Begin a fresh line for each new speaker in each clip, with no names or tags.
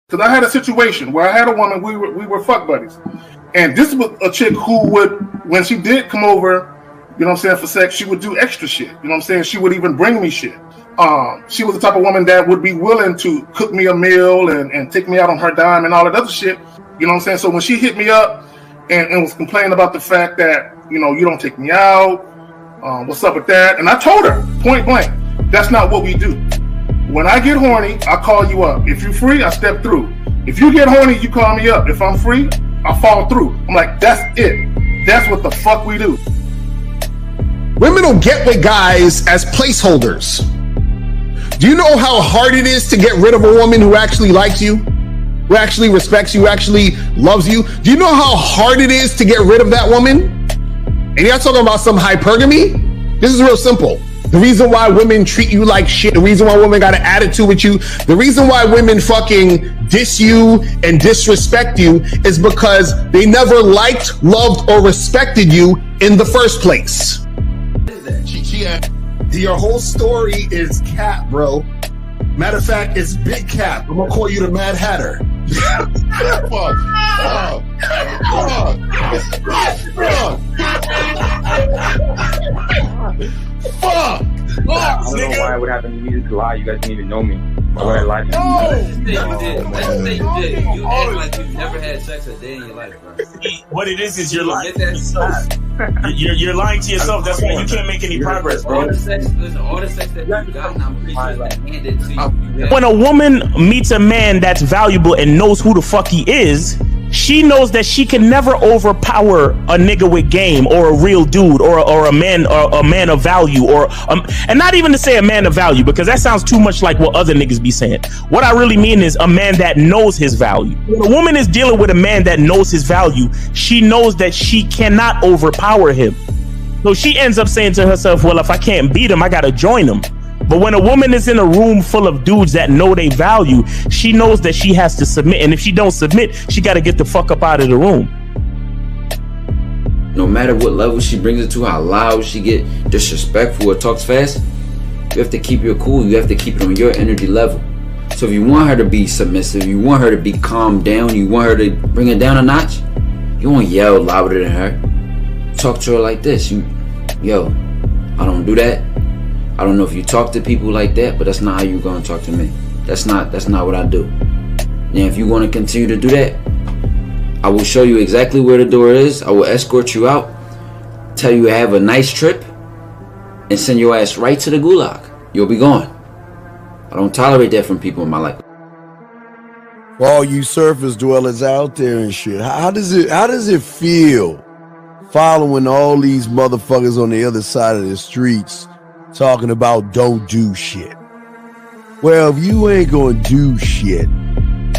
Because I had a situation where I had a woman, we were fuck buddies. And this was a chick who would, when she did come over, you know what I'm saying, for sex, she would do extra shit. You know what I'm saying? She would even bring me shit. She was the type of woman that would be willing to cook me a meal and take me out on her dime and all that other shit. You know what I'm saying? So when she hit me up and was complaining about the fact that, you know, you don't take me out, what's up with that? And I told her, point blank, that's not what we do. When I get horny, I call you up. If you're free, I step through. If you get horny, you call me up. If I'm free, I fall through. I'm like, that's it. That's what the fuck we do.
Women don't get with guys as placeholders. Do you know how hard it is to get rid of a woman who actually likes you, who actually respects you, who actually loves you? Do you know how hard it is to get rid of that woman? And you're not talking about some hypergamy? This is real simple. The reason why women treat you like shit, the reason why women got an attitude with you, the reason why women fucking diss you and disrespect you is because they never liked, loved, or respected you in the first place. Your whole story is cap, bro. Matter of fact, it's big cap. I'm gonna call you the Mad Hatter. Fuck!
I don't know why it would happen to me to lie. You guys didn't even know me. Why would I lie to you?
Let's say you did. You act like you've never had sex a day in your life, bro.
What it is you're lying to yourself. You're lying to yourself. That's why you can't make any progress, bro.
All the sex that you've gotten, I'm pretty sure it's been handed to you.
When a woman meets a man that's valuable and knows who the fuck he is, she knows that she can never overpower a nigga with game or a real dude or a man of value and not even to say a man of value, because that sounds too much like what other niggas be saying. What I really mean is a man that knows his value. When a woman is dealing with a man that knows his value, she knows that she cannot overpower him. So she ends up saying to herself, well, if I can't beat him, I gotta join him. But when a woman is in a room full of dudes that know they value, she knows that she has to submit. And if she don't submit, she got to get the fuck up out of the room.
No matter what level she brings it to, how loud she get, disrespectful or talks fast, you have to keep your cool. You have to keep it on your energy level. So if you want her to be submissive, you want her to be calmed down, you want her to bring it down a notch, you won't yell louder than her. Talk to her like this. Yo, I don't do that. I don't know if you talk to people like that, but that's not how you're gonna talk to me. That's not what I do. Now, if you want to continue to do that, I will show you exactly where the door is. I will escort you out, tell you have a nice trip, and send your ass right to the gulag. You'll be gone. I don't tolerate that from people in my life.
For all you surface dwellers out there and shit, how does it feel following all these motherfuckers on the other side of the streets talking about don't do shit? Well, if you ain't gonna do shit,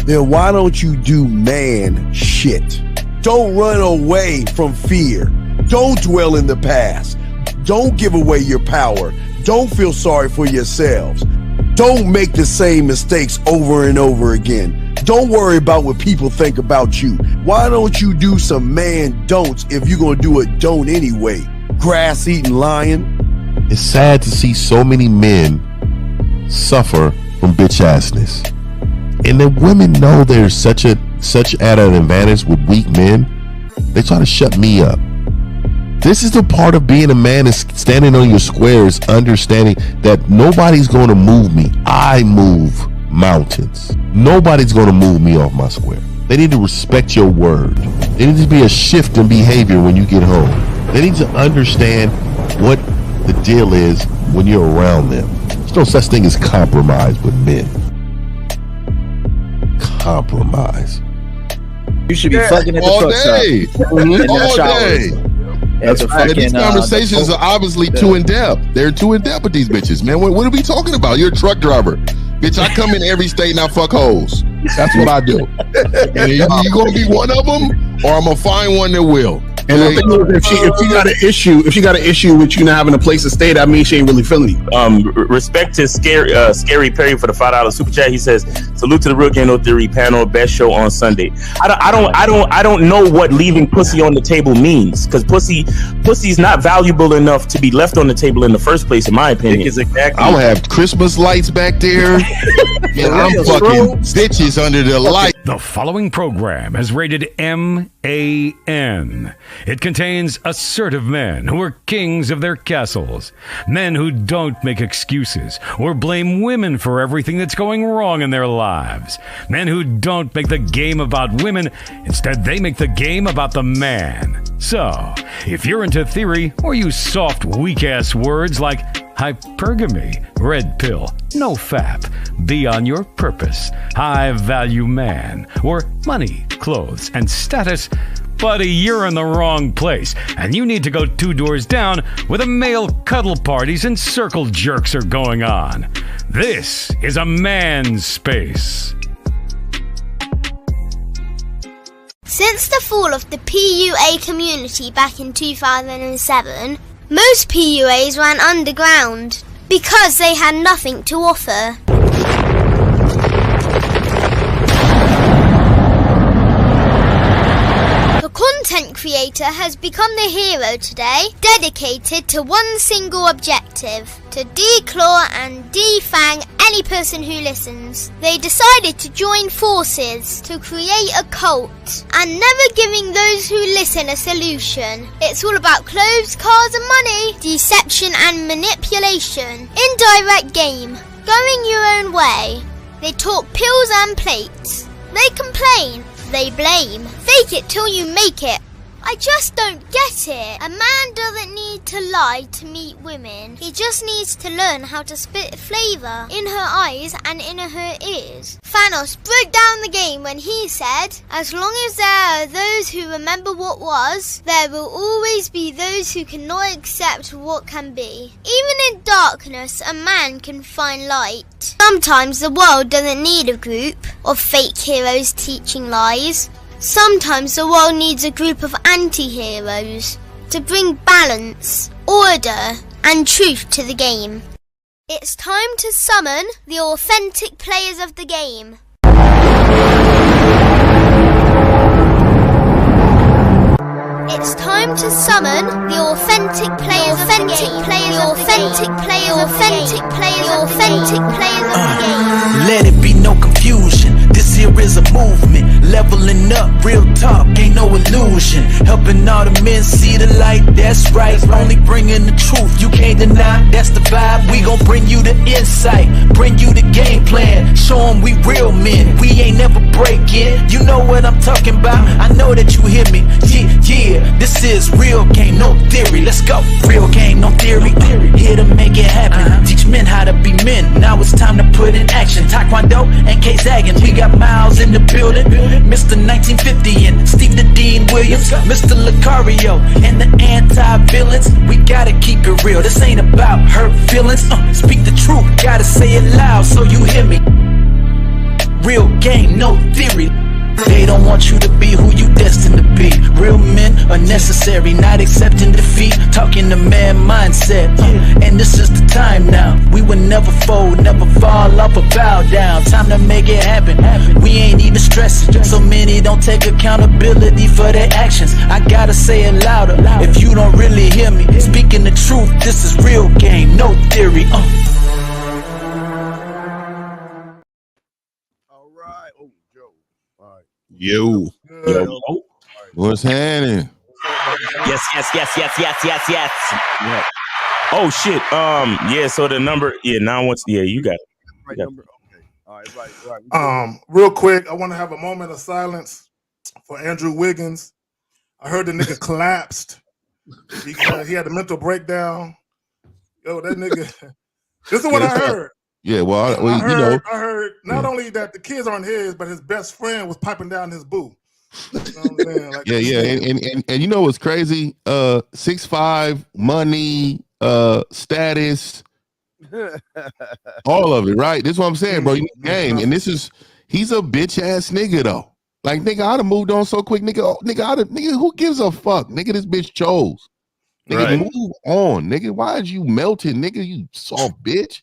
then why don't you do man shit? Don't run away from fear. Don't dwell in the past. Don't give away your power. Don't feel sorry for yourselves. Don't make the same mistakes over and over again. Don't worry about what people think about you. Why don't you do some man don'ts if you're gonna do a don't anyway? Grass-eating lion.
It's sad to see so many men suffer from bitch assness, and the women know they're such at an advantage with weak men. They try to shut me up. This is the part of being a man, is standing on your squares, understanding that nobody's going to move me. I move mountains. Nobody's going to move me off my square. They need to respect your word. There needs to be a shift in behavior when you get home. They need to understand what the deal is when you're around them. There's no such thing as compromise with men. Compromise.
You should be fucking at the
all day. All day. These conversations are obviously too in depth. They're too in depth with these bitches, man. What are we talking about? You're a truck driver, bitch. I come in every state and I fuck hoes. That's what I do. And you gonna be one of them, or I'm gonna find one that will.
And the thing is, if she got an issue with you not having a place to stay, that means she ain't really feeling you.
Respect to Scary Perry for the $5 super chat. He says, "Salute to the Real Game No Theory panel, best show on Sunday." I don't know what leaving pussy on the table means, because pussy's not valuable enough to be left on the table in the first place, in my opinion.
Exactly. I'll have Christmas lights back there, and I'm fucking bitches under the light.
The following program is rated MAN. It contains assertive men who are kings of their castles, men who don't make excuses or blame women for everything that's going wrong in their lives, men who don't make the game about women, instead they make the game about the man. So, if you're into theory or use soft, weak-ass words like hypergamy, red pill, no fap, be on your purpose, high-value man, or money, clothes, and status, buddy, you're in the wrong place, and you need to go 2 doors down where the male cuddle parties and circle jerks are going on. This is a man's space.
Since the fall of the PUA community back in 2007, most PUAs ran underground because they had nothing to offer. The content creator has become the hero today, dedicated to one single objective: to declaw and defang any person who listens. They decided to join forces to create a cult, and never giving those who listen a solution. It's all about clothes, cars and money, deception and manipulation, indirect game, going your own way. They talk pills and plates. They complain. They blame. Fake it till you make it. I just don't get it. A man doesn't need to lie to meet women. He just needs to learn how to spit flavour in her eyes and in her ears. Thanos broke down the game when he said, "As long as there are those who remember what was, there will always be those who cannot accept what can be." Even in darkness, a man can find light. Sometimes the world doesn't need a group of fake heroes teaching lies. Sometimes the world needs a group of anti-heroes to bring balance, order, and truth to the game. It's time to summon the authentic players of the game. It's time to summon the authentic players of the game. The authentic players of the game.
Let it be no confusion. This here is a movement, leveling up, real talk, ain't no illusion. Helping all the men see the light, that's right. Only bringing the truth, you can't deny, that's the vibe. We gon' bring you the insight, bring you the game plan. Show them we real men, we ain't never breaking. You know what I'm talking about, I know that you hear me. Yeah, this is real game, no theory. Let's go, real game, no theory. Here to make it happen, teach men how to be men. Now it's time to put in action. Taekwondo and K-Zagging, we got Miles in the building, Mr. 1950 and Steve the Dean Williams, Mr. Lucario and the anti-villains. We gotta keep it real, this ain't about hurt feelings. Speak the truth, gotta say it loud so you hear me. Real game, no theory. They don't want you to be who you destined to be. Real men are necessary, not accepting defeat. Talking the man mindset, and this is the time now. We will never fold, never fall off or bow down. Time to make it happen. We ain't even stressing. So many don't take accountability for their actions. I gotta say it louder if you don't really hear me. Speaking the truth, this is real game, no theory.
Yo. What's happening?
Yes. Oh shit. Yeah. So the number. Yeah. Now once. Yeah. You got it.
Right number. Okay. All right.
Real quick, I want to have a moment of silence for Andrew Wiggins. I heard the nigga collapsed because he had a mental breakdown. Yo, that nigga. This is what I heard.
Yeah, well,
I heard not only that the kids aren't his, but his best friend was piping down his boo. You know what I'm saying? Like,
and you know what's crazy? 6'5", money, status, all of it, right? This is what I'm saying, bro. You need game, and he's a bitch ass nigga though. Like, nigga, I'd have moved on so quick, nigga. Nigga, who gives a fuck? Nigga, this bitch chose. Nigga,
Right.
move on, nigga. Why is you melting, nigga? You soft bitch.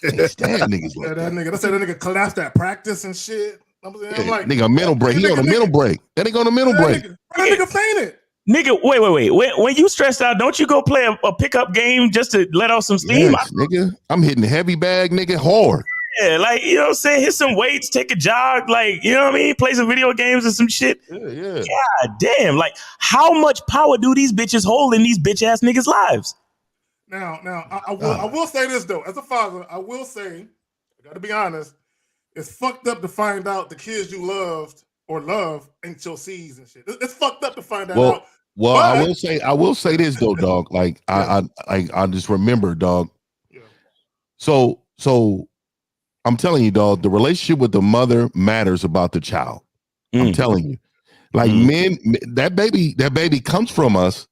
Can't stand niggas like that.
Let's say that nigga collapsed at practice and shit. I'm like,
nigga, a mental break. He on a mental break. That nigga on a mental break.
That nigga fainted.
Nigga, wait. When you stressed out, don't you go play a pickup game just to let off some steam?
Yes, nigga. I'm hitting the heavy bag, nigga, hard.
Yeah, like, you know what I'm saying? Hit some weights, take a jog, like, you know what I mean? Play some video games and some shit.
Yeah.
God damn. Like, how much power do these bitches hold in these bitch ass niggas' lives?
Now, I will say this though. As a father, I will say, I gotta be honest, it's fucked up to find out the kids you loved or love ain't your seeds and shit. It's fucked up to find that out.
Well, I will say this though, dog. Like, I just remember, dog.
Yeah.
So I'm telling you, dog, the relationship with the mother matters about the child. I'm telling you. Like, men, that baby comes from us,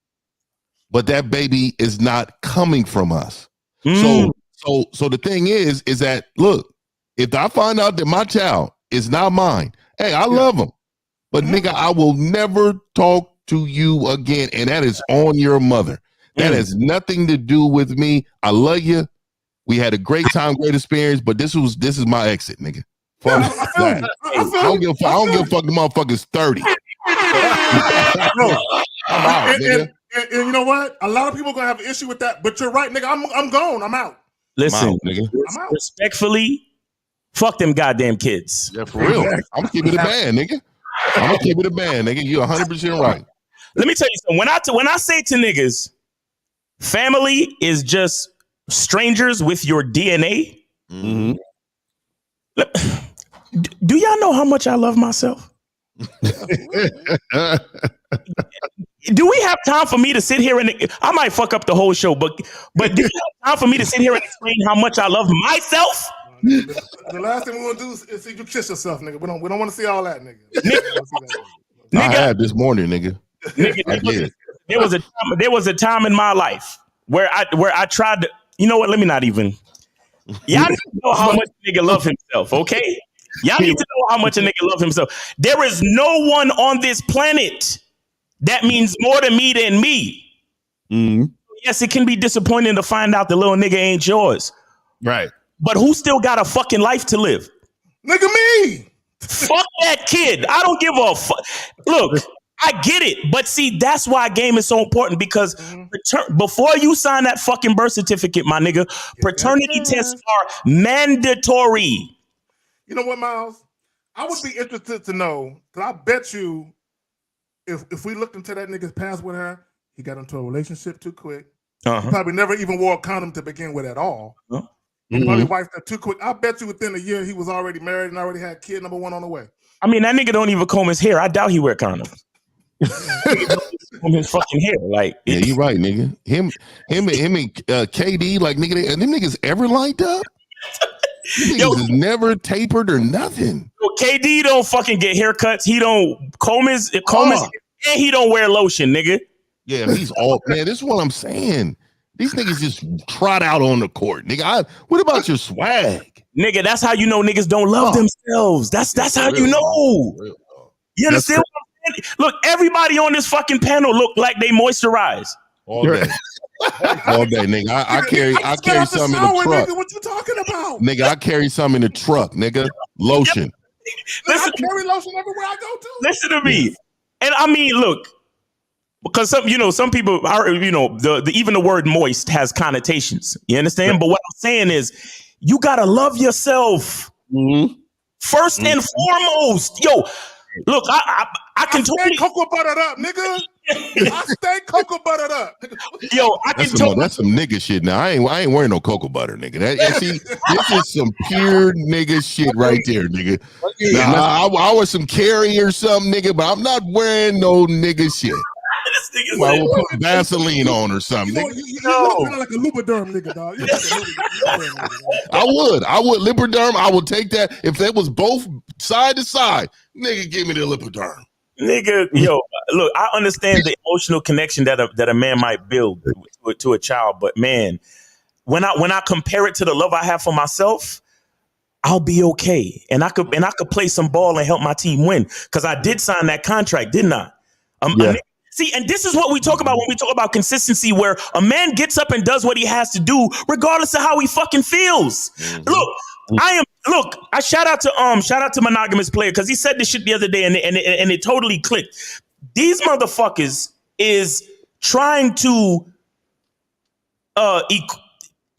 but that baby is not coming from us. So the thing is that, look, if I find out that my child is not mine, hey, I love him, but nigga, I will never talk to you again, and that is on your mother. That has nothing to do with me. I love you. We had a great time, great experience, but this is my exit, nigga. I don't give a fuck. The motherfucker's 30. I'm out, nigga.
And you know what? A lot of people gonna have an issue with that, but you're right, nigga. I'm gone. I'm out.
Listen,
I'm out, nigga.
I'm out.
Respectfully, fuck them goddamn kids.
Yeah, for real. I'm gonna keep it a band, nigga. I'm gonna keep it a band, nigga. You're 100% right.
Let me tell you something. When I say to niggas, family is just strangers with your DNA.
Mm-hmm.
Do y'all know how much I love myself? Do we have time for me to sit here and I might fuck up the whole show, but do you have time for me to sit here and explain how much I love myself?
The last thing we want to do is see you kiss yourself, nigga. We don't want to see all that, nigga.
I had this morning, nigga.
There was a time in my life where I tried to. You know what? Let me not even. Y'all need to know how much a nigga love himself, okay? Y'all need to know how much a nigga love himself. There is no one on this planet that means more to me than me.
Mm-hmm.
Yes, it can be disappointing to find out the little nigga ain't yours.
Right.
But who still got a fucking life to live?
Nigga, me.
Fuck that kid. I don't give a fuck. Look, I get it. But see, that's why game is so important because before you sign that fucking birth certificate, my nigga, paternity tests are mandatory.
You know what, Miles? I would be interested to know, because I bet you if we looked into that nigga's past with her, he got into a relationship too quick. He probably never even wore a condom to begin with at all. He probably wiped that too quick. I bet you within a year he was already married and already had kid number 1 on the way.
I mean, that nigga don't even comb his hair. I doubt he wear condoms. Comb his fucking hair. Like,
yeah, you right, nigga. Him and KD, like, nigga, them niggas ever lined up? Niggas is never tapered or nothing.
KD don't fucking get haircuts. He don't comb his and he don't wear lotion, nigga.
Yeah, he's all man. This is what I'm saying. These niggas just trot out on the court, nigga. What about your swag,
nigga? That's how you know niggas don't love themselves. That's how you know. You understand what I'm saying? Look, everybody on this fucking panel look like they moisturize
all day. All day, nigga. I carry something in the truck.
Nigga, what you talking about?
Nigga, I carry something in the truck, nigga. Lotion.
Listen, I carry lotion everywhere I go to.
Listen to me. And I mean, look, because some people are, even the word moist has connotations. You understand? But what I'm saying is you gotta love yourself. First and foremost. Yo, look, I can
stay cocoa buttered up, nigga. I stay cocoa buttered up.
Yo,
that's some nigga shit. Now I ain't wearing no cocoa butter, nigga. This is some pure nigga shit right there, nigga. Now, I was some carry or something, nigga, but I'm not wearing no nigga shit. I will put Vaseline on or something.
You look like a Lubriderm nigga, dog.
I would Lubriderm. I would take that if that was both side to side. Nigga, give me the Lubriderm.
Nigga, yo, look, I understand the emotional connection that a man might build to a child, but man, when I compare it to the love I have for myself, I'll be okay, and I could play some ball and help my team win because I did sign that contract, didn't I? See, and this is what we talk about when we talk about consistency, where a man gets up and does what he has to do, regardless of how he fucking feels. Look, I shout out to Monogamous Player because he said this shit the other day and it totally clicked. These motherfuckers is trying to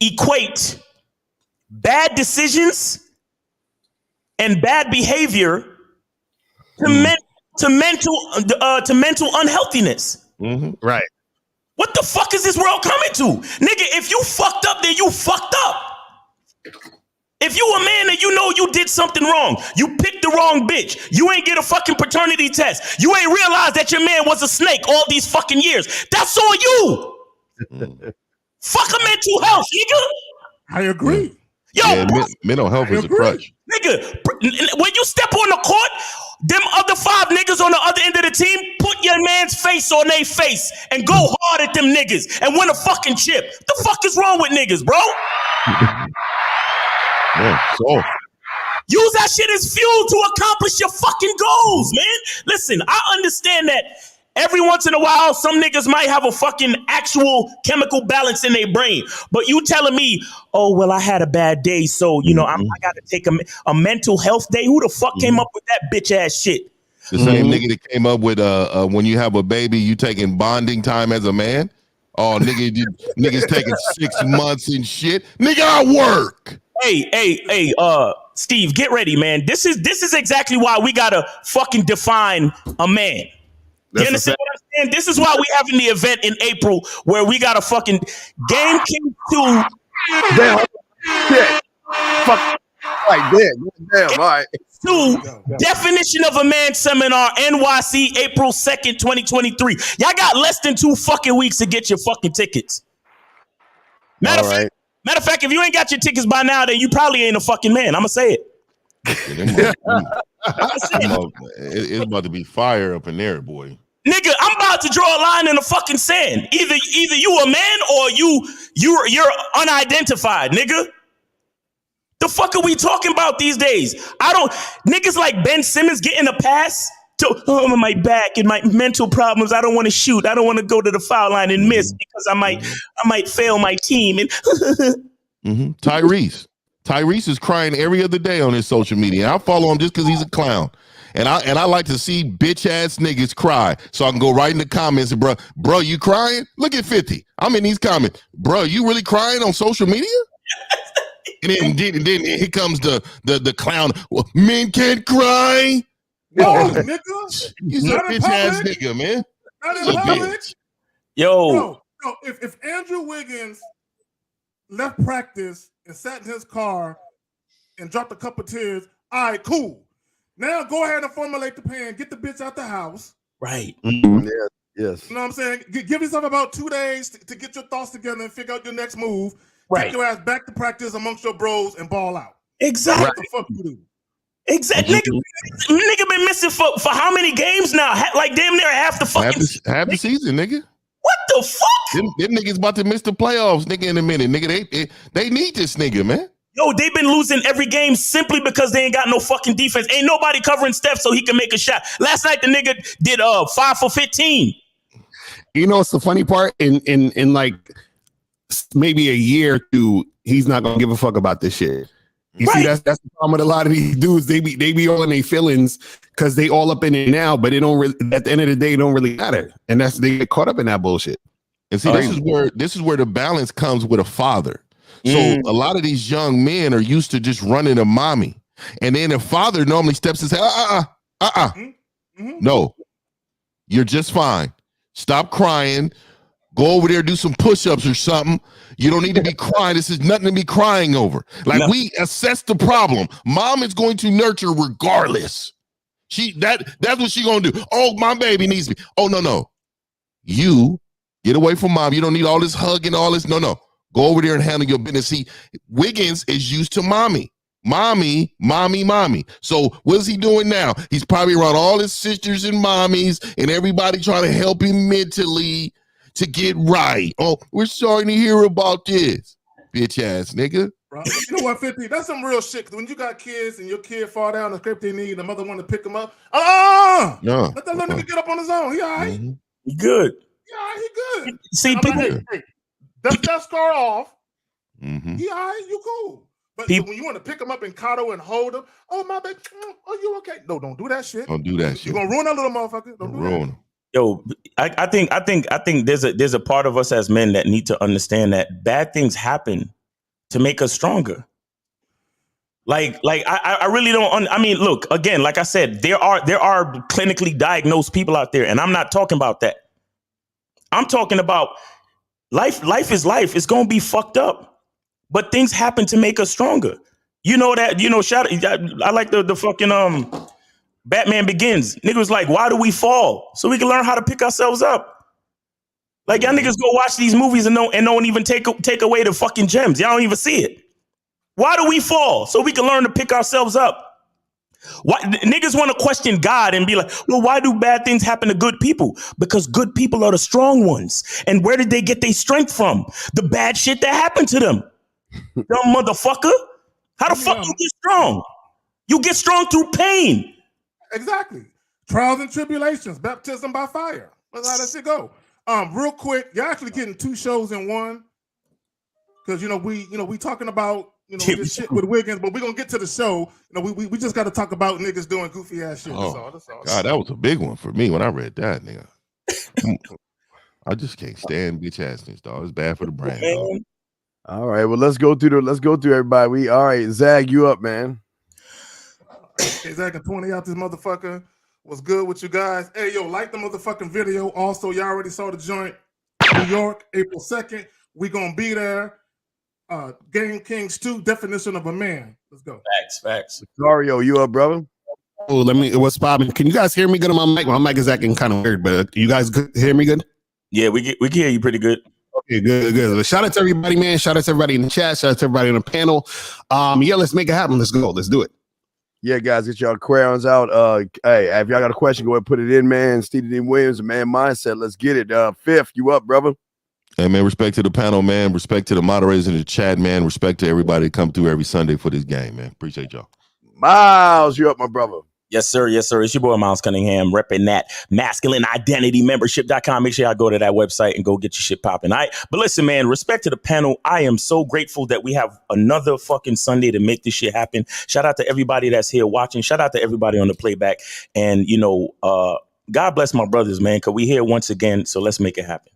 equate bad decisions and bad behavior to mental unhealthiness.
Right.
What the fuck is this world coming to? Nigga, if you fucked up, then you fucked up. If you a man and you know you did something wrong, you picked the wrong bitch, you ain't get a fucking paternity test, you ain't realized that your man was a snake all these fucking years, that's on you. Fuck a mental health, nigga.
I agree.
Yo, mental health is a crutch.
Nigga, when you step on the court, them other 5 niggas on the other end of the team, put your man's face on their face and go hard at them niggas and win a fucking chip. The fuck is wrong with niggas, bro?
Yeah, so
use that shit as fuel to accomplish your fucking goals, man. Listen, I understand that every once in a while, some niggas might have a fucking actual chemical balance in their brain. But you telling me, oh, well, I had a bad day, so, you know, I got to take a mental health day? Who the fuck came up with that bitch ass shit?
The same nigga that came up with when you have a baby, you taking bonding time as a man? Oh, niggas taking 6 months and shit. Nigga, I work.
Hey, Steve, get ready, man. This is exactly why we gotta fucking define a man. You understand what I'm saying? This is why we having the event in April where we got a fucking Game King 2.
Damn. Shit. Fuck. Right there. Damn. All right.
2 Definition of a Man seminar, NYC, April 2nd, 2023. Y'all got less than 2 fucking weeks to get your fucking tickets. Matter of fact, if you ain't got your tickets by now, then you probably ain't a fucking man. I'm gonna say it.
It's about to be fire up in there, boy.
Nigga, I'm about to draw a line in the fucking sand. Either you a man or you're unidentified, nigga. The fuck are we talking about these days? Niggas like Ben Simmons getting a pass to my back and my mental problems. I don't want to shoot. I don't want to go to the foul line and miss because I might fail my team. And
Tyrese is crying every other day on his social media. I follow him just because he's a clown. And I like to see bitch ass niggas cry. So I can go right in the comments and bro, you crying? Look at 50. I'm in these comments. Bro, you really crying on social media? And then here comes the clown. Well, men can't cry.
No, nigga.
He's a bitch ass nigga, man.
Not in public.
Yo.
No, if Andrew Wiggins left practice and sat in his car and dropped a couple tears, all right, cool. Now go ahead and formulate the plan. Get the bitch out the house.
Right.
Yeah, yes.
You know what I'm saying? Give yourself about 2 days to get your thoughts together and figure out your next move.
Right.
Take your ass back to practice amongst your bros and ball out.
Exactly.
What the fuck you do?
Exactly. Nigga been missing for how many games now? Like damn near half the fucking
half the season, nigga.
What the fuck?
Them niggas about to miss the playoffs, nigga, in a minute. Nigga, they need this nigga, man.
Yo, they've been losing every game simply because they ain't got no fucking defense. Ain't nobody covering Steph so he can make a shot. Last night the nigga did 5 for 15.
You know, it's the funny part in like maybe a year or 2, he's not gonna give a fuck about this shit. You see, that's the problem with a lot of these dudes. They be all in their feelings because they all up in it now, but it don't really. At the end of the day, it don't really matter, and they get caught up in that bullshit.
And see, this is where the balance comes with a father. So a lot of these young men are used to just running to mommy, and then a father normally steps and says, no, you're just fine. Stop crying. Go over there, do some push-ups or something. You don't need to be crying. This is nothing to be crying over. Like we assess the problem. Mom is going to nurture regardless. That's what she gonna do. Oh, my baby needs me. Oh, no. You get away from mom. You don't need all this hugging, all this. No. Go over there and handle your business. See, Wiggins is used to mommy. Mommy. So what is he doing now? He's probably around all his sisters and mommies and everybody trying to help him mentally to get right. Oh, we're sorry to hear about this, bitch ass nigga.
bro. You know what, 50? That's some real shit. When you got kids and your kid fall down and scrape their knee, and the mother want to pick him up.
No.
Let that little nigga get up on his own. He all right.
Mm-hmm.
He good.
He all right. He good.
See, people.
Like, hey, dust that scar off.
Mm-hmm.
He all right. You cool. But
People,
when you want to pick him up and coddle and hold him, oh my baby, are you okay? No, don't do that shit.
Don't do that shit.
You're gonna ruin that little motherfucker. Don't ruin him.
Yo, I think there's a part of us as men that need to understand that bad things happen to make us stronger. Like I really don't. I mean, look, again, like I said, there are clinically diagnosed people out there, and I'm not talking about that. I'm talking about life. Life is life. It's gonna be fucked up. But things happen to make us stronger. You know that, I like the fucking Batman Begins. Niggas like, why do we fall? So we can learn how to pick ourselves up. Like y'all niggas go watch these movies and don't even take away the fucking gems. Y'all don't even see it. Why do we fall? So we can learn to pick ourselves up. Why niggas want to question God and be like, well, why do bad things happen to good people? Because good people are the strong ones. And where did they get their strength from? The bad shit that happened to them. Dumb motherfucker. How the fuck you get strong? You get strong through pain.
Exactly. Trials and tribulations, baptism by fire. That's how that shit go. Real quick, you're actually getting 2 shows in one. Because we talking about this shit with Wiggins, but we're gonna get to the show. We just gotta talk about niggas doing goofy ass shit. That's all.
God, that was a big one for me when I read that, nigga. I just can't stand bitch assness, dog. It's bad for the brand, dog.
All right, well, let's go through everybody. All right, Zag, you up, man?
Hey, Zag and 20 out this motherfucker. What's good with you guys? Hey, yo, like the motherfucking video. Also, y'all already saw the joint. New York, April 2nd. We gonna be there. Game Kings 2, definition of a man. Let's go.
Facts.
Mario, you up, brother?
Oh, what's popping? Can you guys hear me good on my mic? My mic is acting kind of weird, but you guys hear me good?
Yeah, we can hear you pretty good.
Okay, good. Shout out to everybody, man. Shout out to everybody in the chat. Shout out to everybody on the panel. Yeah, let's make it happen. Let's go. Let's do it.
Yeah, guys, get y'all crayons out. Hey, if y'all got a question, go ahead and put it in, man. Stevie D. Williams, Man Mindset. Let's get it. Fifth, you up, brother?
Hey, man, respect to the panel, man. Respect to the moderators in the chat, man. Respect to everybody that come through every Sunday for this game, man. Appreciate y'all.
Miles, you up, my brother?
Yes, sir. It's your boy, Miles Cunningham, repping that masculine identity membership.com. Make sure y'all go to that website and go get your shit popping. All right. But listen, man, respect to the panel. I am so grateful that we have another fucking Sunday to make this shit happen. Shout out to everybody that's here watching. Shout out to everybody on the playback. And, God bless my brothers, man, because we here once again. So let's make it happen.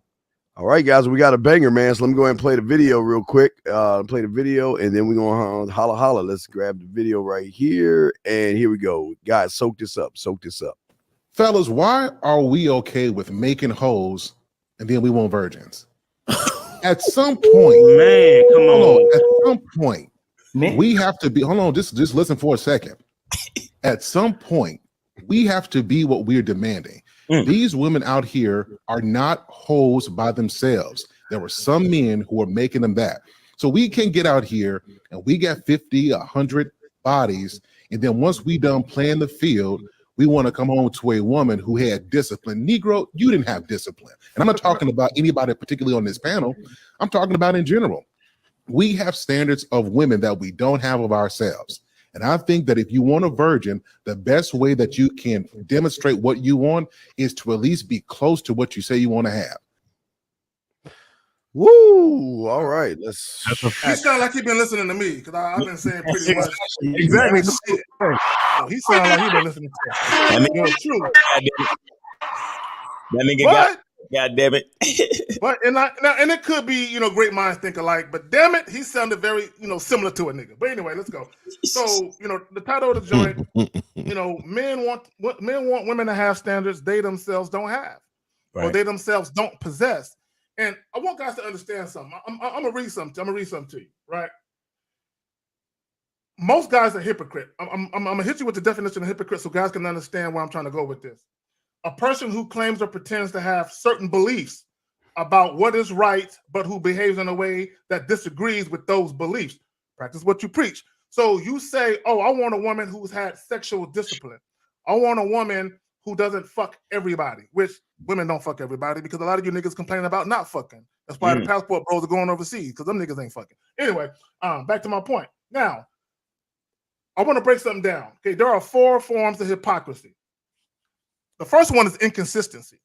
All right, guys, we got a banger, man. So let me go ahead and play the video real quick. Play the video, and then we're going to holla. Let's grab the video right here. And here we go. Guys, soak this up.
Fellas, why are we okay with making hoes and then we want virgins? At some point,
man, come on.
At some point, we have to be, hold on, just listen for a second. At some point, we have to be what we're demanding. These women out here are not hoes by themselves. There were some men who are making them that. So we can get out here and we got 50, 100 bodies. And then once we done playing the field, we want to come home to a woman who had discipline. Negro, you didn't have discipline. And I'm not talking about anybody particularly on this panel. I'm talking about in general. We have standards of women that we don't have of ourselves. And I think that if you want a virgin, the best way that you can demonstrate what you want is to at least be close to what you say you want to have.
Woo! All right, let's.
He sound like he been listening to me because I've been saying pretty much exactly. He sound like he been listening to me. True.
That nigga God damn it.
But and it could be, great minds think alike, but damn it, he sounded very, similar to a nigga. But anyway, let's go. So, the title of the joint, men want women to have standards they themselves don't have, or they themselves don't possess. And I want guys to understand something. I'm gonna read something. I'm gonna read something to you, right? Most guys are hypocrite. I'm gonna hit you with the definition of hypocrite so guys can understand where I'm trying to go with this. A person who claims or pretends to have certain beliefs about what is right, but who behaves in a way that disagrees with those beliefs. Practice what you preach. So you say, oh, I want a woman who's had sexual discipline. I want a woman who doesn't fuck everybody, which women don't fuck everybody because a lot of you niggas complain about not fucking. That's why the passport bros are going overseas because them niggas ain't fucking. Anyway, back to my point. Now, I want to break something down. Okay, there are 4 forms of hypocrisy. The first one is inconsistency.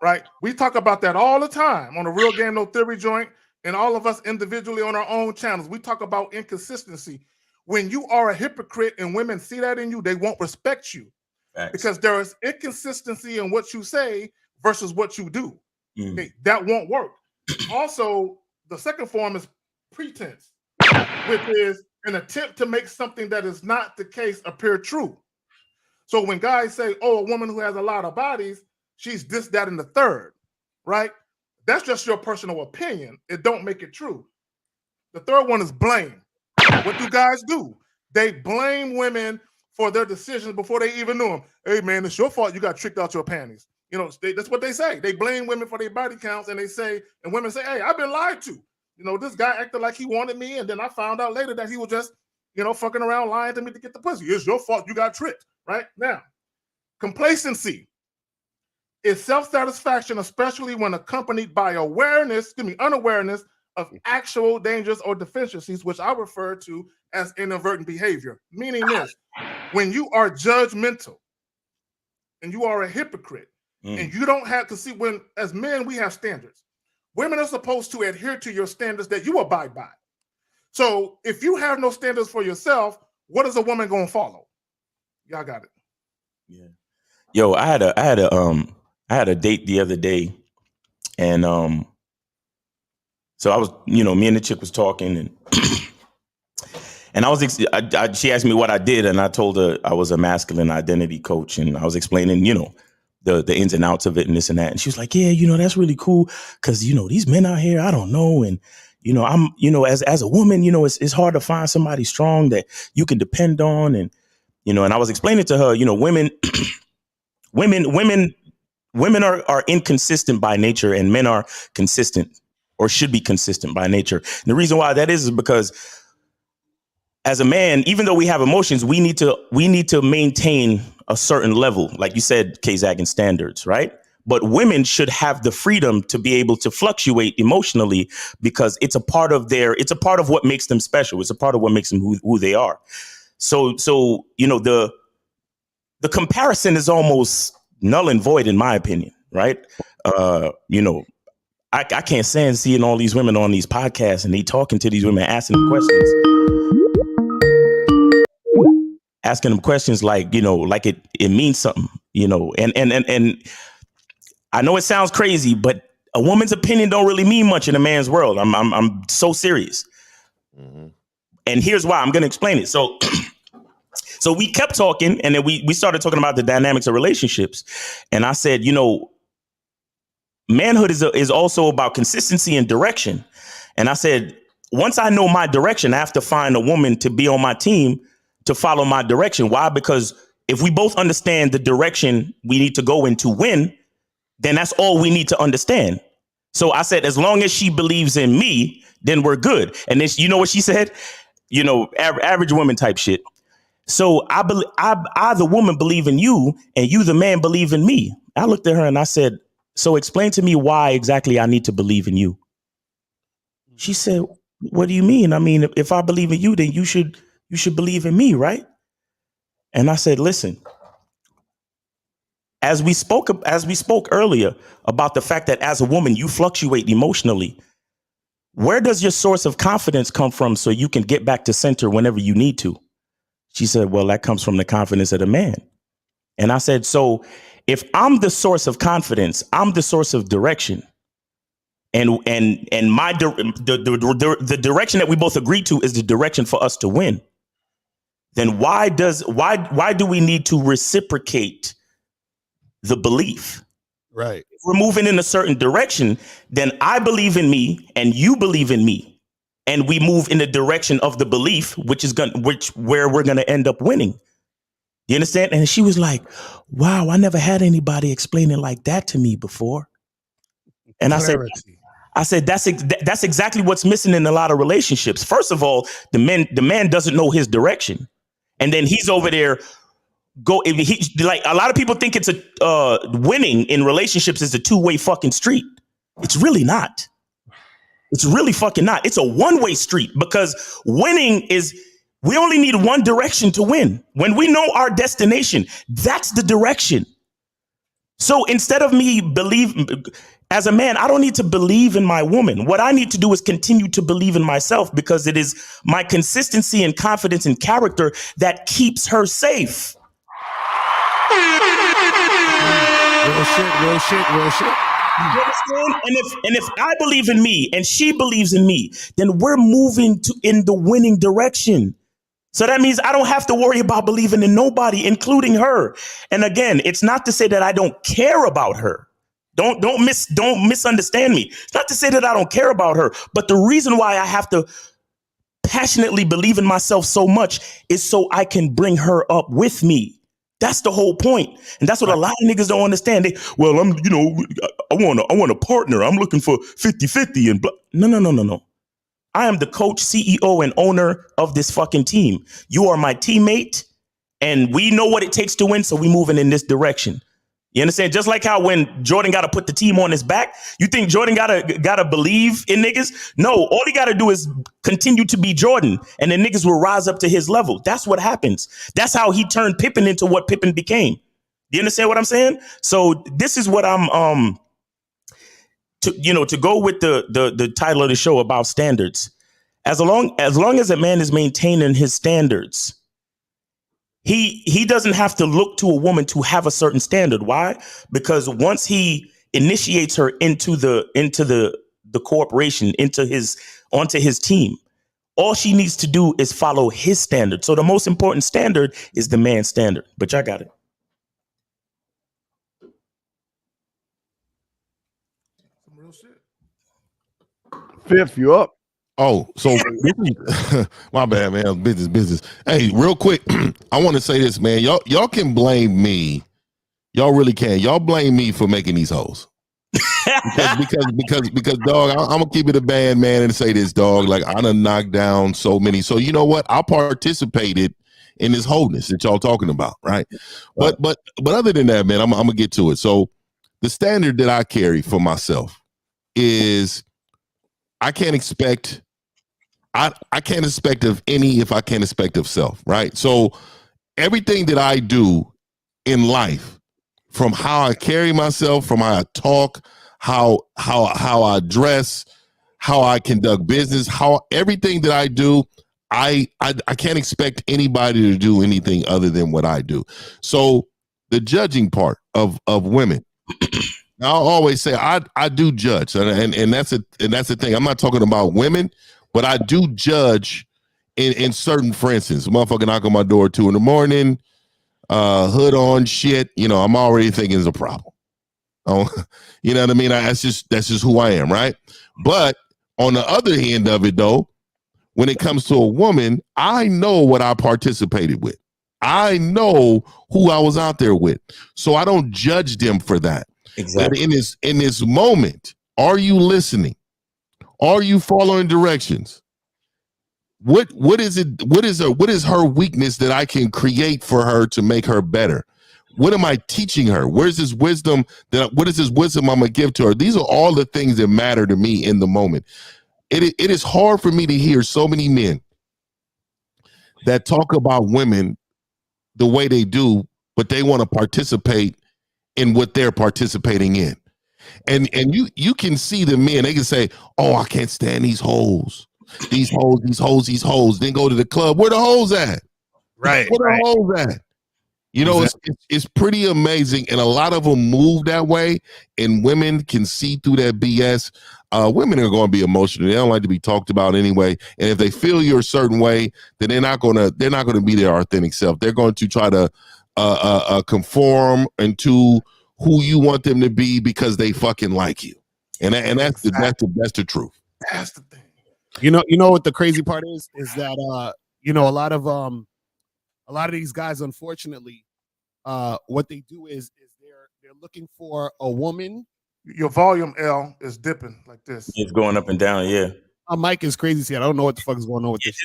Right? We talk about that all the time on the Real Game No Theory joint, and all of us individually on our own channels. We talk about inconsistency. When you are a hypocrite and women see that in you, they won't respect you. Because there is inconsistency in what you say versus what you do. Okay, that won't work. Also, the second form is pretense, which is an attempt to make something that is not the case appear true. So when guys say, oh, a woman who has a lot of bodies, she's this, that, and the third, right? That's just your personal opinion. It don't make it true. The third one is blame. What do guys do? They blame women for their decisions before they even knew them. Hey, man, it's your fault you got tricked out your panties. You know, that's what they say. They blame women for their body counts, and women say, hey, I've been lied to. You know, this guy acted like he wanted me, and then I found out later that he was just, you know, fucking around lying to me to get the pussy. It's your fault you got tricked, right? Now, complacency is self-satisfaction, especially when accompanied by unawareness of actual dangers or deficiencies, which I refer to as inadvertent behavior. Meaning this, when you are judgmental and you are a hypocrite and you don't have to see, when as men, we have standards. Women are supposed to adhere to your standards that you abide by. So if you have no standards for yourself, what is a woman going to follow? Y'all got it.
Yeah. Yo, I had a date the other day, and so I was, you know, me and the chick was talking, and and she asked me what I did, and I told her I was a masculine identity coach, and I was explaining, you know, the ins and outs of it and this and that, and she was like, yeah, you know, that's really cool because, you know, these men out here, I don't know, and you know, I'm, you know, as a woman, you know, it's hard to find somebody strong that you can depend on, and you know, and I was explaining to her, you know, women are inconsistent by nature, and men are consistent or should be consistent by nature. And the reason why that is because as a man, even though we have emotions, we need to maintain a certain level, like you said, K-Zag, and standards, right? But women should have the freedom to be able to fluctuate emotionally because it's a part of what makes them special. It's a part of what makes them who they are. So, you know, the comparison is almost null and void in my opinion, right? You know, I can't stand seeing all these women on these podcasts and they talking to these women, asking them questions like, you know, like it means something, you know, and I know it sounds crazy, but a woman's opinion don't really mean much in a man's world. I'm so serious. And here's why. I'm going to explain it. So we kept talking, and then we started talking about the dynamics of relationships. And I said, you know, manhood is also about consistency and direction. And I said, once I know my direction, I have to find a woman to be on my team to follow my direction. Why? Because if we both understand the direction we need to go in to win, then that's all we need to understand. So I said, as long as she believes in me, then we're good. And then you know what she said? You know, average woman type shit. So I the woman, believe in you, and you, the man, believe in me. I looked at her and I said, so explain to me why exactly I need to believe in you. She said, what do you mean? I mean, if I believe in you, then you should believe in me, right? And I said, listen, as we spoke earlier about the fact that as a woman, you fluctuate emotionally. Where does your source of confidence come from so you can get back to center whenever you need to? She said, well, that comes from the confidence of the man. And I said, so if I'm the source of confidence, I'm the source of direction. And the direction that we both agreed to is the direction for us to win. Then why do we need to reciprocate the belief?
Right.
If we're moving in a certain direction, then I believe in me and you believe in me. And we move in the direction of the belief, where we're going to end up winning. You understand? And she was like, wow, I never had anybody explain it like that to me before. And I said, that's exactly what's missing in a lot of relationships. First of all, the man doesn't know his direction. And then he's over there go. Like a lot of people think it's a winning in relationships is a two-way fucking street. It's really not. It's really fucking not. It's a one-way street because winning is. We only need one direction to win. When we know our destination, that's the direction. So instead of me as a man, I don't need to believe in my woman. What I need to do is continue to believe in myself because it is my consistency and confidence and character that keeps her safe.
Real shit.
You understand? And if I believe in me and she believes in me, then we're moving in the winning direction. So that means I don't have to worry about believing in nobody, including her. And again, it's not to say that I don't care about her. Don't misunderstand me. It's not to say that I don't care about her, but the reason why I have to passionately believe in myself so much is so I can bring her up with me. That's the whole point. And that's what a lot of niggas don't understand. I want a partner. I'm looking for 50-50 and blah. No. I am the coach, CEO, and owner of this fucking team. You are my teammate, and we know what it takes to win, so we moving in this direction. You understand? Just like how when Jordan got to put the team on his back, you think Jordan gotta believe in niggas? No, all he got to do is continue to be Jordan, and then niggas will rise up to his level. That's what happens. That's how he turned Pippen into what Pippen became. You understand what I'm saying? So this is what I'm to go with the title of the show about standards. As long as a man is maintaining his standards, he doesn't have to look to a woman to have a certain standard. Why? Because once he initiates her into the corporation, onto his team, all she needs to do is follow his standard. So the most important standard is the man's standard. But y'all got it.
Fifth, you up?
Oh, so my bad, man. Business. Hey, real quick, I want to say this, man. Y'all can blame me. Y'all really can. Y'all blame me for making these hoes. because dog, I'm gonna keep it a band, man, and say this, dog. Like I done knocked down so many. So you know what? I participated in this wholeness that y'all talking about, right? But other than that, man, I'm gonna get to it. So the standard that I carry for myself is I can't expect of any if I can't expect of self, right? So everything that I do in life, from how I carry myself, from how I talk, how I dress, how I conduct business, everything that I do, I can't expect anybody to do anything other than what I do. So the judging part of women, I'll always say I do judge, and that's the thing. I'm not talking about women, but I do judge in certain, for instance, a motherfucker knock on my door 2 a.m, hood on shit. You know, I'm already thinking it's a problem. Oh, you know what I mean? That's just who I am, right? But on the other end of it, though, when it comes to a woman, I know what I participated with. I know who I was out there with, so I don't judge them for that. Exactly. But in this moment, are you listening? Are you following directions? What is it? What is her weakness that I can create for her to make her better? What am I teaching her? Where's this wisdom what is this wisdom I'm gonna give to her? These are all the things that matter to me in the moment. It is hard for me to hear so many men that talk about women the way they do, but they want to participate in what they're participating in. And you can see the men, they can say, oh, I can't stand these hoes. These hoes. Then go to the club. Where the hoes at?
Right.
Where the hoes at? You know, exactly. It's pretty amazing. And a lot of them move that way. And women can see through that BS. Women are going to be emotional. They don't like to be talked about anyway. And if they feel you're a certain way, then they're not going to be their authentic self. They're going to try to conform into who you want them to be because they fucking like you, and that's the truth.
That's the thing.
You know what the crazy part is that a lot of these guys, unfortunately, what they do is they're looking for a woman.
Your volume L is dipping like this.
It's going up and down. Yeah.
My mic is crazy. See, I don't know what the fuck is going on with this.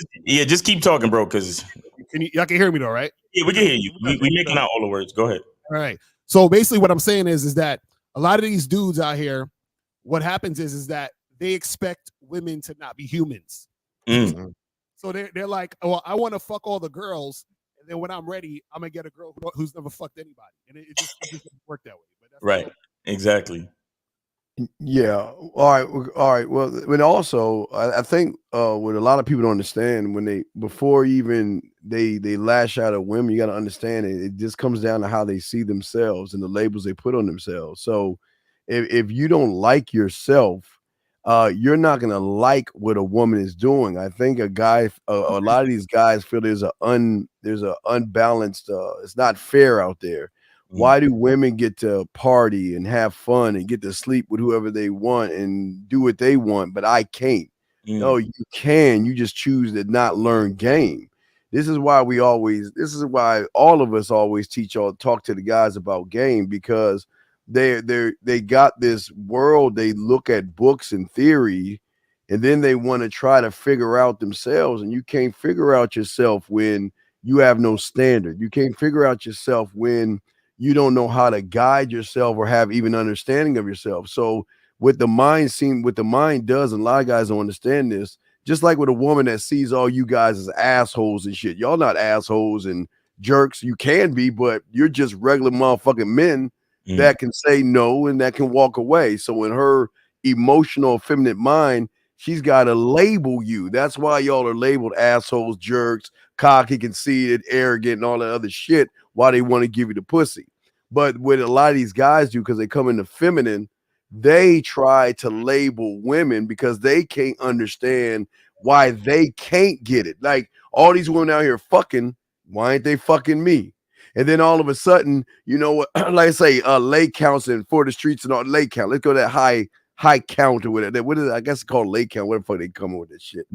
Just keep talking, bro. Because
y'all can hear me though, right?
Yeah, we can hear you. We making out all the words. Go ahead.
All right. So basically what I'm saying is that a lot of these dudes out here, what happens is that they expect women to not be humans. So they're like, well, I want to fuck all the girls, and then when I'm ready, I'm gonna get a girl who's never fucked anybody, and it just doesn't work that way. But that's
right, exactly.
Yeah. All right. Well, but also, I think what a lot of people don't understand when before even they lash out at women, you got to understand it just comes down to how they see themselves and the labels they put on themselves. So if you don't like yourself, you're not gonna like what a woman is doing. I think a lot of these guys feel there's an unbalanced. It's not fair out there. Why do women get to party and have fun and get to sleep with whoever they want and do what they want, but I can't? No, you can. You just choose to not learn game. This is why all of us always talk to the guys about game, because they got this world. They look at books and theory, and then they want to try to figure out themselves. And you can't figure out yourself when you have no standard. You can't figure out yourself when you don't know how to guide yourself or have even understanding of yourself. So what the mind does, and a lot of guys don't understand this, just like with a woman that sees all you guys as assholes and shit. Y'all not assholes and jerks. You can be, but you're just regular motherfucking men that can say no and that can walk away. So in her emotional, feminine mind, she's got to label you. That's why y'all are labeled assholes, jerks, cocky, conceited, arrogant, and all that other shit, why they want to give you the pussy. But what a lot of these guys do, because they come into feminine, they try to label women because they can't understand why they can't get it. Like, all these women out here fucking, why ain't they fucking me? And then all of a sudden, you know what, like I say, lay counts and for the streets and all, lay count. Let's go to that high count or whatever. What is it? I guess it's called lay count. What the fuck they come up with this shit?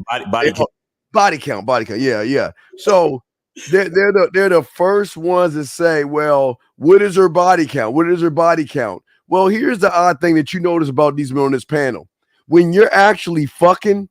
Body count. Yeah. So they're the first ones to say, well, what is her body count? What is her body count? Well, here's the odd thing that you notice about these men on this panel. When you're actually fucking,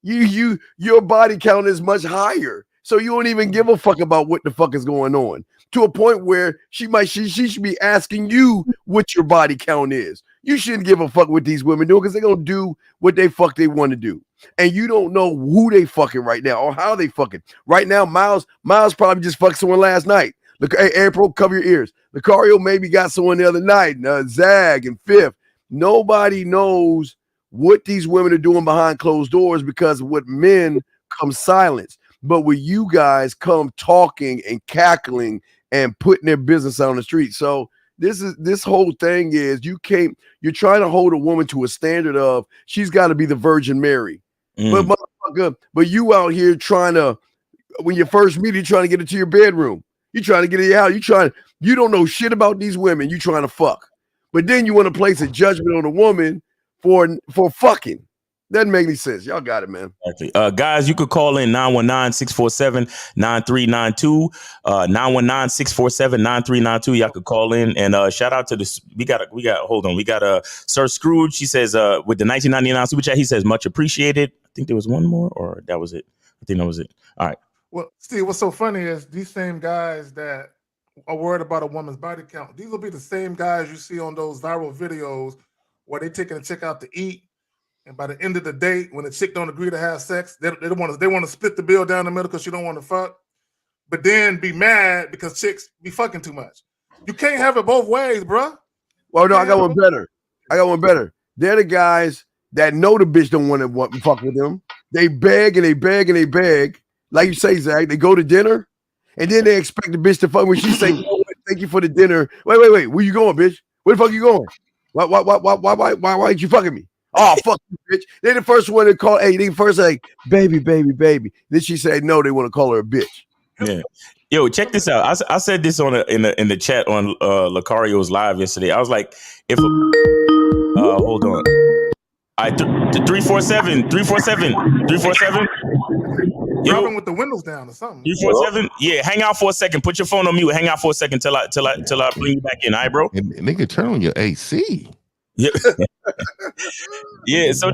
your body count is much higher. So you don't even give a fuck about what the fuck is going on, to a point where she should be asking you what your body count is. You shouldn't give a fuck what these women do, because they're gonna do what they want to do. And you don't know who they fucking right now or how they fucking. Right now, Miles probably just fucked someone last night. Look, hey, April, cover your ears. Lucario maybe got someone the other night. Zag and Fifth. Nobody knows what these women are doing behind closed doors, because with men comes silence. But with you guys come talking and cackling and putting their business out on the street. So this whole thing is, you're trying to hold a woman to a standard of she's got to be the Virgin Mary. But motherfucker, but you out here trying to, when you first meet her, you're trying to get into your bedroom. You're trying to get it out. You don't know shit about these women. You trying to fuck. But then you want to place a judgment on a woman for fucking. Doesn't make any sense. Y'all got it, man.
Exactly. Guys, you could call in 919-647-9392. 919-647-9392. Y'all could call in, and shout out to this. We got Sir Scrooge. He says with the 1999 super chat, he says much appreciated. I think there was one more, or that was it. I think that was it. All right.
Well, Steve, what's so funny is these same guys that are worried about a woman's body count, these will be the same guys you see on those viral videos where they taking a chick out to eat, and by the end of the date, when the chick don't agree to have sex, they want to split the bill down the middle because she don't want to fuck, but then be mad because chicks be fucking too much. You can't have it both ways, bro.
Well, no, I got one better. They're the guys that know the bitch don't want to fuck with them. They beg and they beg and they beg. Like you say, Zach, they go to dinner, and then they expect the bitch to fuck when she say, oh, thank you for the dinner. Wait. Where you going, bitch? Where the fuck you going? Why ain't you fucking me? Oh, fuck you, bitch. They're the first one to call. Hey, they first say, baby. Then she said, no, they want to call her a bitch.
Yeah. Yo, check this out. I said this in the chat on Lucario's live yesterday. I was like, if hold on. I 347.
Yo, with the windows down or something.
347. Yeah, hang out for a second. Put your phone on mute. Hang out for a second till I bring you back in. All right, bro.
And nigga, turn on your AC.
Yeah. Yeah. So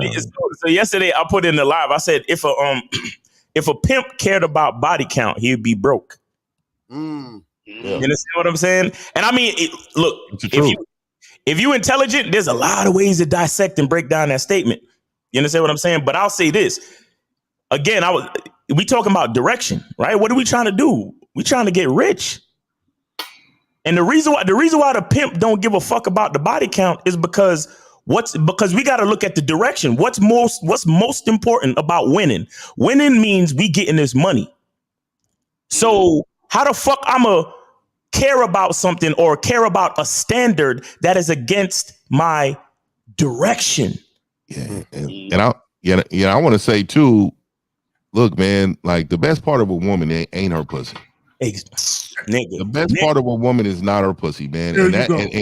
yesterday I put in the live. I said if if a pimp cared about body count, he'd be broke.
Yeah.
You understand what I'm saying? And I mean, look, if you intelligent, there's a lot of ways to dissect and break down that statement. You understand what I'm saying? But I'll say this again. We talking about direction, right? What are we trying to do? We trying to get rich. And the reason why the pimp don't give a fuck about the body count is because we got to look at the direction. What's most important about winning? Winning means we getting this money. So how the fuck I'ma care about something or care about a standard that is against my direction?
Yeah, and I want to say too. Look, man, like the best part of a woman ain't her pussy.
Nigga.
The best part of a woman is not her pussy, man. And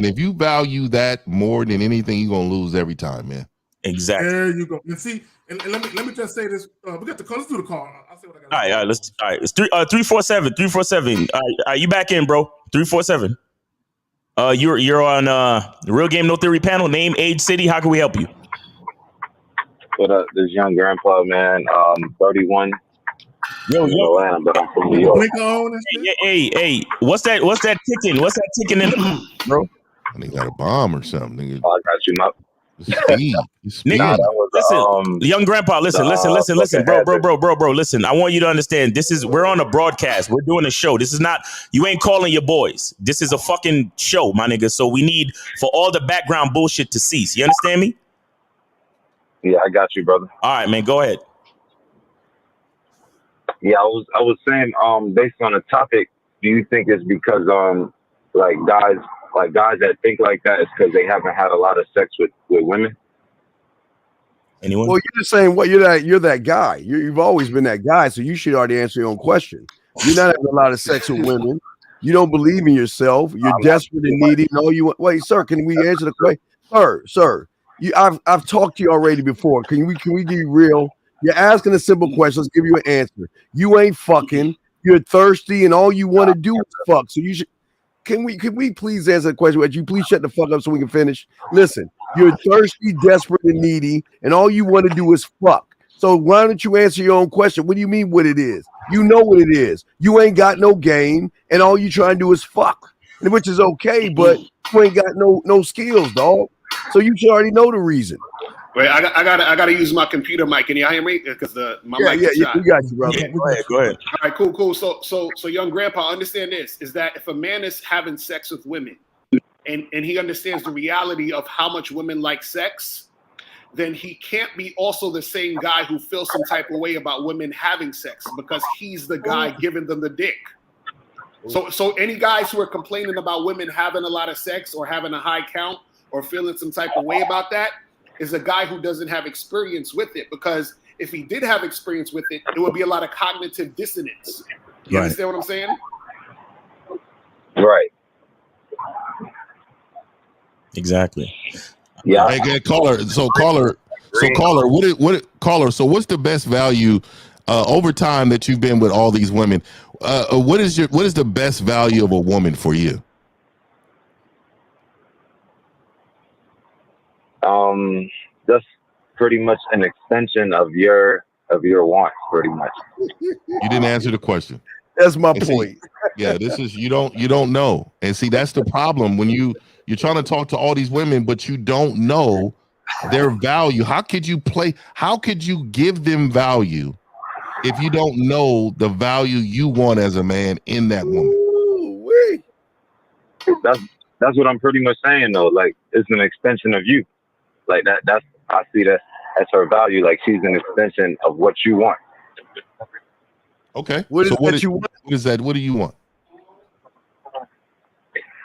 if you value that more than anything, you're gonna lose every time, man.
Exactly.
There you go. And see, and let me just say this. We got the call. Let's do the call. I'll say what I got.
All right. It's 347. All right, you back in, bro? 347. You're on the Real Game No Theory panel. Name, age, city. How can we help you?
What up? This young grandpa, man. 31.
Yo.
But I'm from New York.
Hey. What's that ticking? What's that ticking in, bro?
And they got a bomb or something. Nigga.
Oh, I got you, Mop.
Speed.
Nigga, listen, young grandpa, listen, bro. Listen, I want you to understand. We're on a broadcast. We're doing a show. This is not, you ain't calling your boys. This is a fucking show, my nigga. So we need for all the background bullshit to cease. You understand me?
Yeah, I got you, brother.
All right, man, go ahead.
Yeah, I was saying, based on the topic, do you think it's because like guys that think like that is because they haven't had a lot of sex with women?
Anyone?
Well, you're just saying you're that guy. You've always been that guy, so you should already answer your own question. You're not having a lot of sex with women. You don't believe in yourself. You're desperate and needy. And all you want. Wait, sir, can we answer the question? Sir. I've talked to you already before. Can we be real? You're asking a simple question. Let's give you an answer. You ain't fucking. You're thirsty, and all you want to do is fuck. So you should. Can we please answer the question? Would you please shut the fuck up so we can finish? Listen, you're thirsty, desperate, and needy, and all you want to do is fuck. So why don't you answer your own question? What do you mean what it is? You know what it is. You ain't got no game, and all you trying to do is fuck, which is okay, but you ain't got no skills, dog. So you should already know the reason.
Wait, I gotta use my computer mic. Can you hear me? Because my mic is shot.
We got you, brother.
Yeah, go ahead.
All right, cool. So young grandpa, understand this: is that if a man is having sex with women, and he understands the reality of how much women like sex, then he can't be also the same guy who feels some type of way about women having sex because he's the guy giving them the dick. So any guys who are complaining about women having a lot of sex or having a high count or feeling some type of way about that is a guy who doesn't have experience with it, because if he did have experience with it, it would be a lot of cognitive dissonance. You understand what I'm saying?
Right.
Exactly.
Yeah.
Hey, caller. So what's the best value over time that you've been with all these women? What is the best value of a woman for you?
Just pretty much an extension of your wants, pretty much.
You didn't answer the question.
That's my point.
Yeah, this is you don't know. And see, that's the problem when you're trying to talk to all these women, but you don't know their value. How could you give them value if you don't know the value you want as a man in that woman?
That's what I'm pretty much saying though. Like, it's an extension of you. Like that's I see that as her value. Like, she's an extension of what you want.
Okay.
What
What is that? What do you want?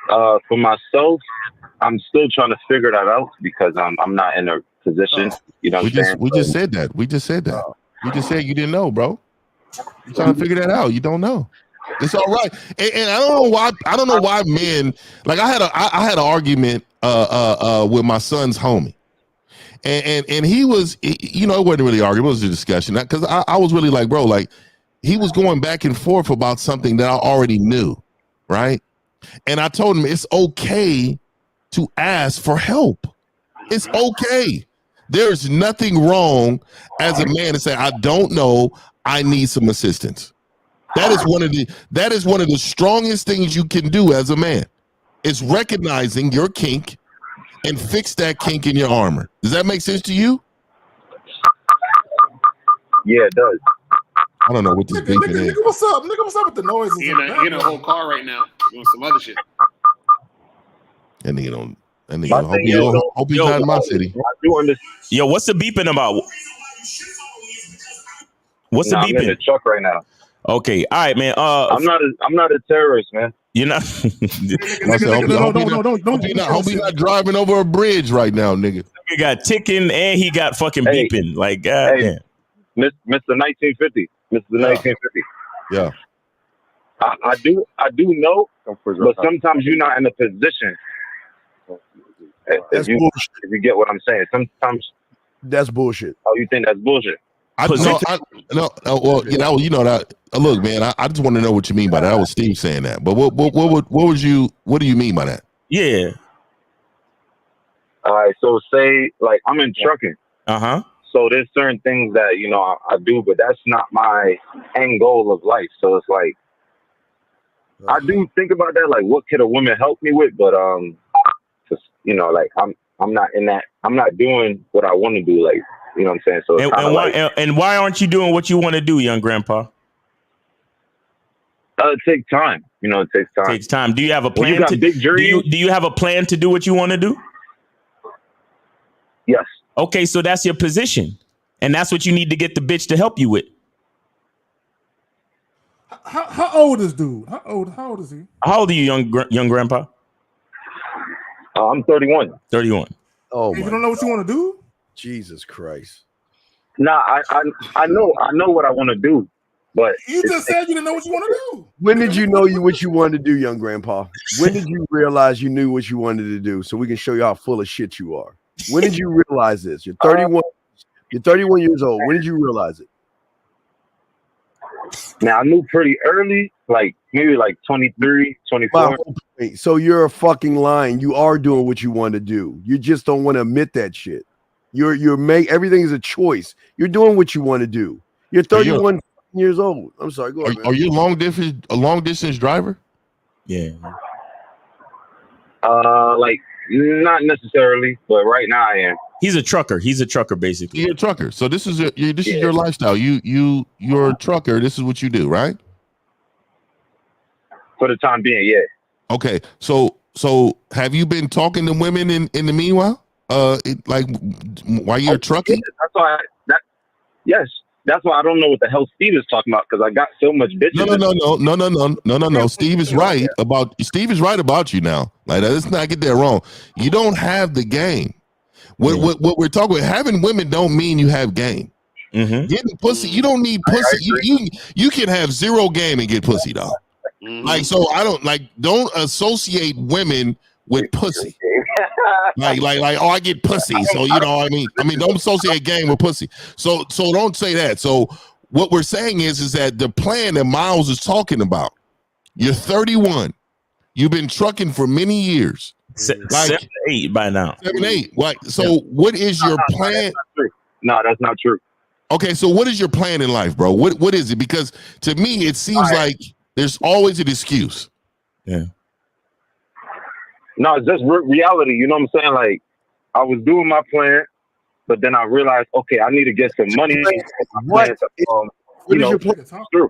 For myself, I'm still trying to figure that out because I'm not in a position. You know,
we just said that. We just said you didn't know, bro. You're trying to figure that out. You don't know. It's all right. And I don't know why men, like I had an argument with my son's homie. And he was, it wasn't really an argument, it was a discussion. Because I was really like, bro, like he was going back and forth about something that I already knew, right? And I told him it's okay to ask for help. It's okay. There's nothing wrong as a man to say, I don't know. I need some assistance. That is one of the strongest things you can do as a man. Is recognizing your kink and fix that kink in your armor. Does that make sense to you?
Yeah, it does.
I don't know what this beeping is.
Nigga, what's up? Nigga, what's up with the noises?
He in a whole car right now doing some other shit.
That nigga don't. That nigga hope he's not in my city.
I do understand.
Yo, what's the beeping about? What's the beeping?
I'm in the truck right now.
Okay, all right, man.
I'm not a terrorist, man.
You're not.
Hope he's not driving over a bridge right now, nigga.
He got ticking and he got fucking beeping. Like, goddamn.
Mr. 1950. Mr. 1950.
Yeah.
I do know, but sometimes you're not in a position. If you get what I'm saying. Sometimes
that's bullshit.
Oh, you think that's bullshit?
Well, you know that. Look, man, I just want to know what you mean by that. That was Steve saying that, but what do you mean by that?
Yeah.
All right, so say like I'm in trucking. So there's certain things that I do, but that's not my end goal of life. So it's like I do think about that, like what could a woman help me with, but like I'm not in that. I'm not doing what I want to do, like. You know what I'm saying? So
and why aren't you doing what you want to do, young grandpa?
It takes time. It takes time.
Takes time. Do you have a plan?
You got big dreams?
Do you have a plan to do what you want to do?
Yes.
Okay, so that's your position, and that's what you need to get the bitch to help you with.
How old is dude? How old is he?
How old are you, young grandpa?
I'm 31.
31.
Oh,
you don't know what you want to do?
Jesus Christ.
Nah, I know what I want to do, but
you just said you didn't know what you want to do.
When did you know what you wanted to do, young grandpa? When did you realize you knew what you wanted to do so we can show you how full of shit you are? When did you realize this? You're 31. You're 31 years old. When did you realize it?
Now I knew pretty early, like maybe like 23, 24.
So you're a fucking lying. You are doing what you want to do. You just don't want to admit that shit. Everything is a choice. You're doing what you want to do. You're 31 years old. I'm sorry. Go ahead.
Are you a long distance driver?
Yeah.
Like not necessarily, but right now I am.
He's a trucker. Basically.
You're a trucker. So this is your lifestyle. You're a trucker. This is what you do, right?
For the time being, yeah.
Okay. So have you been talking to women in the meanwhile? While you're trucking?
Yes. That's why I don't know what the hell Steve is talking about, because I got so much bitches.
No. Steve is right about you now. Like, let's not get that wrong. You don't have the game. What we're talking about, having women don't mean you have game. Getting pussy, you don't need pussy. You can have zero game and get pussy, dog. Like, so don't associate women with pussy. like I get pussy, so I mean don't associate game with pussy. So don't say that. So what we're saying is that the plan that Miles is talking about, you're 31, you've been trucking for many years,
7, 8 by now.
7, 8. Like, so what is your plan?
No, that's not true.
Okay, so what is your plan in life, bro? What is it? Because to me it seems like there's always an excuse.
Yeah.
No, it's just reality. You know what I'm saying? Like, I was doing my plan, but then I realized, okay, I need to get some money.
What is your plan?
True.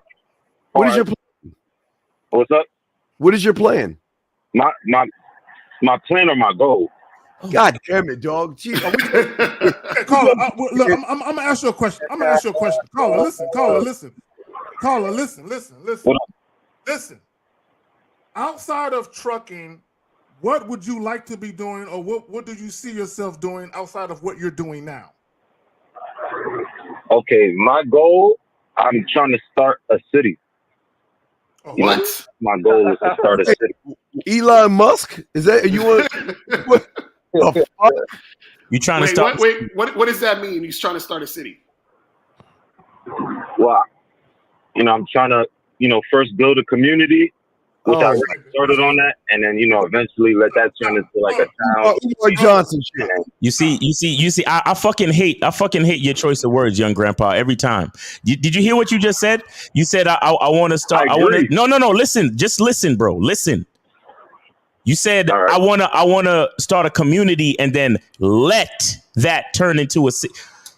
What is your plan?
What's up?
What is your plan?
My plan or my goal?
God damn it, dog. Gee,
Caller, look, I'm gonna ask you a question. Caller, listen. Outside of trucking, what would you like to be doing, or what do you see yourself doing outside of what you're doing now?
Okay, my goal, I'm trying to start a city.
What?
My goal is to start a city.
Elon Musk? Is that you want? What the fuck?
You trying to start?
Wait. What does that mean? He's trying to start a city.
Well, I'm trying to, first build a community, which I already started on that, and then eventually let that turn into like a town.
Johnson shit.
You see. I fucking hate your choice of words, young grandpa. Every time. Did you hear what you just said? You said I want to start. No. Listen, just listen, bro. Listen. You said I wanna start a community and then let that turn into a city.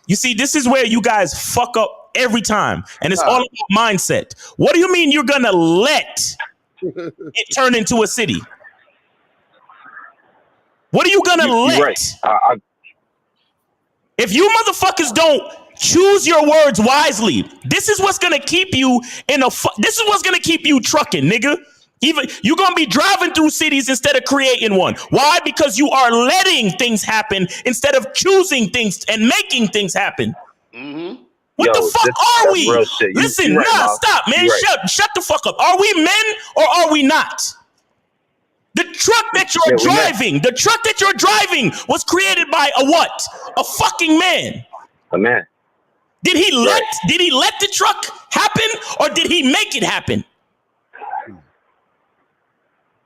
You see, this is where you guys fuck up every time, and it's all about mindset. What do you mean you're gonna let it turn into a city? What are you gonna let?
Right.
If you motherfuckers don't choose your words wisely, this is what's gonna keep you this is what's gonna keep you trucking, nigga. Even you're gonna be driving through cities instead of creating one. Why? Because you are letting things happen instead of choosing things and making things happen.
Mm-hmm.
What the fuck are we? Listen, stop, man. Shut the fuck up. Are we men or are we not? The truck that you're driving was created by a what? A fucking man.
A man.
Did he let the truck happen or did he make it happen?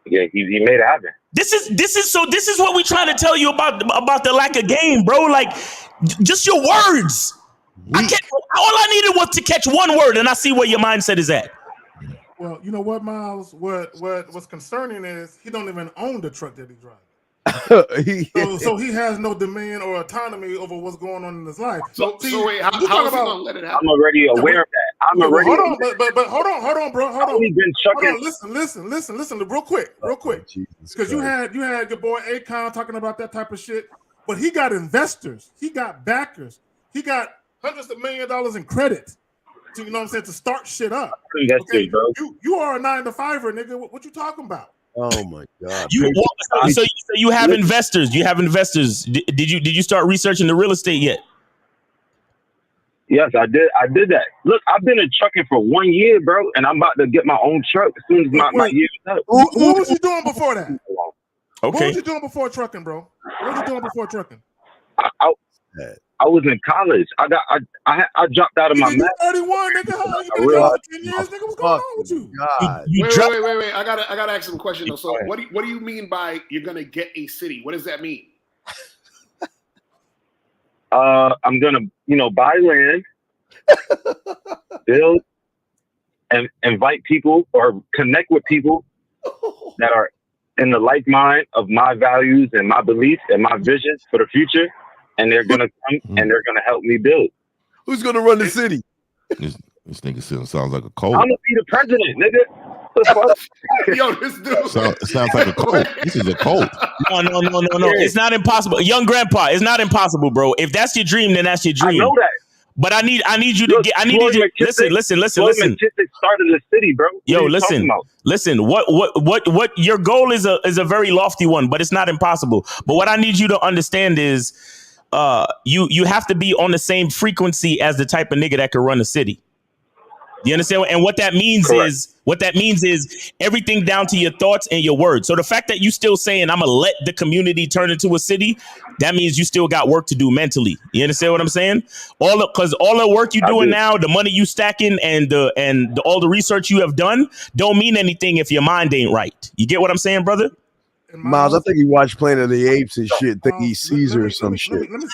Yeah, he made it happen.
This is what we're trying to tell you about the lack of game, bro. Like, just your words. All I needed was to catch one word, and I see where your mindset is at.
Well, you know what, Miles? What's concerning is he don't even own the truck that he drives. So he has no demand or autonomy over what's going on in his life.
So wait, how is he gonna let it happen?
I'm already aware of that.
Hold on, bro. Hold on. Listen, real quick. Because you had your boy Akon talking about that type of shit, but he got investors, he got backers, he got hundreds of $1 million in credit. To, you know what I'm saying, to start shit up.
Okay?
Bro. You are a 9-to-5er, nigga. What you talking about?
Oh my God!
So you have investors. You have investors. Did you start researching the real estate yet?
Yes, I did. I did that. Look, I've been in trucking for 1 year, bro, and I'm about to get my own truck as soon as my year is up.
What was you doing before that?
Okay.
What was you doing before trucking, bro? What was you doing before trucking?
I was in college. I dropped out of my math.
31, nigga. How you been for 10 years, nigga? What's going on with you?
Wait. I gotta ask him a question though. So what do you mean by you're gonna get a city? What does that mean?
I'm gonna, buy land, build, and invite people or connect with people that are in the like mind of my values and my beliefs and my vision for the future. And they're gonna come and they're gonna help me build.
Who's gonna run the city?
This nigga sounds like a cult.
I'm gonna be the president, nigga.
Yo, this dude
sounds like a cult. This is a cult.
No. It's not impossible, young grandpa. It's not impossible, bro. If that's your dream, then that's your dream.
I know that.
But I need you to listen.
Started the city, bro.
Yo, listen. What your goal is a very lofty one, but it's not impossible. But what I need you to understand is, you have to be on the same frequency as the type of nigga that can run a city. You understand? And what that means is everything down to your thoughts and your words. So the fact that you still saying I'm gonna let the community turn into a city, that means you still got work to do mentally. You understand what I'm saying? All the work you doing now, the money you stacking, and all the research you have done don't mean anything if your mind ain't right. You get what I'm saying, brother?
Miles, I think he watched Planet of the Apes and shit. Think he's Caesar or some shit.
Let me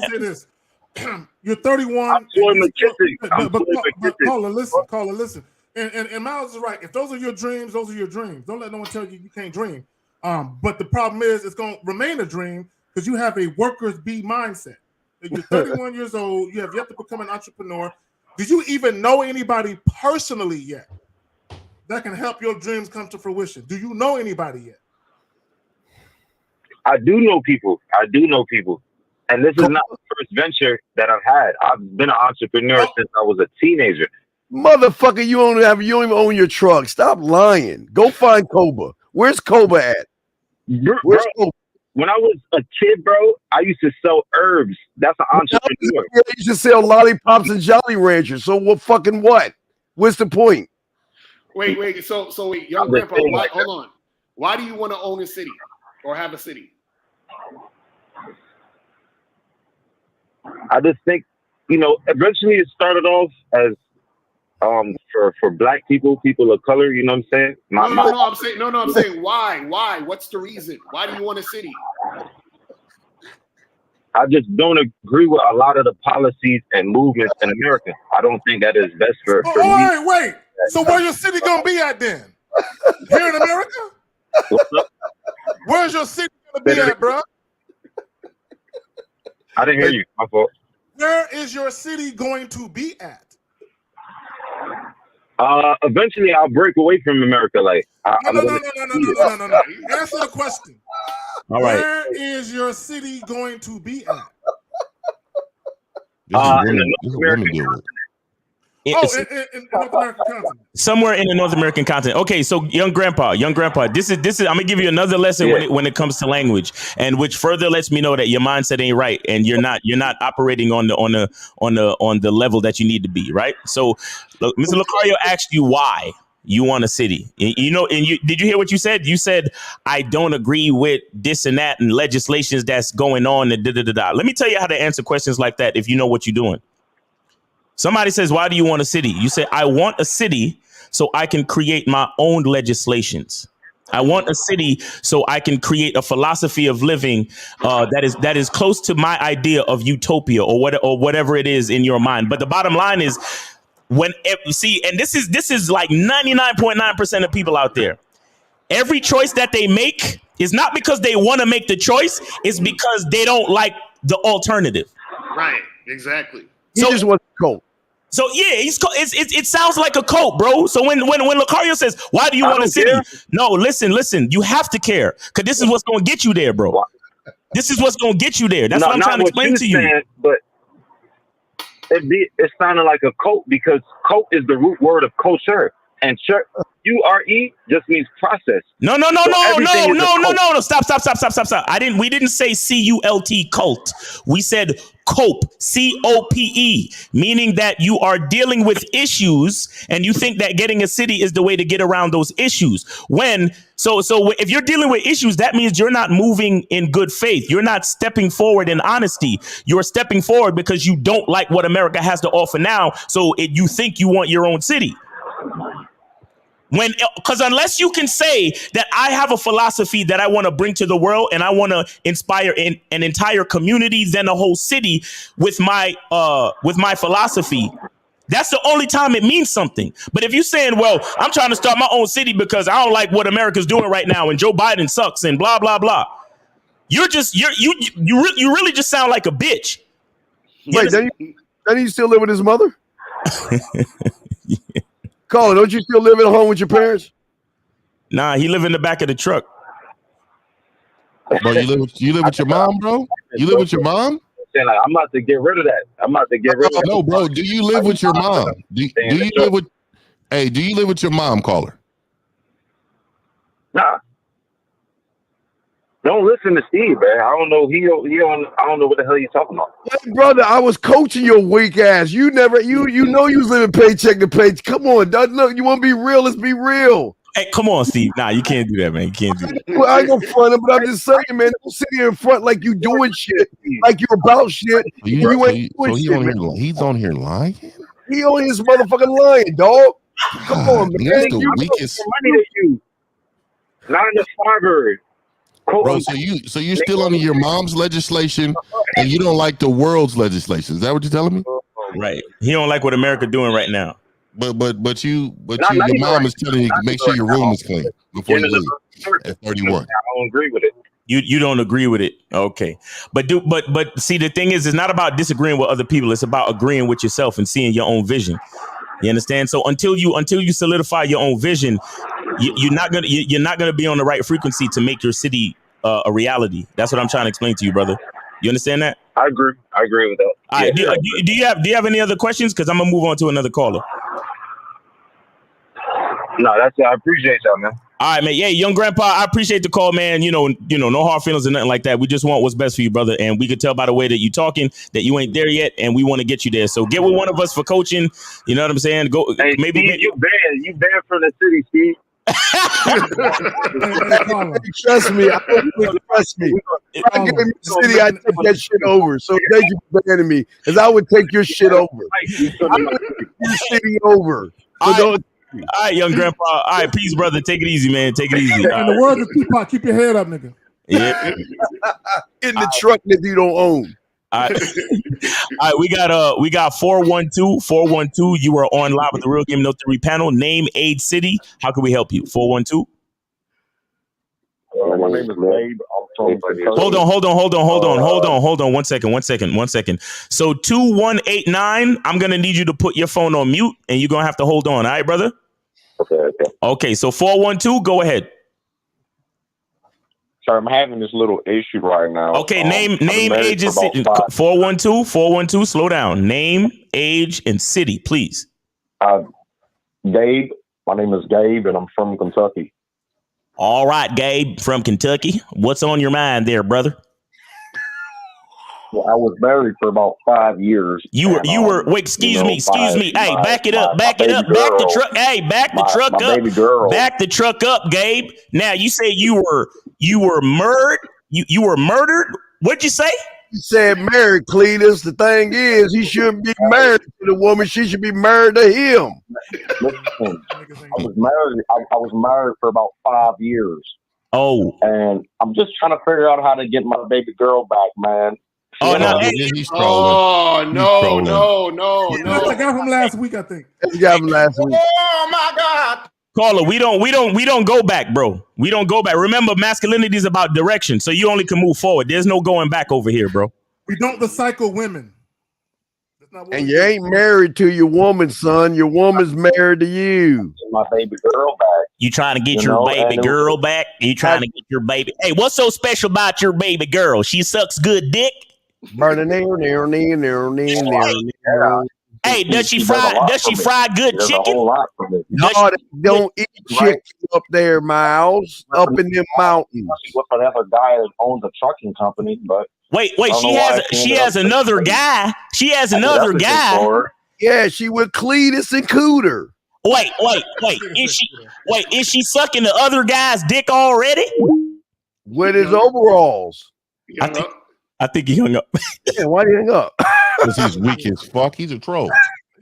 say this. You're 31. But caller, listen. And Miles is right. If those are your dreams, those are your dreams. Don't let no one tell you can't dream. But the problem is it's going to remain a dream because you have a workers bee mindset. You're 31 years old. You have yet to become an entrepreneur. Did you even know anybody personally yet that can help your dreams come to fruition? Do you know anybody yet?
I do know people. And this is not the first venture that I've had. I've been an entrepreneur since I was a teenager.
Motherfucker, you don't even own your truck. Stop lying. Go find Koba. Where's Koba at?
Where's Koba? When I was a kid, bro, I used to sell herbs. That's an entrepreneur.
You used to sell lollipops and Jolly Ranchers. So what? What's the point?
Wait. So wait, young grandpa, hold on. Why do you want to own a city or have a city?
I just think, eventually it started off as for black people, people of color. You know what I'm saying?
I'm saying why? What's the reason? Why do you want a city?
I just don't agree with a lot of the policies and movements in America. I don't think that is best for me.
Wait. So where's your city gonna be at then? Here in America? Where's your city gonna be at, bro?
I didn't hear you. My fault.
Where is your city going to be at?
Eventually, I'll break away from America. Like,
No. Answer the question.
All right.
Where is your city going to be at?
In the North American continent.
In North American continent.
Somewhere in the North American continent. Okay, so young grandpa, this is I'm gonna give you another lesson when it comes to language, and which further lets me know that your mindset ain't right, and you're not operating on the level that you need to be, right? So, look, Mr. Lucario asked you why you want a city. Did you hear what you said? You said, I don't agree with this and that and legislations that's going on and da-da-da-da. Let me tell you how to answer questions like that if you know what you're doing. Somebody says, why do you want a city? You say, I want a city so I can create my own legislations. I want a city so I can create a philosophy of living that is close to my idea of utopia or whatever it is in your mind. But the bottom line is, and this is like 99.9% of people out there. Every choice that they make is not because they want to make the choice, it's because they don't like the alternative.
Right, exactly.
He just wants a cult.
So yeah, it sounds like a cult, bro. So when Lucario says, why do you want a city? Care. No, listen, you have to care, because this is what's going to get you there, bro. This is what's going to get you there. That's what I'm trying to explain to you.
But it's sounding like a cult, because cult is the root word of culture, and URE just means process.
No. Stop. We didn't say CULT cult. We said cope, COPE, meaning that you are dealing with issues and you think that getting a city is the way to get around those issues. So if you're dealing with issues, that means you're not moving in good faith. You're not stepping forward in honesty. You're stepping forward because you don't like what America has to offer now. So you think you want your own city. Because unless you can say that I have a philosophy that I want to bring to the world and I want to inspire an entire community, then a whole city with my philosophy, that's the only time it means something. But if you're saying, well, I'm trying to start my own city because I don't like what America's doing right now and Joe Biden sucks and blah, blah, blah. You really just sound like a bitch.
Wait, doesn't he still live with his mother?
Yeah.
Colin, don't you still live at home with your parents?
Nah, he live in the back of the truck.
Bro, you live with your mom, bro? You live with your mom?
I'm about to get rid of that.
No, bro. Do you live with your mom? Do you live with your mom, caller?
Nah. Don't listen to Steve, man. I don't know. I don't know what the hell you're talking about.
Hey, brother, I was coaching your weak ass. You know you was living paycheck to paycheck. Come on, look, you want to be real? Let's be real.
Hey, come on, Steve. Nah, you can't do that, man. You can't do that.
Well, I ain't gonna front him, but I'm just saying, man, don't sit here in front like you doing shit, like you're about shit. He's
on here lying?
He on his motherfucking lying, dog. Come on, man.
That's the weakest.
Money to you. 9 to 5.
Bro, so you're still under your mom's legislation and you don't like the world's legislation. Is that what you're telling me?
Right. He don't like what America doing right now.
But your mom is telling you to make sure your room is clean before you leave at 31.
I don't agree with it.
You don't agree with it. Okay. But see, the thing is, it's not about disagreeing with other people. It's about agreeing with yourself and seeing your own vision. You understand? So until you solidify your own vision, you're not gonna be on the right frequency to make your city a reality. That's what I'm trying to explain to you, brother. You understand that?
I agree with that.
All right. Do you have any other questions? Because I'm gonna move on to another caller.
No, that's it. I appreciate y'all, man.
All right, man. Yeah, young grandpa, I appreciate the call, man. You know, no hard feelings or nothing like that. We just want what's best for you, brother. And we could tell by the way that you talking that you ain't there yet, and we want to get you there. So get with one of us for coaching. You know what I'm saying? Go.
Hey,
maybe
Steve, you banned from the city, Steve.
Trust me. Trust me. If I get in the city, I take that shit over. So thank you for banning me, because I would take your shit over. I would take your city over. So don't.
All right, young grandpa. All right, peace, brother. Take it easy, man. Take it easy.
In the words of Tupac, keep your head up, nigga.
Yeah.
In the truck that you don't own.
All right, we got 412. You are on live with the Real Game No 3 panel. Name, age, city. How can we help you? 412.
My name is Gabe.
Hold on. 1 second. So 2189. I'm gonna need you to put your phone on mute, and you're gonna have to hold on. All right, brother. Okay. So 412. Go ahead.
Sorry, I'm having this little issue right now.
Okay, name, age, and city. 412. Slow down. Name, age, and city, please.
Gabe. My name is Gabe, and I'm from Kentucky.
All right, Gabe from Kentucky. What's on your mind there, brother?
Well, I was married for about 5 years.
You were. Wait, excuse me. Hey, back it up. Back the truck. Hey, back the truck up.
Baby girl.
Back the truck up, Gabe. Now you say you were murdered. You were murdered. What'd you say?
He said married, Cletus. The thing is, he shouldn't be married to the woman. She should be married to him.
Listen, I was married for about 5 years.
Oh.
And I'm just trying to figure out how to get my baby girl back, man.
Oh, no.
He's trolling.
No. That's the guy from last week, I think.
That's the guy from last week.
Oh my God.
Caller, we don't go back, bro. We don't go back. Remember, masculinity is about direction, so you only can move forward. There's no going back over here, bro.
We don't recycle women.
And you ain't married to your woman, son. Your woman's married to you.
My baby girl back.
You trying to get your baby girl back? You trying to get your baby? Hey, what's so special about your baby girl? She sucks good dick. Hey, does she fry good chicken?
No, they don't eat chicken up there, Miles. Up in them mountains.
With another guy that owns a trucking company, but
wait, she has another guy. She has another guy.
Yeah, she with Cletus and Cooter.
Wait. Is she sucking the other guy's dick already?
With his overalls.
I think he hung up.
Yeah, why did he hang up?
Because he's weak as fuck. He's a troll.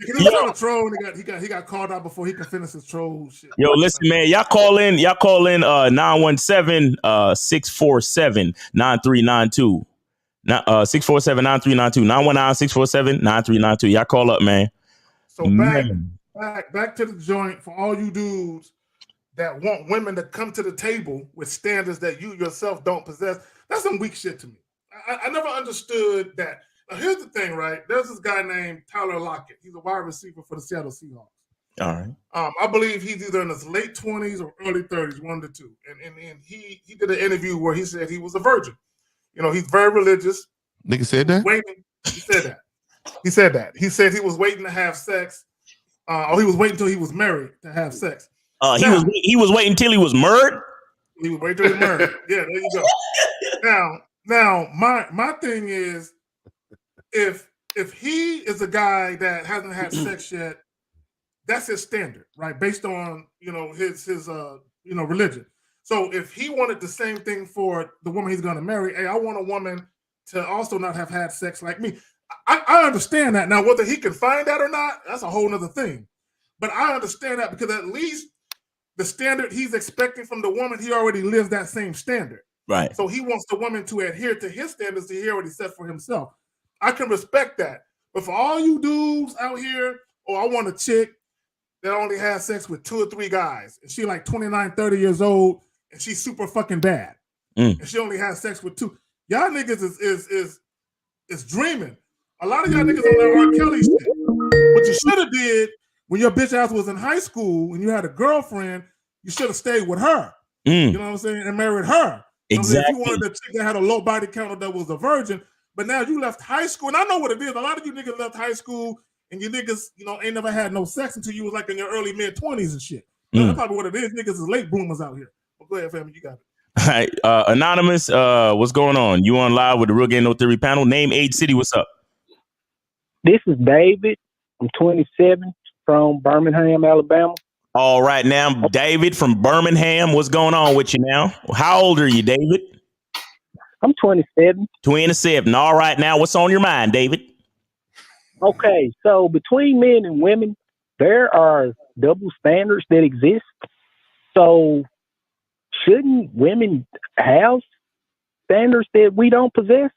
He was on a troll and he got called out before he could finish his troll shit.
Yo, listen, man, y'all call in 917-647-9392. 647-9392. 919-647-9392. Y'all call up, man.
So back to the joint for all you dudes that want women to come to the table with standards that you yourself don't possess. That's some weak shit to me. I never understood that. Now, here's the thing, right? There's this guy named Tyler Lockett. He's a wide receiver for the Seattle Seahawks.
All right.
I believe he's either in his late 20s or early 30s, one of the two. And he did an interview where he said he was a virgin. You know, he's very religious.
Nigga said that?
He said that. He said that. He said he was waiting to have sex. He was waiting until he was married to have sex.
He was waiting until he was married?
He was waiting until he was married. Yeah, there you go. Now, my thing is, if he is a guy that hasn't had sex yet, that's his standard, right? Based on his religion. So if he wanted the same thing for the woman he's going to marry, hey, I want a woman to also not have had sex like me. I understand that. Now, whether he can find that or not, that's a whole nother thing. But I understand that because at least the standard he's expecting from the woman, he already lives that same standard.
Right.
So he wants the woman to adhere to his standards that he already set for himself. I can respect that. But for all you dudes out here, I want a chick that only has sex with 2 or 3 guys. And she like 29, 30 years old, and she's super fucking bad. And she only has sex with 2. Y'all niggas is dreaming. A lot of y'all niggas on that R. Kelly shit. What you should have did when your bitch ass was in high school and you had a girlfriend, you should have stayed with her. You know what I'm saying? And married her.
Exactly.
If you wanted a chick that had a low body count that was a virgin, but now you left high school, and I know what it is. A lot of you niggas left high school, and you niggas, ain't never had no sex until you was like in your early mid-20s and shit. That's probably what it is. Niggas is late bloomers out here. But go ahead, family, you got it.
All right, Anonymous, what's going on? You on live with the Real Game No Theory panel. Name, age, city. What's up?
This is David. I'm 27 from Birmingham, Alabama.
All right, now, David from Birmingham, what's going on with you now? How old are you, David?
I'm 27.
27. All right, now, what's on your mind, David?
Okay, so between men and women, there are double standards that exist. So shouldn't women have standards that we don't possess?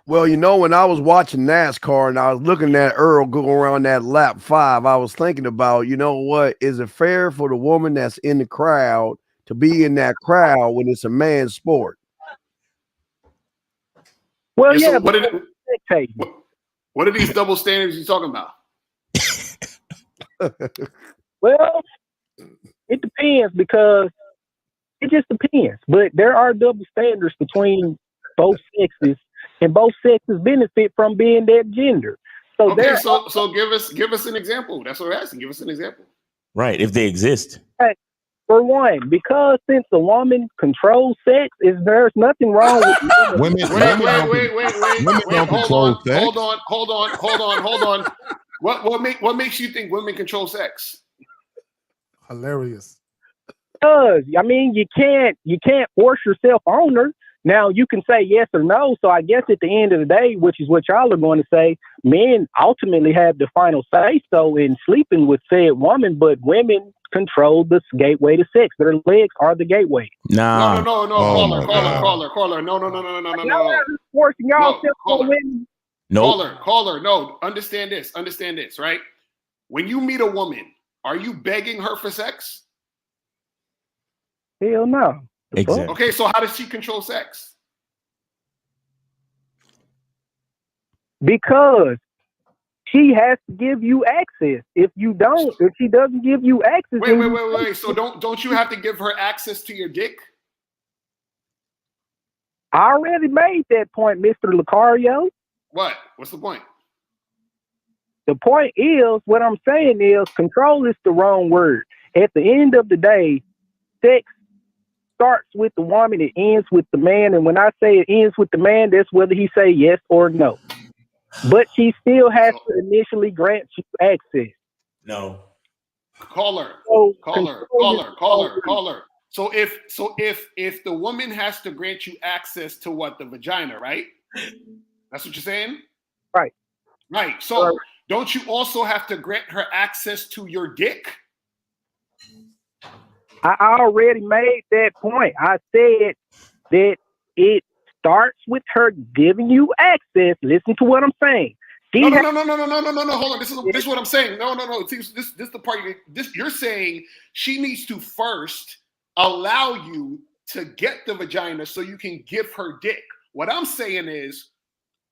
Well, you know, when I was watching NASCAR and I was looking at Earl go around that lap 5, I was thinking about, you know what, is it fair for the woman that's in the crowd to be in that crowd when it's a man's sport?
Well,
Yeah,
yeah,
so what are these double standards you're talking about?
well, it depends because it just depends. But there are double standards between both sexes, and both sexes benefit from being that gender. So
okay, so give us an example. That's what we're asking. Give us an example.
Right, if they exist.
Hey, for one, because since a woman controls sex, there's nothing wrong with
women.
Wait, hold on. What makes you think women control sex?
Hilarious.
Because I mean, you can't force yourself on her. Now you can say yes or no. So I guess at the end of the day, which is what y'all are going to say, men ultimately have the final say so in sleeping with said woman, but women control the gateway to sex. Their legs are the gateway.
Nah.
No. Caller. No.
Forcing y'all on women.
Nope.
Caller. No. Understand this, right? When you meet a woman, are you begging her for sex?
Hell no.
Exactly.
Okay, so how does she control sex?
Because she has to give you access. If she doesn't give you access.
Wait. So don't you have to give her access to your dick?
I already made that point, Mr. Lucario.
What? What's the point?
The point is, what I'm saying is, control is the wrong word. At the end of the day, sex starts with the woman, it ends with the man. And when I say it ends with the man, that's whether he say yes or no. But she still has to initially grant you access.
No.
Caller. So if the woman has to grant you access to what? The vagina, right? That's what you're saying?
Right.
Right. So don't you also have to grant her access to your dick?
I already made that point. I said that it starts with her giving you access. Listen to what I'm saying.
No. Hold on. This is what I'm saying. No. This is the part. You're saying she needs to first allow you to get the vagina so you can give her dick. What I'm saying is,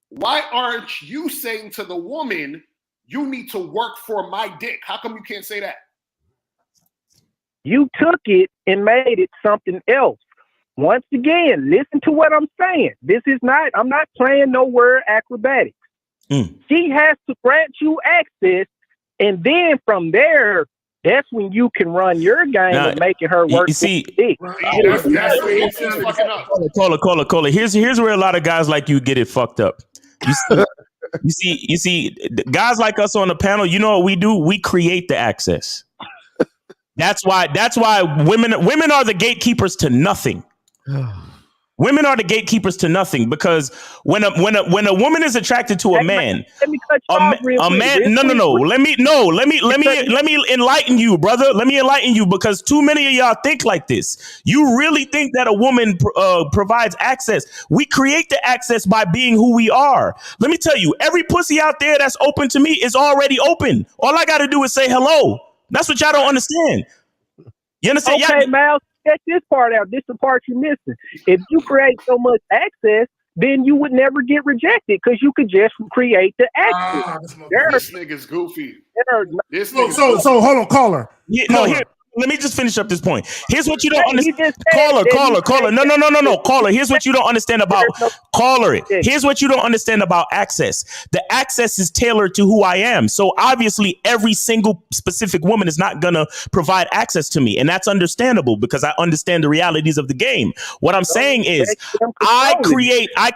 why aren't you saying to the woman, you need to work for my dick? How come you can't say that?
You took it and made it something else. Once again, listen to what I'm saying. I'm not playing no word acrobatics. She has to grant you access, and then from there, that's when you can run your game of making her work.
You see,
Caller.
Here's where a lot of guys like you get it fucked up. You see, guys like us on the panel, you know what we do? We create the access. That's why women are the gatekeepers to nothing. Women are the gatekeepers to nothing, because when a woman is attracted to a man, Let me enlighten you, brother. Let me enlighten you, because too many of y'all think like this. You really think that a woman provides access? We create the access by being who we are. Let me tell you, every pussy out there that's open to me is already open. All I got to do is say hello. That's what y'all don't understand. You understand?
Okay, Miles, check this part out. This is the part you're missing. If you create so much access, then you would never get rejected, because you could just create the access.
This nigga's goofy.
So hold on, caller.
Let me just finish up this point. Here's what you don't understand. Caller. No. Caller, here's what you don't understand about Here's what you don't understand about access. The access is tailored to who I am. So obviously every single specific woman is not gonna provide access to me. And that's understandable, because I understand the realities of the game. What I'm saying is I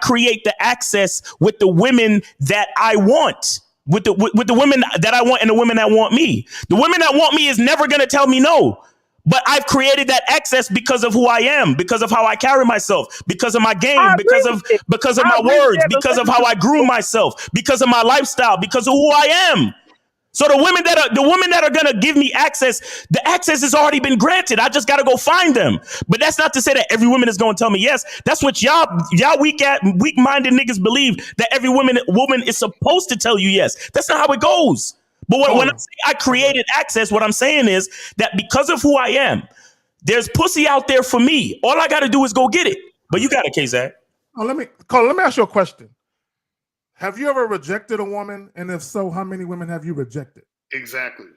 create the access with the women that I want. with the women that I want and the women that want me. The women that want me is never going to tell me no. But I've created that access because of who I am, because of how I carry myself, because of my game, because of my words, because of how I grew myself, because of my lifestyle, because of who I am. So the women that are gonna give me access, the access has already been granted. I just gotta go find them. But that's not to say that every woman is gonna tell me yes. That's what y'all weak-minded niggas believe, that every woman is supposed to tell you yes. That's not how it goes. But when I say I created access, what I'm saying is that because of who I am, there's pussy out there for me. All I gotta do is go get it. But you got it, K-Zach.
Oh, let me ask you a question. Have you ever rejected a woman? And if so, how many women have you rejected?
Exactly.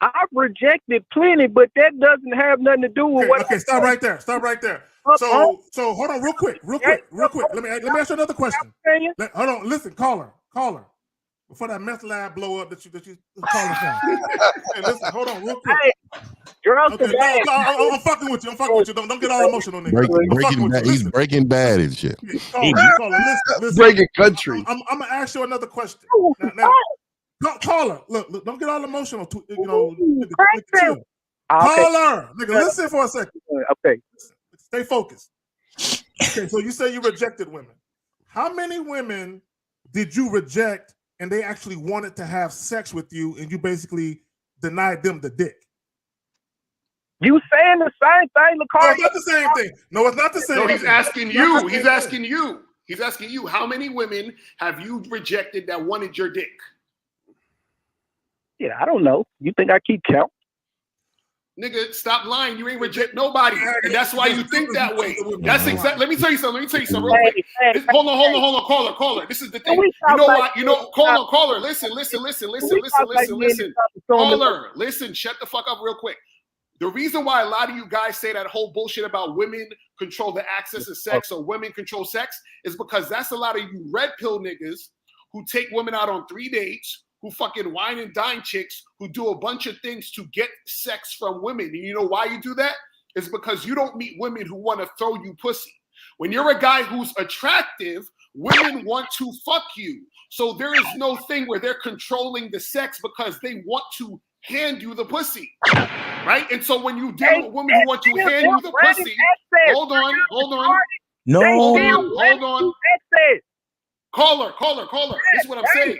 I've rejected plenty, but that doesn't have nothing to do with what.
Okay, stop right there. So hold on, real quick. Let me ask you another question. Hold on, listen, caller. Before that meth lab blow up that you calling from. Hey, listen, hold on, real quick. Okay, I'm fucking with you. Don't get all emotional, nigga.
He's Breaking Bad and shit.
Caller, listen.
Breaking country.
I'm gonna ask you another question. Now, caller, look, don't get all emotional. Chill. Caller, nigga, listen for a second.
Okay.
Stay focused. Okay, so you say you rejected women. How many women did you reject and they actually wanted to have sex with you and you basically denied them the dick?
You saying the same thing,
Lecard? No, it's not the same thing. No, it's not the same
thing.
No,
he's asking you. He's asking you. He's asking you. How many women have you rejected that wanted your dick?
Yeah, I don't know. You think I keep count?
Nigga, stop lying. You ain't reject nobody. And that's why you think that way. That's exactly. Let me tell you something real quick. Hold on, caller. This is the thing. You know what? Caller. Listen. Caller, listen, shut the fuck up real quick. The reason why a lot of you guys say that whole bullshit about women control the access to sex or women control sex is because that's a lot of you red pill niggas who take women out on 3 dates, who fucking wine and dine chicks, who do a bunch of things to get sex from women. And you know why you do that? It's because you don't meet women who want to throw you pussy. When you're a guy who's attractive, women want to fuck you. So there is no thing where they're controlling the sex because they want to hand you the pussy. Right? And so when you deal with women who want to hand you the pussy, hold on.
No.
Hold on. Caller. This is what I'm saying.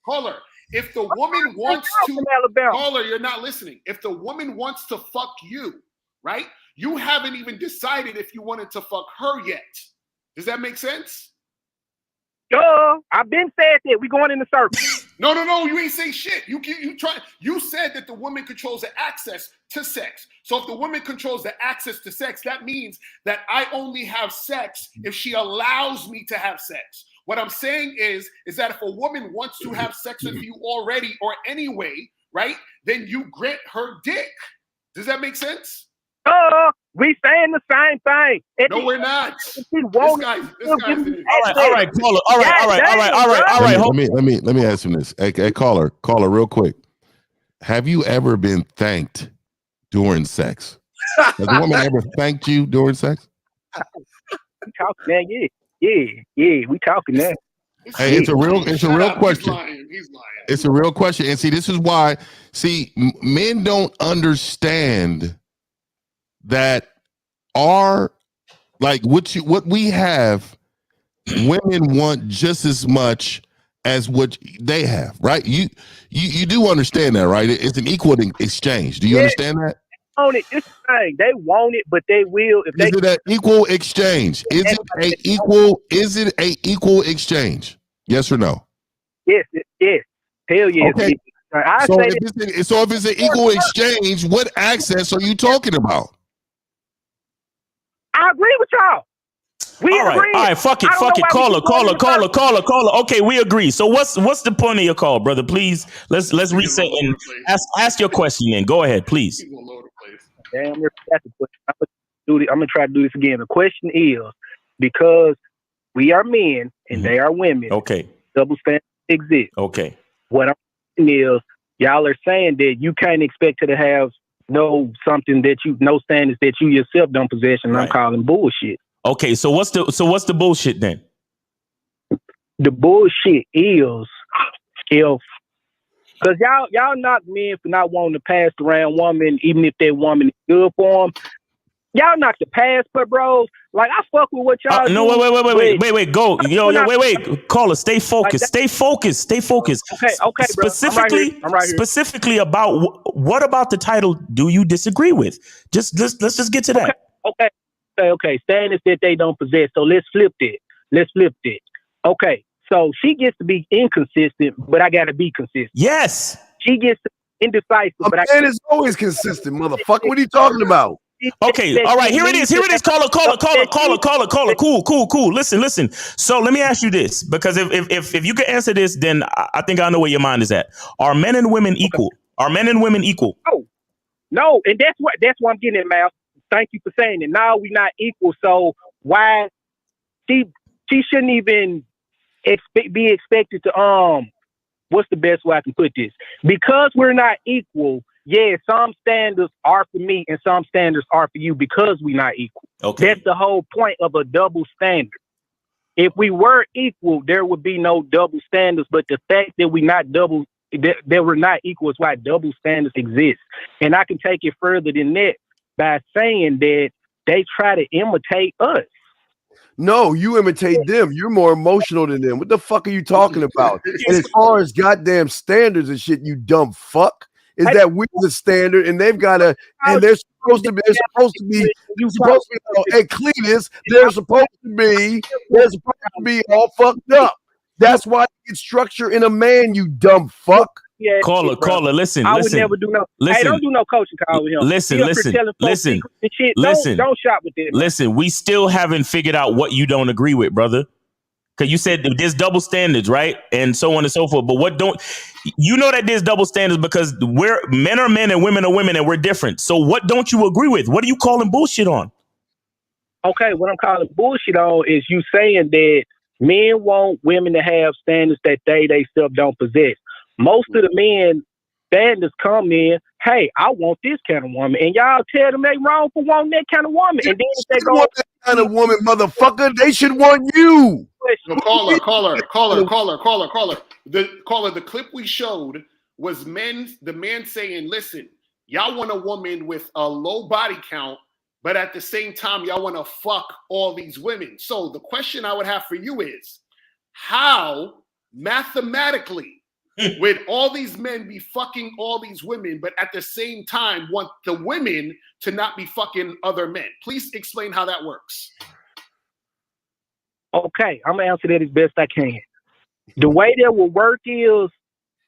Caller, if the woman wants to, caller, you're not listening. If the woman wants to fuck you, right? You haven't even decided if you wanted to fuck her yet. Does that make sense?
I've been said that. We going in the circle.
No, you ain't say shit. You said that the woman controls the access to sex. So if the woman controls the access to sex, that means that I only have sex if she allows me to have sex. What I'm saying is that if a woman wants to have sex with you already or anyway, right, then you grant her dick. Does that make sense?
We saying the same thing.
No, we're not.
This guy's
all right, caller. All right.
Let me ask him this. Hey, caller, real quick. Have you ever been thanked during sex? Has a woman ever thanked you during sex?
Yeah, we talking now.
Hey, it's a real question.
He's lying.
It's a real question. And see, this is why, men don't understand that what we have, women want just as much as what they have, right? You do understand that, right? It's an equal exchange. Do you understand that?
On it, this thing they want it, but they will if they.
Is it an equal exchange? Is it a equal exchange? Yes or no?
Yes. Hell yeah.
Okay. So if it's an equal exchange, what access are you talking about?
I agree with y'all.
All right, fuck it. Caller. Okay, we agree. So what's the point of your call, brother? Please, let's reset and ask your question then. Go ahead, please.
I'm gonna try to do this again. The question is, because we are men and they are women.
Okay.
Double standards exist.
Okay.
What I'm saying is, y'all are saying that you can't expect her to have no standards that you yourself don't possess, and I'm calling bullshit.
Okay, so what's the bullshit then?
the bullshit is if because y'all knock men for not wanting to pass around woman, even if that woman is good for them. Y'all knock the pass, but bros, like I fuck with what y'all.
No, wait, go, wait. Caller, stay focused, stay focused.
Okay, bro. I'm right here.
Specifically about what about the title do you disagree with? Let's just get to that.
Okay. Standards that they don't possess. So let's flip it. Okay, so she gets to be inconsistent, but I gotta be consistent.
Yes.
She gets indecisive, but
man is always consistent, motherfucker. What are you talking about?
Okay, all right, here it is. Caller. Cool. Listen. So let me ask you this, because if you can answer this, then I think I know where your mind is at. Are men and women equal? Are men and women equal?
No, and that's what I'm getting at, Mal. Thank you for saying it. Now we're not equal, so why she shouldn't even be expected to what's the best way I can put this? Because we're not equal. Yeah, some standards are for me and some standards are for you because we're not equal.
Okay.
That's the whole point of a double standard. If we were equal, there would be no double standards. But the fact that we're not equal is why double standards exist. And I can take it further than that by saying that they try to imitate us.
No, you imitate them. You're more emotional than them. What the fuck are you talking about? And as far as goddamn standards and shit, you dumb fuck. Is that we're the standard and they've got to, and they're supposed to be, hey, Cletus, they're supposed to be all fucked up. That's why it's structure in a man, you dumb fuck.
Yeah,
caller, listen.
I would never do no. Hey, don't do no coaching call with him.
Listen.
Don't shop with them.
Listen, we still haven't figured out what you don't agree with, brother. Because you said there's double standards, right? And so on and so forth. But what don't you know that there's double standards because men are men and women are women and we're different. So what don't you agree with? What are you calling bullshit on?
Okay, what I'm calling bullshit on is you saying that men want women to have standards that they themselves don't possess. Most of the men standards come in, hey, I want this kind of woman, and y'all tell them they wrong for wanting that kind of woman. And then if they go
want that kind of woman, motherfucker, they should want you.
No, caller. The clip we showed was the man saying, listen, y'all want a woman with a low body count, but at the same time, y'all want to fuck all these women. So the question I would have for you is, how mathematically would all these men be fucking all these women, but at the same time want the women to not be fucking other men? Please explain how that works.
Okay, I'm going to answer that as best I can. The way that will work is,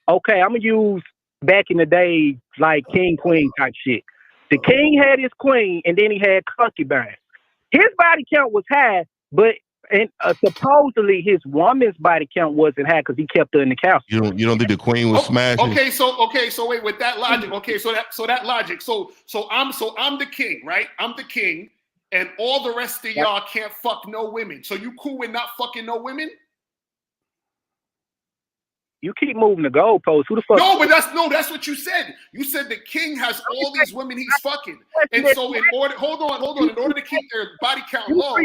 okay, I'm going to use back in the day, like king, queen type shit. The king had his queen, and then he had concubines. His body count was high, but supposedly his woman's body count wasn't high because he kept her in the castle.
You don't think the queen was smashing?
Okay, so wait, with that logic, so I'm the king, right? I'm the king, and all the rest of y'all can't fuck no women. So you cool with not fucking no women?
You keep moving the goalposts. Who the fuck?
No, but that's what you said. You said the king has all these women he's fucking, and so in order to keep their body count low,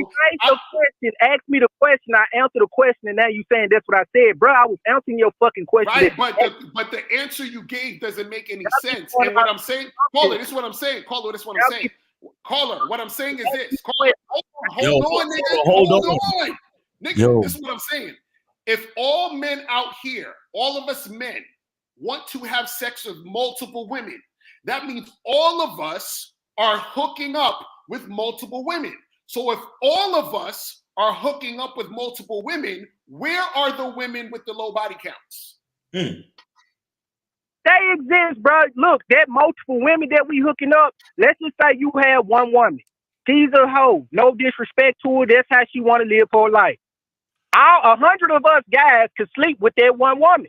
ask me the question. I answered the question, and now you saying that's what I said, bro. I was answering your fucking question.
Right, but the answer you gave doesn't make any sense. And what I'm saying, caller, this is what I'm saying. Caller, this is what I'm saying. Caller, what I'm saying is this. Caller, hold on, nigga. Hold on. Nigga, this is what I'm saying. If all men out here, all of us men, want to have sex with multiple women, that means all of us are hooking up with multiple women. So if all of us are hooking up with multiple women, where are the women with the low body counts?
They exist, bro. Look, that multiple women that we hooking up, let's just say you have one woman. She's a hoe. No disrespect to her. That's how she want to live her life. 100 of us guys could sleep with that one woman.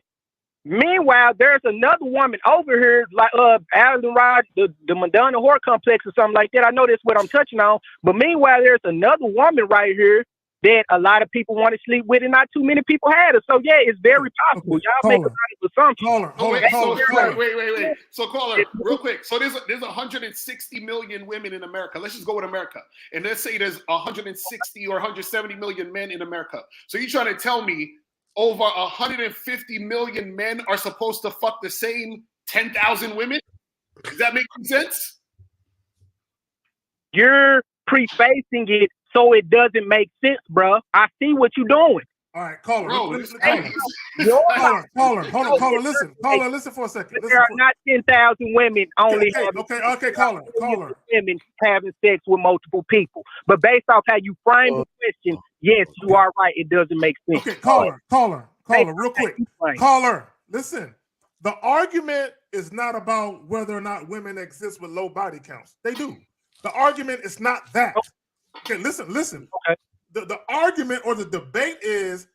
Meanwhile, there's another woman over here, like Allen Rod, the Madonna Whore Complex or something like that. I know that's what I'm touching on. But meanwhile, there's another woman right here that a lot of people want to sleep with, and not too many people had her. So yeah, it's very possible. Y'all make a lot of assumptions.
Wait. So caller, real quick. So there's 160 million women in America. Let's just go with America, and let's say there's 160 or 170 million men in America. So you're trying to tell me over 150 million men are supposed to fuck the same 10,000 women? Does that make sense?
You're prefacing it so it doesn't make sense, bro. I see what you're doing.
All right, caller.
Bro,
listen, caller, listen for a second.
There are not 10,000 women only.
Okay, caller.
Women having sex with multiple people. But based off how you frame the question, yes, you are right. It doesn't make sense.
Okay, caller, real quick. Caller, listen. The argument is not about whether or not women exist with low body counts. They do. The argument is not that. Okay, listen.
Okay.
The argument or the debate is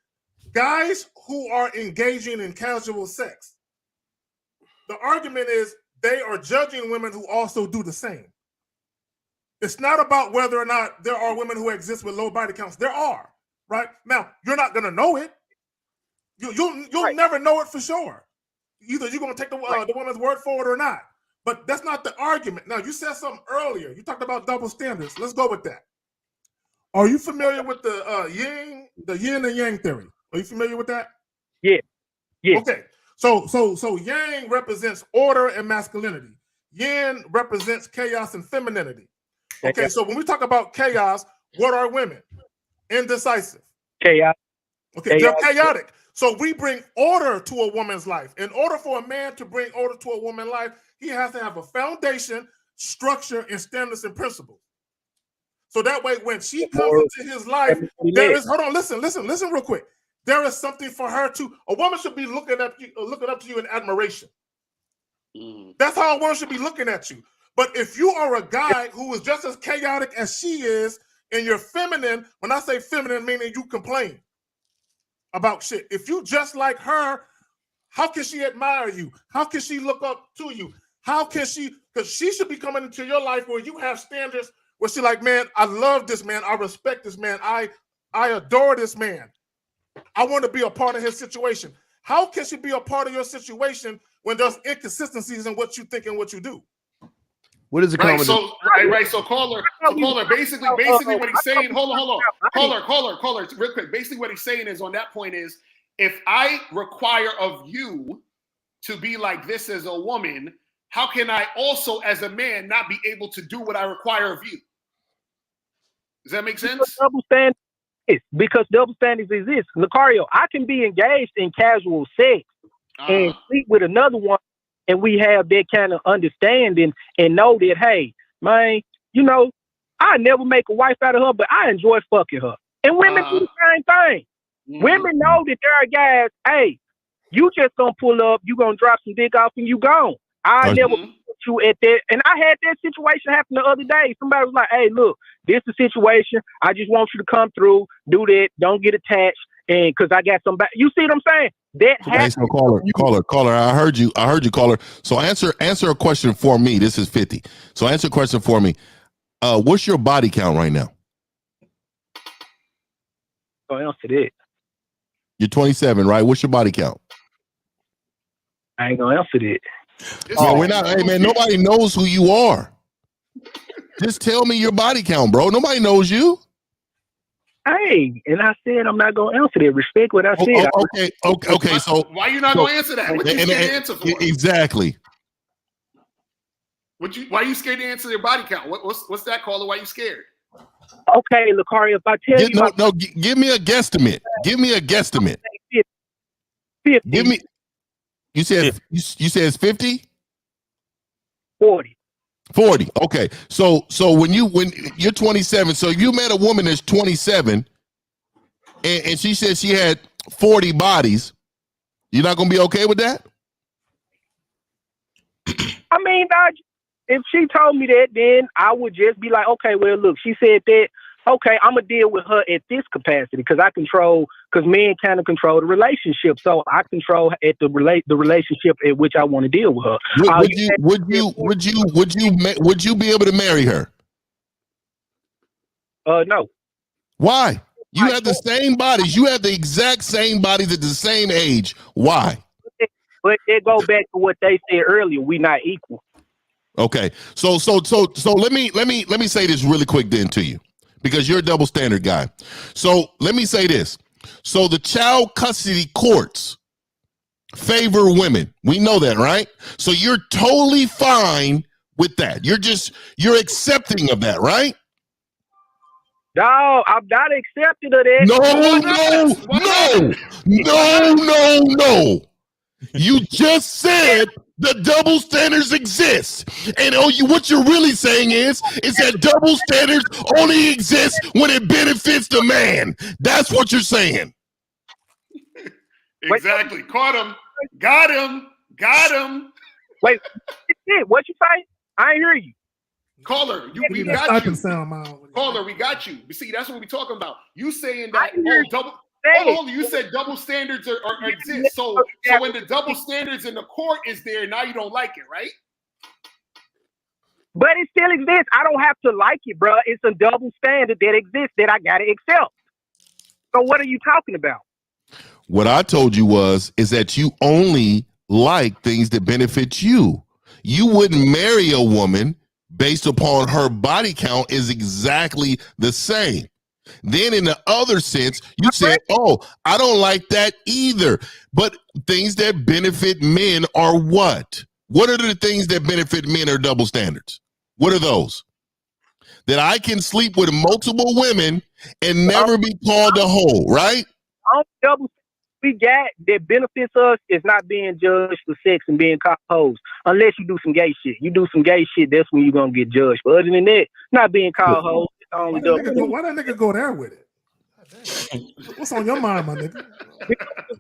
guys who are engaging in casual sex. The argument is they are judging women who also do the same. It's not about whether or not there are women who exist with low body counts. There are, right? Now, you're not going to know it. You'll never know it for sure. Either you're going to take the woman's word for it or not. But that's not the argument. Now, you said something earlier. You talked about double standards. Let's go with that. Are you familiar with the yin and yang theory? Are you familiar with that?
Yeah.
Okay. So yang represents order and masculinity. Yin represents chaos and femininity. Okay. So when we talk about chaos, what are women? Indecisive.
Chaos.
Okay. They're chaotic. So we bring order to a woman's life. In order for a man to bring order to a woman's life, he has to have a foundation, structure, and standards and principles. So that way, when she comes into his life, there is. Hold on, listen real quick. There is something for her to. A woman should be looking up to you in admiration. That's how a woman should be looking at you. But if you are a guy who is just as chaotic as she is, and you're feminine, when I say feminine, meaning you complain about shit. If you just like her, how can she admire you? How can she look up to you? How can she? Because she should be coming into your life where you have standards. Where she like, man, I love this man. I respect this man. I adore this man. I want to be a part of his situation. How can she be a part of your situation when there's inconsistencies in what you think and what you do?
What is the
right? So caller, basically what he's saying. Hold on, caller, real quick. Basically, what he's saying is on that point is if I require of you to be like this as a woman, how can I also, as a man, not be able to do what I require of you? Does that make sense?
Because double standards exist. Lucario, I can be engaged in casual sex and sleep with another one, and we have that kind of understanding and know that, hey, man, I never make a wife out of her, but I enjoy fucking her. And women do the same thing. Women know that there are guys, hey, you just gonna pull up, you gonna drop some dick off, and you gone. I never put you at that. And I had that situation happen the other day. Somebody was like, hey, look, this is the situation. I just want you to come through, do that, don't get attached, and because I got some back. You see what I'm saying? That happens.
So caller. I heard you, caller. So answer a question for me. This is 50. So answer a question for me. What's your body count right now?
Oh, answer that.
You're 27, right? What's your body count?
I ain't gonna answer that.
We're not. Hey man, nobody knows who you are. Just tell me your body count, bro. Nobody knows you.
Hey, and I said I'm not gonna answer that. Respect what I said.
Okay. So
why you not gonna answer that? What you scared to answer for?
Exactly.
Why you scared to answer your body count? What's that, caller? Why you scared?
Okay, Lucario, if I tell you,
give me a guesstimate. Give me a guesstimate.
50.
Give me. You said it's 50?
40.
40. Okay. So when you're 27, so you met a woman that's 27, and she said she had 40 bodies, you're not gonna be okay with that?
I mean, if she told me that, then I would just be like, okay, well, look, she said that. Okay, I'm gonna deal with her at this capacity because men kind of control the relationship, so I control at the relationship at which I want to deal with her.
Would you be able to marry her?
No.
Why? You have the same bodies. You have the exact same bodies at the same age. Why?
But it goes back to what they said earlier. We not equal.
Okay, so let me say this really quick then to you, because you're a double standard guy. So let me say this. So the child custody courts favor women. We know that, right? So you're totally fine with that. You're accepting of that, right?
No, I'm not accepting of that.
No. You just said the double standards exist. And what you're really saying is that double standards only exist when it benefits the man. That's what you're saying.
Exactly. Caught him. Got him.
Wait, what you say? I ain't hear you.
Caller, we got you. Caller, we got you. You see, that's what we're talking about. You saying that you said double standards are exist. So when the double standards in the court is there, now you don't like it, right?
But it still exists. I don't have to like it, bro. It's a double standard that exists that I gotta accept. So what are you talking about?
What I told you is that you only like things that benefit you. You wouldn't marry a woman based upon her body count is exactly the same. Then in the other sense, you said, oh, I don't like that either. But things that benefit men are what? What are the things that benefit men are double standards? What are those? That I can sleep with multiple women and never be called a hoe, right?
Double we got that benefits us is not being judged for sex and being called hoes. Unless you do some gay shit. You do some gay shit, that's when you're going to get judged. But other than that, not being called hoes.
Why that nigga go there with it? What's on your mind, my nigga?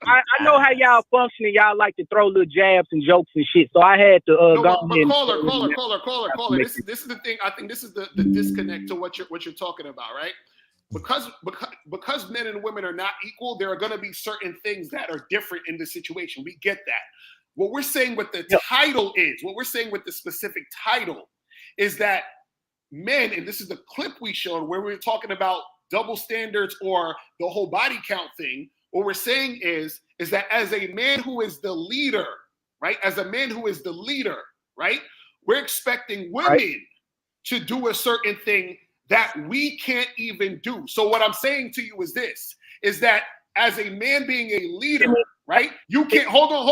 I know how y'all function and y'all like to throw little jabs and jokes and shit. So I had to go ahead.
Caller. This is the thing. I think this is the disconnect to what you're talking about, right? Because men and women are not equal, there are going to be certain things that are different in the situation. We get that. What we're saying with the title is, what we're saying with the specific title is that men, and this is the clip we showed where we were talking about double standards or the whole body count thing. What we're saying is that as a man who is the leader, right? As a man who is the leader, right? We're expecting women to do a certain thing that we can't even do. So what I'm saying to you is this, is that as a man being a leader, right? You can't, hold on.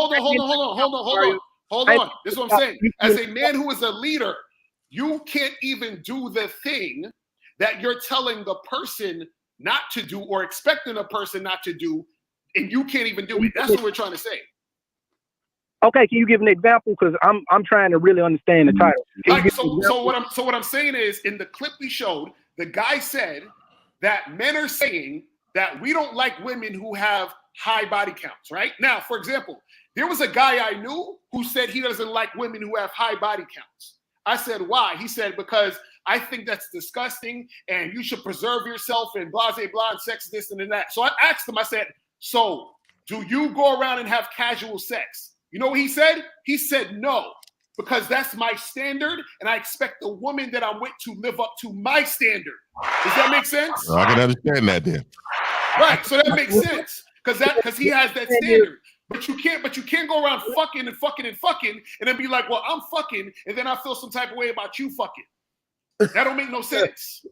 This is what I'm saying. As a man who is a leader, you can't even do the thing that you're telling the person not to do or expecting a person not to do, and you can't even do it. That's what we're trying to say.
Okay, can you give an example? Because I'm trying to really understand the title.
So what I'm saying is, in the clip we showed, the guy said that men are saying that we don't like women who have high body counts, right? Now, for example, there was a guy I knew who said he doesn't like women who have high body counts. I said, why? He said, because I think that's disgusting and you should preserve yourself and blah, blah, blah, and sex, this and that. So I asked him, I said, so do you go around and have casual sex? You know what he said? He said no, because that's my standard, and I expect the woman that I'm with to live up to my standard. Does that make sense?
I can understand that then.
Right, so that makes sense, because he has that standard. But you can't go around fucking and then be like, well, I'm fucking, and then I feel some type of way about you fucking. That don't make no sense.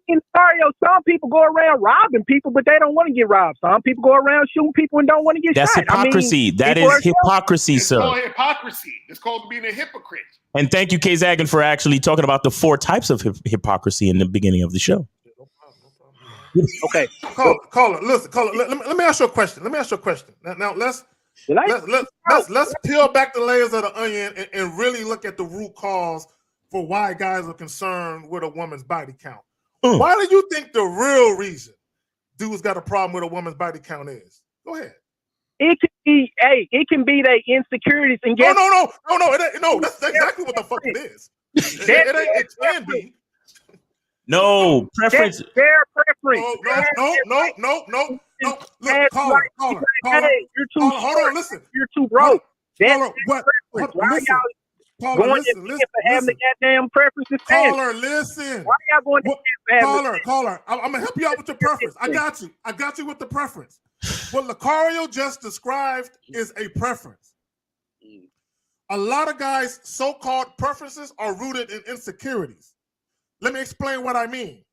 In Mario, some people go around robbing people, but they don't want to get robbed. Some people go around shooting people and don't want to get
That's
shot.
Hypocrisy. That is hypocrisy,
It's
sir.
called hypocrisy. It's called being a hypocrite.
And thank you, K. Zagan, for actually talking about the 4 types of hypocrisy in the beginning of the show.
Okay.
Caller, listen, let me ask you a question. Now let's peel back the layers of the onion and really look at the root cause for why guys are concerned with a woman's body count. Why do you think the real reason dudes got a problem with a woman's body count is? Go ahead.
It can be their insecurities and get
No, that's exactly what the fuck it is. It can be.
No, preference.
Their preference.
No. Look, caller.
Hey, you're too
hold on, listen.
You're too broke.
Caller, what? Caller, listen.
Having the goddamn preferences.
Caller, listen.
Why y'all going to
Caller, I'm gonna help you out with your preference. I got you with the preference. What Lucario just described is a preference. A lot of guys' so-called preferences are rooted in insecurities. Let me explain what I mean.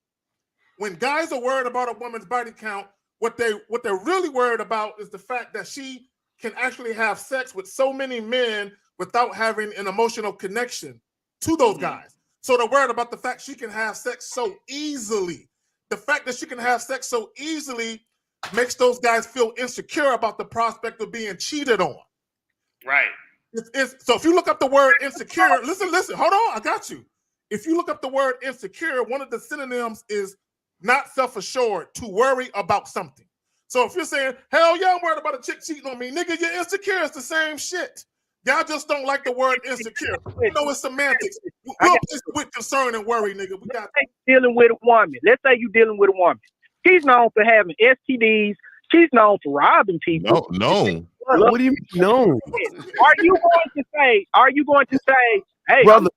When guys are worried about a woman's body count, what they're really worried about is the fact that she can actually have sex with so many men without having an emotional connection to those guys. So they're worried about the fact she can have sex so easily. The fact that she can have sex so easily makes those guys feel insecure about the prospect of being cheated on.
Right.
So if you look up the word insecure, listen, hold on, I got you. If you look up the word insecure, one of the synonyms is not self-assured, to worry about something. So if you're saying, hell yeah, I'm worried about a chick cheating on me, nigga, you're insecure. It's the same shit. Y'all just don't like the word insecure. You know, it's semantics. We're with concern and worry, nigga. We got
dealing with a woman. Let's say you're dealing with a woman. She's known for having STDs. She's known for robbing people.
No.
What do you mean? No.
Are you going to say, hey,
brother,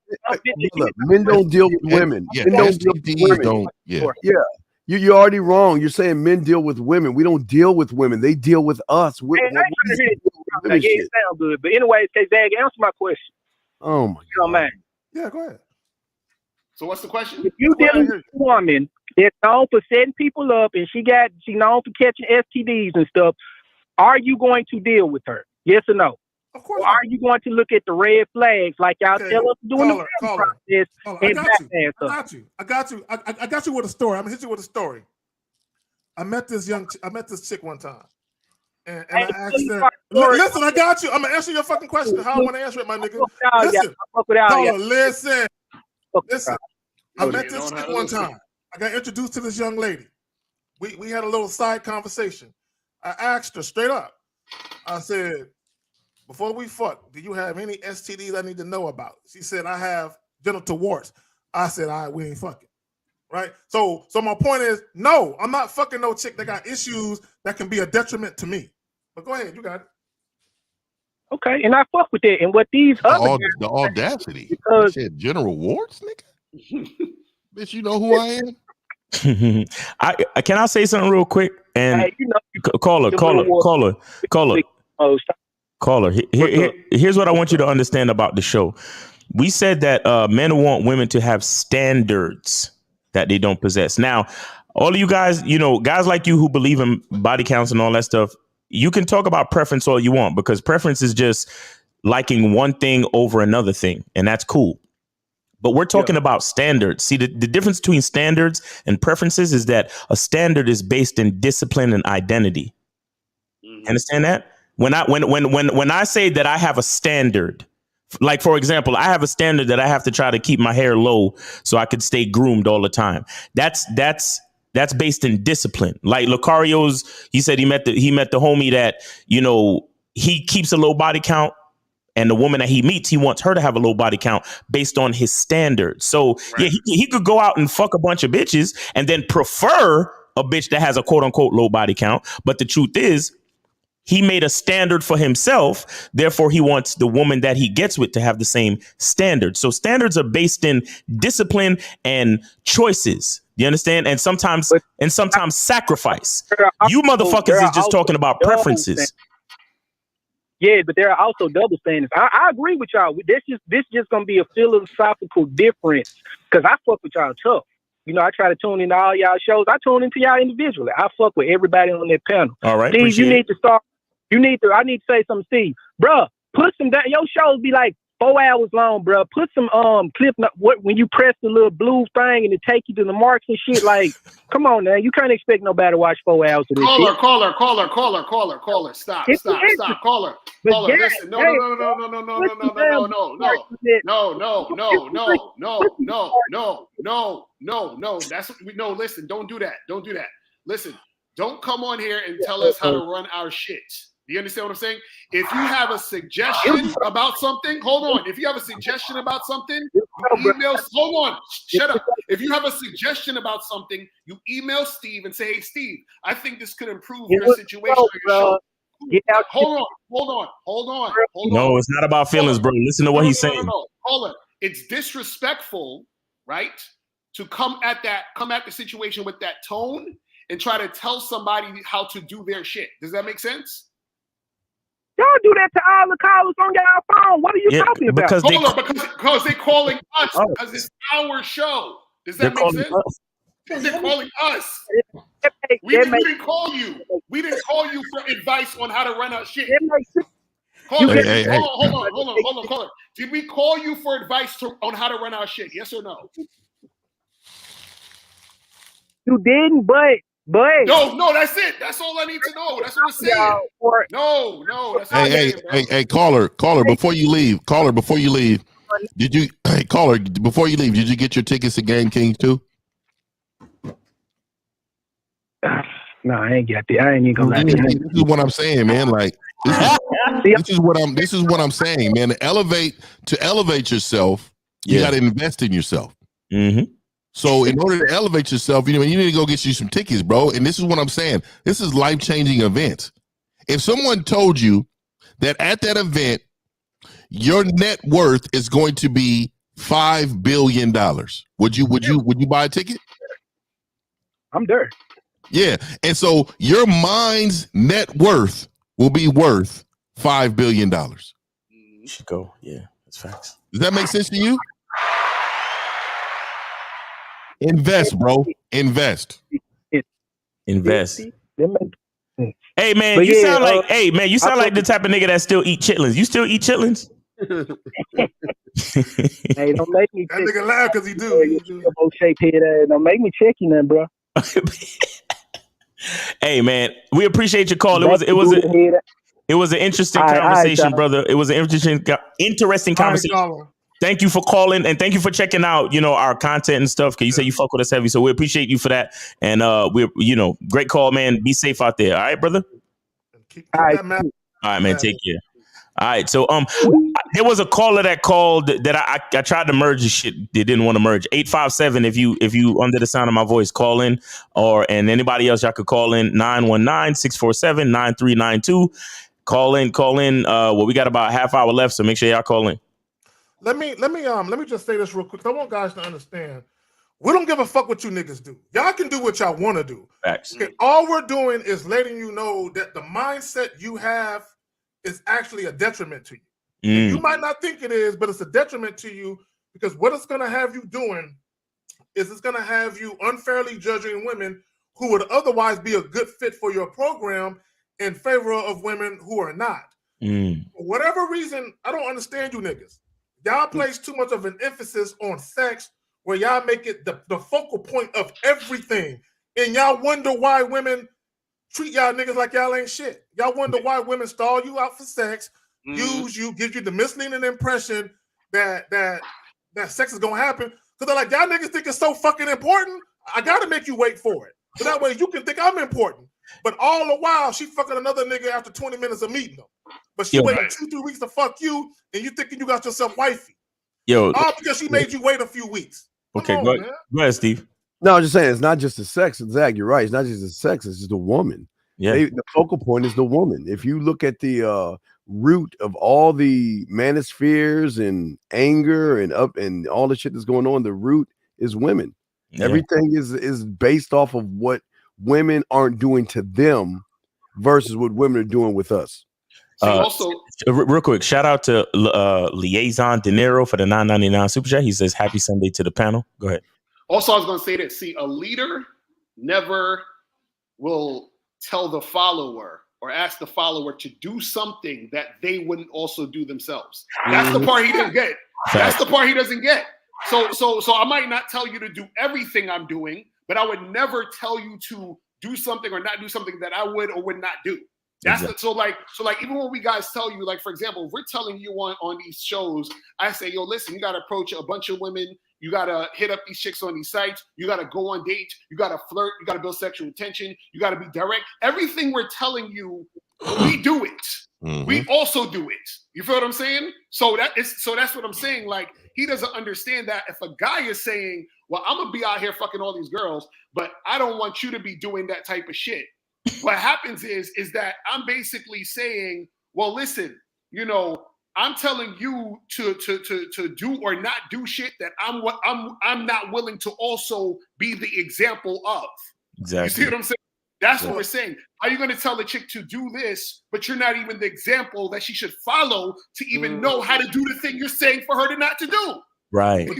men don't deal with women.
Yeah,
Men don't deal with women. Yeah. You're already wrong. You're saying men deal with women. We don't deal with women. They deal with us.
Yeah, it sounds good. But anyways, Zag, answer my question.
Oh my
God. Man.
Yeah, go ahead.
So what's the question?
If you dealing with a woman that's known for setting people up and she known for catching STDs and stuff, are you going to deal with her? Yes or no?
Of course.
Or are you going to look at the red flags like y'all tell us doing the process?
I got you with a story. I'm gonna hit you with a story. I met this chick one time, and I asked her. Listen, I got you. I'm gonna answer your fucking question. How I want to answer it, my nigga. Listen. I met this chick one time. I got introduced to this young lady. We had a little side conversation. I asked her straight up. I said, before we fuck, do you have any STDs I need to know about? She said, I have genital warts. I said, all right, we ain't fucking. Right? So my point is, no, I'm not fucking no chick that got issues that can be a detriment to me. But go ahead, you got it.
Okay, and I fuck with that. And what these other
the audacity.
Because
said general warts, nigga. Bitch, you know who I am?
Can I say something real quick? And
hey,
caller. Here's what I want you to understand about the show. We said that men want women to have standards that they don't possess. Now, all of you guys, guys like you who believe in body counts and all that stuff, you can talk about preference all you want, because preference is just liking one thing over another thing, and that's cool. But we're talking about standards. See, the difference between standards and preferences is that a standard is based in discipline and identity. Understand that? When I say that I have a standard, like, for example, I have a standard that I have to try to keep my hair low so I could stay groomed all the time. That's based in discipline. Like Lucario's, he said he met the homie that, he keeps a low body count. And the woman that he meets, he wants her to have a low body count based on his standards. So yeah, he could go out and fuck a bunch of bitches and then prefer a bitch that has a quote unquote low body count. But the truth is, he made a standard for himself. Therefore, he wants the woman that he gets with to have the same standard. So standards are based in discipline and choices. You understand? And sometimes sacrifice. You motherfuckers is just talking about preferences.
Yeah, but there are also double standards. I agree with y'all. This just gonna be a philosophical difference, because I fuck with y'all tough. I try to tune into all y'all shows. I tune into y'all individually. I fuck with everybody on that panel.
All right,
Steve, you need to start. I need to say something, Steve. Bruh, put some down. Your shows be like 4 hours long, bruh. Put some clip when you press the little blue thing and it take you to the marks and shit. Like, come on, man. You can't expect nobody to watch 4 hours of this shit.
Caller. Stop. Caller. Listen. No. Listen, don't do that. Listen, don't come on here and tell us how to run our shit. Do you understand what I'm saying? If you have a suggestion about something, hold on. If you have a suggestion about something, you email. Hold on. Shut up. If you have a suggestion about something, you email Steve and say, "Hey, Steve, I think this could improve your situation or your show." Hold on.
No, it's not about feelings, bro. Listen to what he's saying.
No. Hold on. It's disrespectful, right, to come at the situation with that tone and try to tell somebody how to do their shit. Does that make sense?
Y'all do that to all the callers on y'all phone. What are you talking about?
Because they're calling us, because it's our show. Does that make sense? They're calling us. We didn't call you. We didn't call you for advice on how to run our shit. Hold on, caller. Did we call you for advice on how to run our shit? Yes or no?
You didn't, but
no, that's it. That's all I need to know. That's what I'm saying. No, that's what I'm saying, bro.
Hey, caller, before you leave, did you get your tickets to Game King too?
No, I ain't got that. I ain't even gonna lie.
This is what I'm saying, man. Like this is what I'm saying, man. To elevate yourself, you got to invest in yourself.
Mm-hmm.
So in order to elevate yourself, you need to go get you some tickets, bro. And this is what I'm saying. This is life-changing event. If someone told you that at that event, your net worth is going to be $5 billion, would you buy a ticket?
I'm there.
Yeah. And so your mind's net worth will be worth $5 billion.
You should go. Yeah, that's facts.
Does that make sense to you? Invest, bro. Invest.
Hey man, you sound like the type of nigga that still eat chitlins. You still eat chitlins?
Hey, don't make me.
That nigga laugh because he do.
Shaped head ass. Don't make me check you, then, bro.
Hey man, we appreciate your call. It was an interesting conversation, brother. It was an interesting conversation. Thank you for calling and thank you for checking out, our content and stuff. Cause you say you fuck with us heavy. So we appreciate you for that. And great call, man. Be safe out there. All right, brother.
All right,
man. Take care. All right. So there was a caller that called that I tried to merge this shit. They didn't want to merge. 857. If you under the sound of my voice, call in, and anybody else y'all could call in 919-647-9392. Call in. Well, we got about a half hour left, so make sure y'all call in.
Let me just say this real quick. I want guys to understand. We don't give a fuck what you niggas do. Y'all can do what y'all want to do.
Facts.
Okay, all we're doing is letting you know that the mindset you have is actually a detriment to you. You might not think it is, but it's a detriment to you because what it's going to have you doing is it's going to have you unfairly judging women who would otherwise be a good fit for your program in favor of women who are not. For whatever reason, I don't understand you niggas. Y'all place too much of an emphasis on sex where y'all make it the focal point of everything. And y'all wonder why women treat y'all niggas like y'all ain't shit. Y'all wonder why women stall you out for sex, use you, give you the misleading impression that sex is gonna happen. Because they're like, y'all niggas think it's so fucking important, I gotta make you wait for it. So that way you can think I'm important. But all the while, she fucking another nigga after 20 minutes of meeting them. But she waiting 2-3 weeks to fuck you, and you thinking you got yourself wifey. All because she made you wait a few weeks.
Okay, go ahead, Steve.
No, I'm just saying it's not just the sex. Zach, you're right. It's not just the sex. It's just the woman.
Yeah.
The focal point is the woman. If you look at the root of all the manospheres and anger and all the shit that's going on, the root is women. Yeah. Everything is based off of what women aren't doing to them versus what women are doing with us.
Also,
real quick, shout out to Liaison De Niro for the $9.99 super chat. He says, "Happy Sunday to the panel." Go ahead.
Also, I was going to say that. See, a leader never will tell the follower or ask the follower to do something that they wouldn't also do themselves. That's the part he doesn't get. That's the part he doesn't get. So I might not tell you to do everything I'm doing, but I would never tell you to do something or not do something that I would or would not do. That's so even when we guys tell you, like, for example, if we're telling you on these shows, I say, yo, listen, you got to approach a bunch of women. You got to hit up these chicks on these sites. You got to go on dates. You got to flirt. You got to build sexual tension. You got to be direct. Everything we're telling you, we do it. We also do it. You feel what I'm saying? So that's what I'm saying. Like, he doesn't understand that if a guy is saying, well, I'm going to be out here fucking all these girls, but I don't want you to be doing that type of shit. What happens is that I'm basically saying, well, listen, I'm telling you to do or not do shit that I'm not willing to also be the example of.
Exactly.
You see what I'm saying? That's what we're saying. How are you going to tell a chick to do this, but you're not even the example that she should follow to even know how to do the thing you're saying for her to not to do?
Right.
And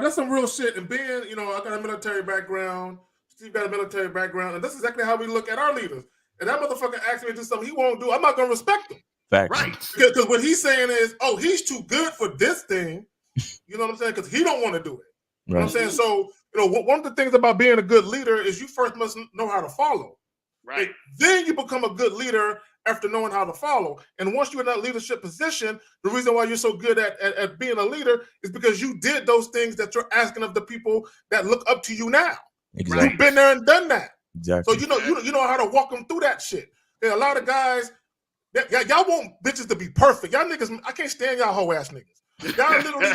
that's some real shit. And being, I got a military background, Steve got a military background, and that's exactly how we look at our leaders. And that motherfucker asks me to do something he won't do, I'm not gonna respect him.
Facts.
Right. Because what he's saying is, oh, he's too good for this thing. You know what I'm saying? Because he don't want to do it. You know what I'm saying? So, one of the things about being a good leader is you first must know how to follow.
Right.
Then you become a good leader after knowing how to follow. And once you're in that leadership position, the reason why you're so good at being a leader is because you did those things that you're asking of the people that look up to you now.
Exactly.
You've been there and done that.
Exactly.
So you know how to walk them through that shit. There are a lot of guys y'all want bitches to be perfect. Y'all niggas, I can't stand y'all hoe ass niggas.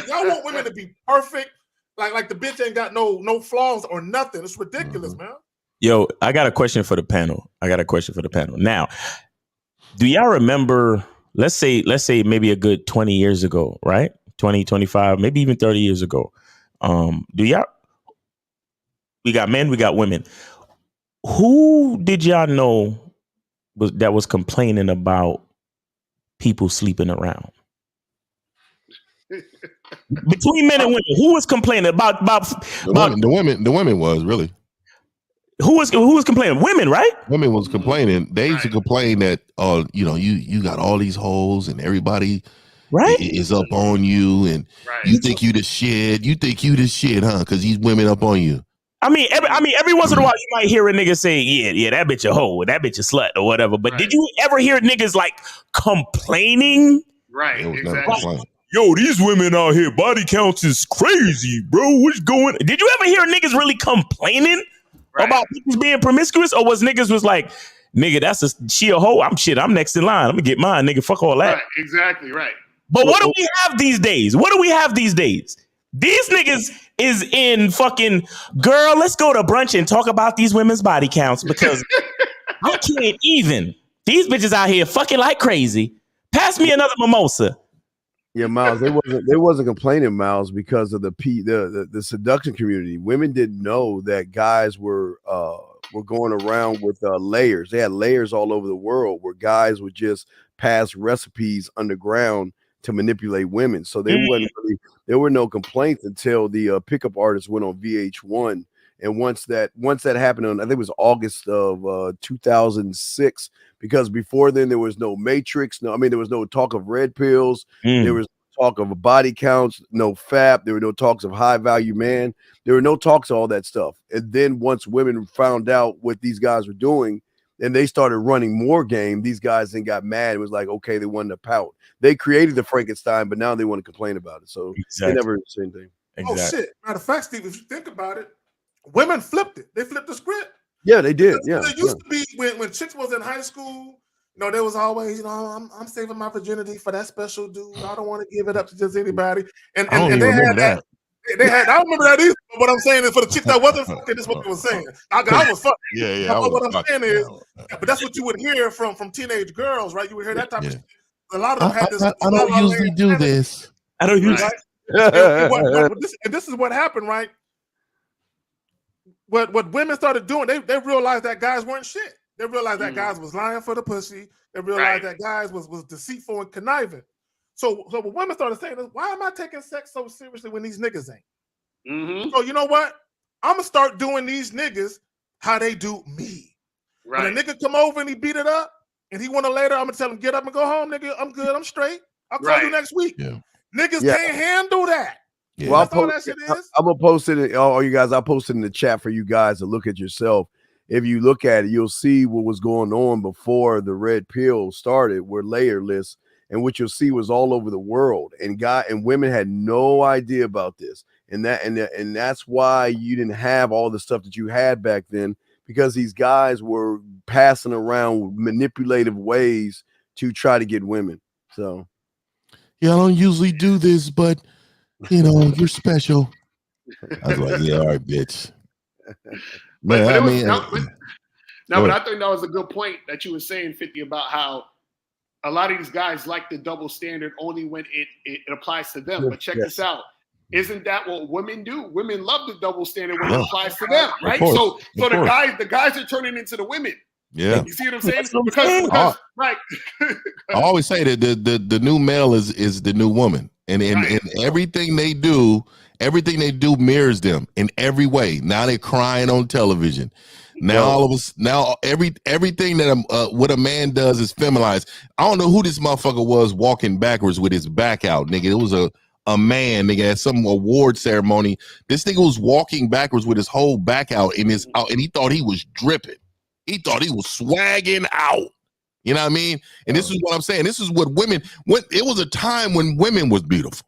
Y'all want women to be perfect, like the bitch ain't got no flaws or nothing. It's ridiculous, man.
Yo, I got a question for the panel. Now, do y'all remember, let's say maybe a good 20 years ago, right? 20, 25, maybe even 30 years ago. We got men, we got women. Who did y'all know that was complaining about people sleeping around? Between men and women, who was complaining about
the women was really.
Who was complaining? Women, right?
Women was complaining. They used to complain that you got all these hoes and everybody is up on you and you think you the shit. You think you the shit, huh? Because these women up on you.
I mean, every once in a while you might hear a nigga say, yeah, that bitch a hoe, that bitch a slut or whatever. But did you ever hear niggas like complaining?
Right, exactly.
Yo, these women out here, body counts is crazy, bro. What's going? Did you ever hear niggas really complaining about people being promiscuous, or was niggas was like, nigga, she a hoe? I'm next in line. I'm gonna get mine, nigga. Fuck all that.
Right, exactly, right.
But what do we have these days? These niggas is in fucking, girl, let's go to brunch and talk about these women's body counts because I can't even. These bitches out here fucking like crazy. Pass me another mimosa.
Yeah, Miles, they wasn't complaining, Miles, because of the seduction community. Women didn't know that guys were going around with layers. They had layers all over the world where guys would just pass recipes underground to manipulate women. So there were no complaints until the pickup artists went on VH1. And once that happened on, I think it was August of 2006, because before then there was no Matrix. There was no talk of red pills. There was talk of body counts, no FAP. There were no talks of high value man. There were no talks of all that stuff. And then once women found out what these guys were doing, and they started running more game, these guys then got mad. It was like, okay, they wanted to pout. They created the Frankenstein, but now they want to complain about it. So they never did the same thing.
Oh shit! Matter of fact, Steve, if you think about it, women flipped it. They flipped the script.
Yeah, they did. Yeah,
it used to be when chicks was in high school. There was always, I'm saving my virginity for that special dude. I don't want to give it up to just anybody. And they had that. I don't remember that either. But what I'm saying is, for the chicks that wasn't fucking, this is what they were saying. I was fucking.
Yeah.
What I'm saying is, but that's what you would hear from teenage girls, right? You would hear that type of shit. A lot of them had this.
I don't usually do this.
I don't usually.
And this is what happened, right? What women started doing, they realized that guys weren't shit. They realized that guys was lying for the pussy. They realized that guys was deceitful and conniving. So when women started saying this, why am I taking sex so seriously when these niggas ain't?
Mm-hmm.
So you know what? I'm gonna start doing these niggas how they do me. Right. When a nigga come over and he beat it up and he want to later, I'm gonna tell him, get up and go home, nigga. I'm good. I'm straight. I'll call you next week.
Yeah.
Niggas can't handle that.
Yeah. Well, I'm gonna post it. All you guys, I'll post it in the chat for you guys to look at yourself. If you look at it, you'll see what was going on before the red pill started. We're layerless, and what you'll see was all over the world. And women had no idea about this, and that's why you didn't have all the stuff that you had back then, because these guys were passing around manipulative ways to try to get women. So,
yeah, I don't usually do this, but you're special. I was like, yeah, all right, bitch.
But I think that was a good point that you were saying, 50, about how a lot of these guys like the double standard only when it applies to them. But check this out. Isn't that what women do? Women love the double standard when it applies to them, right? So the guys are turning into the women.
Yeah.
You see what I'm saying? Because right.
I always say that the new male is the new woman. And everything they do, everything they do mirrors them in every way. Now they're crying on television. Now all of us, now everything that what a man does is feminized. I don't know who this motherfucker was walking backwards with his back out, nigga. It was a man, nigga, at some award ceremony. This nigga was walking backwards with his whole back out and he thought he was dripping. He thought he was swagging out. You know what I mean? And this is what I'm saying. This is what it was a time when women was beautiful.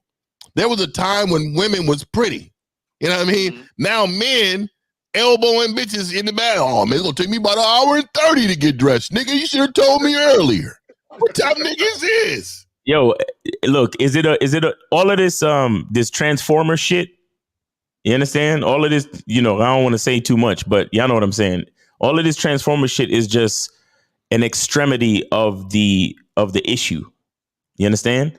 There was a time when women was pretty. You know what I mean? Now men elbowing bitches in the back. Oh man, it's gonna take me about 1 hour and 30 to get dressed. Nigga, you should have told me earlier. What type of niggas is?
Yo, look, is it all of this transformer shit? You understand? All of this, I don't want to say too much, but y'all know what I'm saying. All of this transformer shit is just an extremity of the issue. You understand?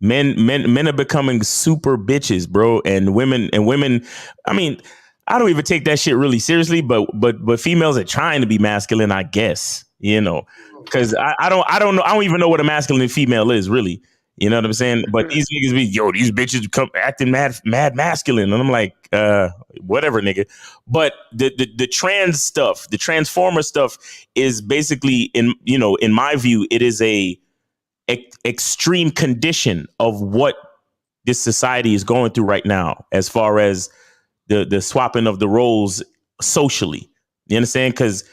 Men are becoming super bitches, bro, and women. I mean, I don't even take that shit really seriously, but females are trying to be masculine, I guess. Because I don't know. I don't even know what a masculine female is really. You know what I'm saying? But these niggas these bitches come acting mad masculine, and I'm like, whatever, nigga. But the trans stuff, the transformer stuff, is basically in my view, it is a extreme condition of what this society is going through right now, as far as the swapping of the roles socially. You understand? Because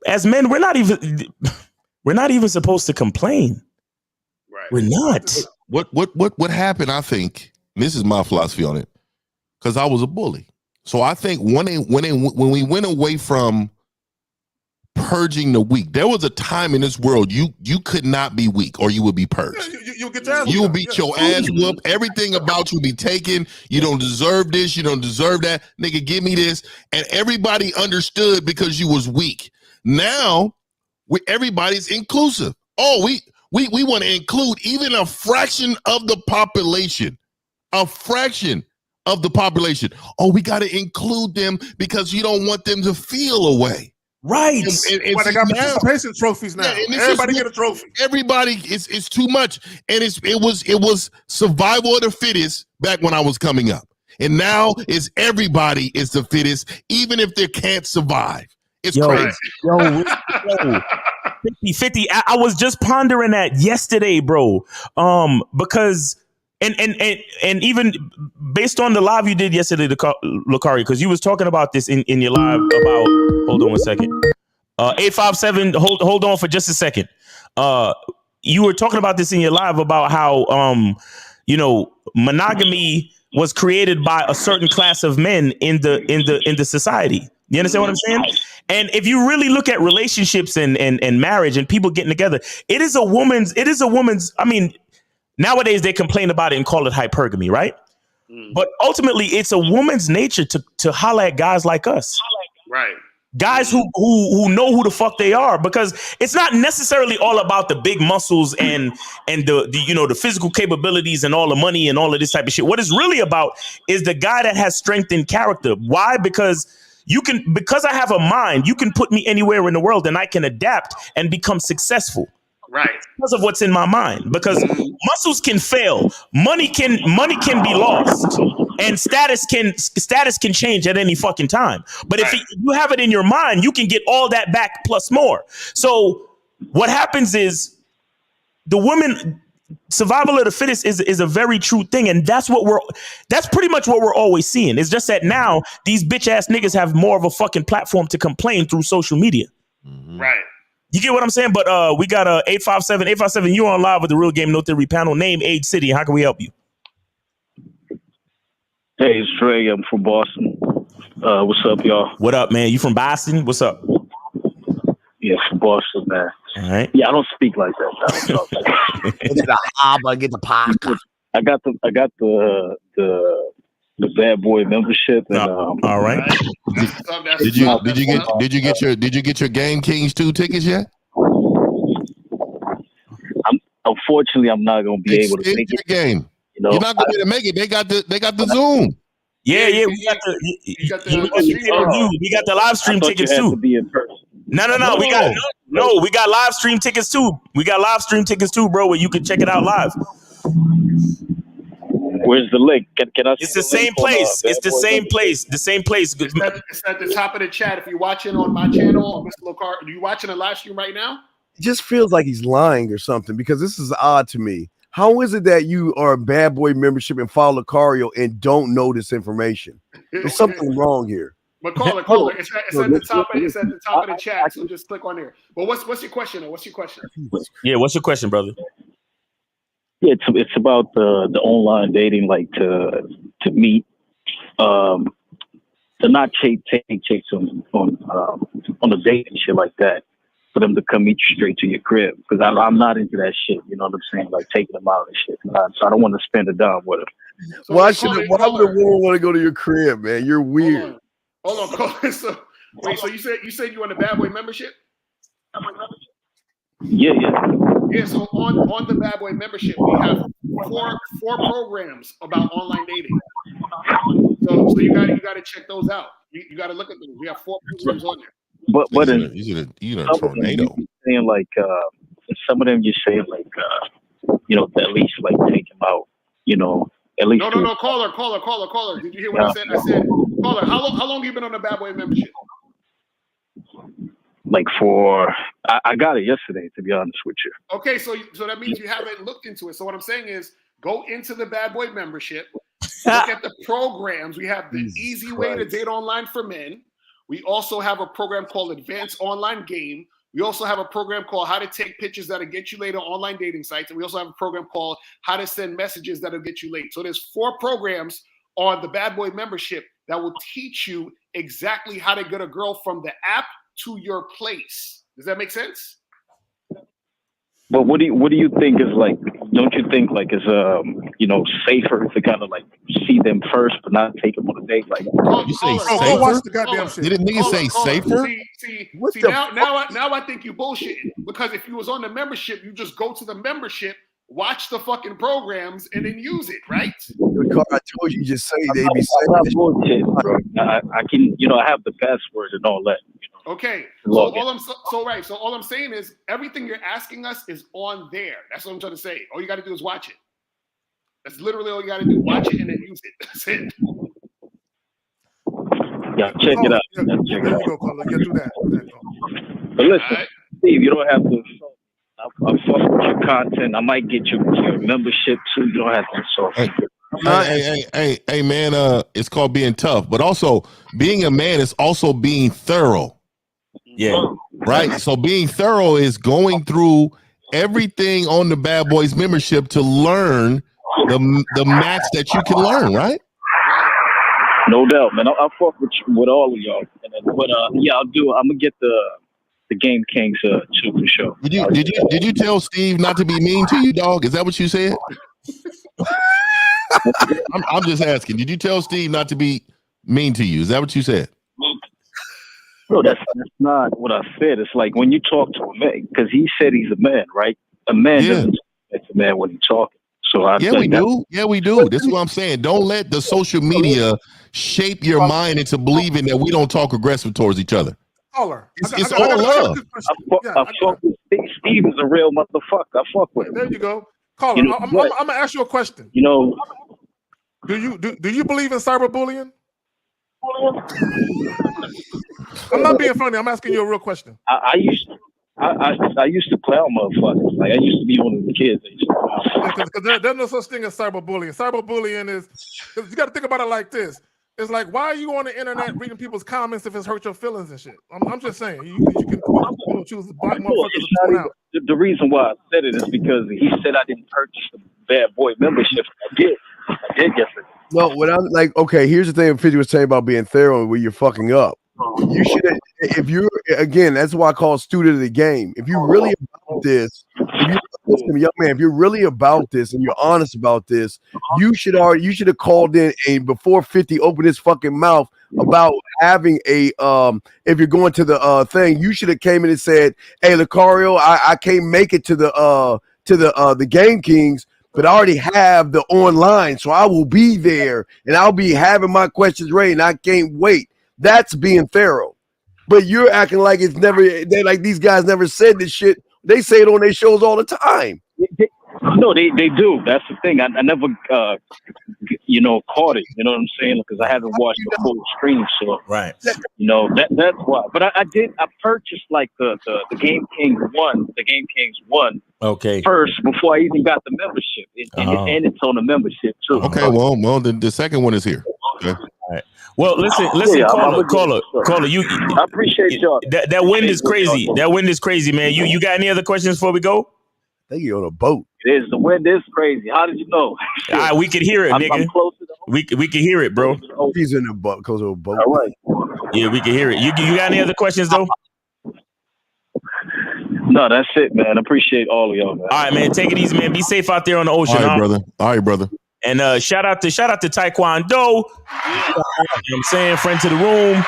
as men, we're not even supposed to complain. Right. We're not.
What happened? I think this is my philosophy on it, because I was a bully. So I think when we went away from purging the weak, there was a time in this world you could not be weak or you would be purged.
You'll get your ass
you will beat your ass whooped. Everything about you be taken. You don't deserve this. You don't deserve that. Nigga, give me this. And everybody understood because you was weak. Now, everybody's inclusive. Oh, we want to include even a fraction of the population. A fraction of the population. Oh, we got to include them because you don't want them to feel away.
Right.
And they got participation trophies now. Yeah, everybody get a trophy.
Everybody, it's too much. And it was survival of the fittest back when I was coming up. And now it's everybody is the fittest, even if they can't survive. It's crazy.
Yo, 50-50. I was just pondering that yesterday, bro. Because and even based on the live you did yesterday, Lucari, because you was talking about this in your live about. Hold on 1 second. 857. Hold on for just a second. You were talking about this in your live about how monogamy was created by a certain class of men in the society. You understand what I'm saying? And if you really look at relationships and marriage and people getting together, it is a woman's. I mean, nowadays they complain about it and call it hypergamy, right? But ultimately, it's a woman's nature to holler at guys like us,
right?
Guys who know who the fuck they are, because it's not necessarily all about the big muscles and the physical capabilities and all the money and all of this type of shit. What it's really about is the guy that has strength in character. Why? Because I have a mind, you can put me anywhere in the world and I can adapt and become successful.
Right.
Because of what's in my mind. Because muscles can fail, money can be lost, and status can change at any fucking time. But if you have it in your mind, you can get all that back plus more. So what happens is the women, survival of the fittest is a very true thing, and that's pretty much what we're always seeing. It's just that now these bitch ass niggas have more of a fucking platform to complain through social media.
Right.
You get what I'm saying? But we got 857. You on live with the Real Game No Theory panel. Name, age, city. How can we help you?
Hey, it's Trey. I'm from Boston. What's up, y'all?
What up, man? You from Boston? What's up?
Yeah, from Boston, man.
All right.
Yeah, I don't speak like that.
Get the podcast.
I got the bad boy membership. And,
all right.
Did you get your Game Kings 2 tickets yet?
Unfortunately, I'm not going to be able to make
your game. You're not going to be able to make it. They got the Zoom.
Yeah, we got the live stream tickets too. No. We got live stream tickets too. We got live stream tickets too, bro, where you can check it out live.
Where's the link? Can I?
It's the same place. It's the same place. The same place.
It's at the top of the chat. If you're watching on my channel, on Mr. Locar, are you watching a live stream right now?
It just feels like he's lying or something, because this is odd to me. How is it that you are a Bad Boy membership and follow Lucario and don't know this information? There's something wrong here.
But caller, it's at the top. It's at the top of the chat. So just click on there. But what's your question? What's your question?
Yeah, what's your question, brother?
Yeah, it's about the online dating, like to meet, to not take chicks on a date and shit like that, for them to come meet you straight to your crib, because I'm not into that shit. You know what I'm saying? Like taking them out and shit. So I don't want to spend a dime with them.
So why would a woman want to go to your crib, man? You're weird.
Hold on, caller. So you said you on the Bad Boy membership?
Yeah.
Yeah, so on the Bad Boy membership, we have four programs about online dating. So you got to check those out. You got to look at them. We have 4 programs on there.
But you're a tornado.
Saying like some of them you're saying like at least like take them out. At least.
No, caller. Did you hear what I said? I said, caller, how long you been on the Bad Boy membership?
Like I got it yesterday, to be honest with you.
Okay, so that means you haven't looked into it. So what I'm saying is, go into the Bad Boy membership, look at the programs. We have the easy way to date online for men. We also have a program called Advanced Online Game. We also have a program called How to Take Pictures That'll Get You Laid on Online Dating Sites. And we also have a program called How to Send Messages That'll Get You Laid. So there's 4 programs on the Bad Boy membership that will teach you exactly how to get a girl from the app to your place. Does that make sense?
But what do you think is like? Don't you think like is safer to kind of like see them first, but not take them on a date? Like
you say safer?
Watch the goddamn shit.
Did a nigga say safer?
See, now I think you bullshitting, because if you was on the membership, you just go to the membership, watch the fucking programs, and then use it, right?
I told you, just say they be
saying bullshit, bro. I can, I have the password and all that.
Okay, so all I'm saying is everything you're asking us is on there. That's what I'm trying to say. All you got to do is watch it. That's literally all you got to do. Watch it and then use it. That's it.
Yeah, check it out.
There you go, caller. Yeah, do that.
But listen, Steve, you don't have to. I fuck with your content. I might get your membership too. You don't have to insult.
Hey, man. It's called being tough, but also being a man is also being thorough.
Yeah.
Right. So being thorough is going through everything on the Bad Boys membership to learn the max that you can learn. Right.
No doubt, man. I'll fuck with all of y'all. But I'll do. I'm gonna get the Game Kings too for sure.
Did you tell Steve not to be mean to you, dog? Is that what you said? I'm just asking. Did you tell Steve not to be mean to you? Is that what you said?
No, that's not what I said. It's like when you talk to a man, because he said he's a man, right? A man doesn't talk to a man when he's talking. So
we do. Yeah, we do. This is what I'm saying. Don't let the social media shape your mind into believing that we don't talk aggressive towards each other.
Caller,
it's all love.
I fuck with Steve is a real motherfucker. I fuck with him.
There you go. Caller, I'm gonna ask you a question.
Do
you believe in cyberbullying? I'm not being funny. I'm asking you a real question.
I used to clown motherfuckers. Like I used to be one of the kids.
Because there's no such thing as cyberbullying. Cyberbullying is, you got to think about it like this. It's like, why are you on the internet reading people's comments if it's hurt your feelings and shit? I'm just saying, you can choose to block motherfuckers out.
The reason why I said it is because he said I didn't purchase the Bad Boy membership. I did get it.
No, what I'm like, okay, here's the thing 50 was saying about being thorough where you're fucking up. You should, if you're, again, that's why I call it student of the game. If you're really about this, young man, if you're really about this and you're honest about this, you should have called in and before 50 opened his fucking mouth about having a if you're going to the thing, you should have came in and said, hey, Lucario, I can't make it to the Game Kings, but I already have the online, so I will be there and I'll be having my questions ready and I can't wait. That's being thorough. But you're acting like it's never, they like these guys never said this shit. They say it on their shows all the time.
No, they do. That's the thing. I never, caught it. You know what I'm saying? Because I haven't watched the full stream. So,
right.
That's why. But I purchased like the Game Kings 1, the Game Kings 1.
Okay.
First, before I even got the membership, and it's on the membership too.
Okay, well, the second one is here. Okay.
All right. Well, listen, caller. You,
I appreciate y'all.
That wind is crazy. That wind is crazy, man. You got any other questions before we go?
I think you're on a boat.
It is. The wind is crazy. How did you know?
All right, we could hear it, nigga.
I'm close to the
we can hear it, bro.
He's in the boat. Goes to a boat.
All right.
Yeah, we can hear it. You got any other questions though?
No, that's it, man. I appreciate all of y'all, man.
All right, man. Take it easy, man. Be safe out there on the ocean.
All right, brother. And
shout out to Taekwondo. You know what I'm saying? Friend to the room.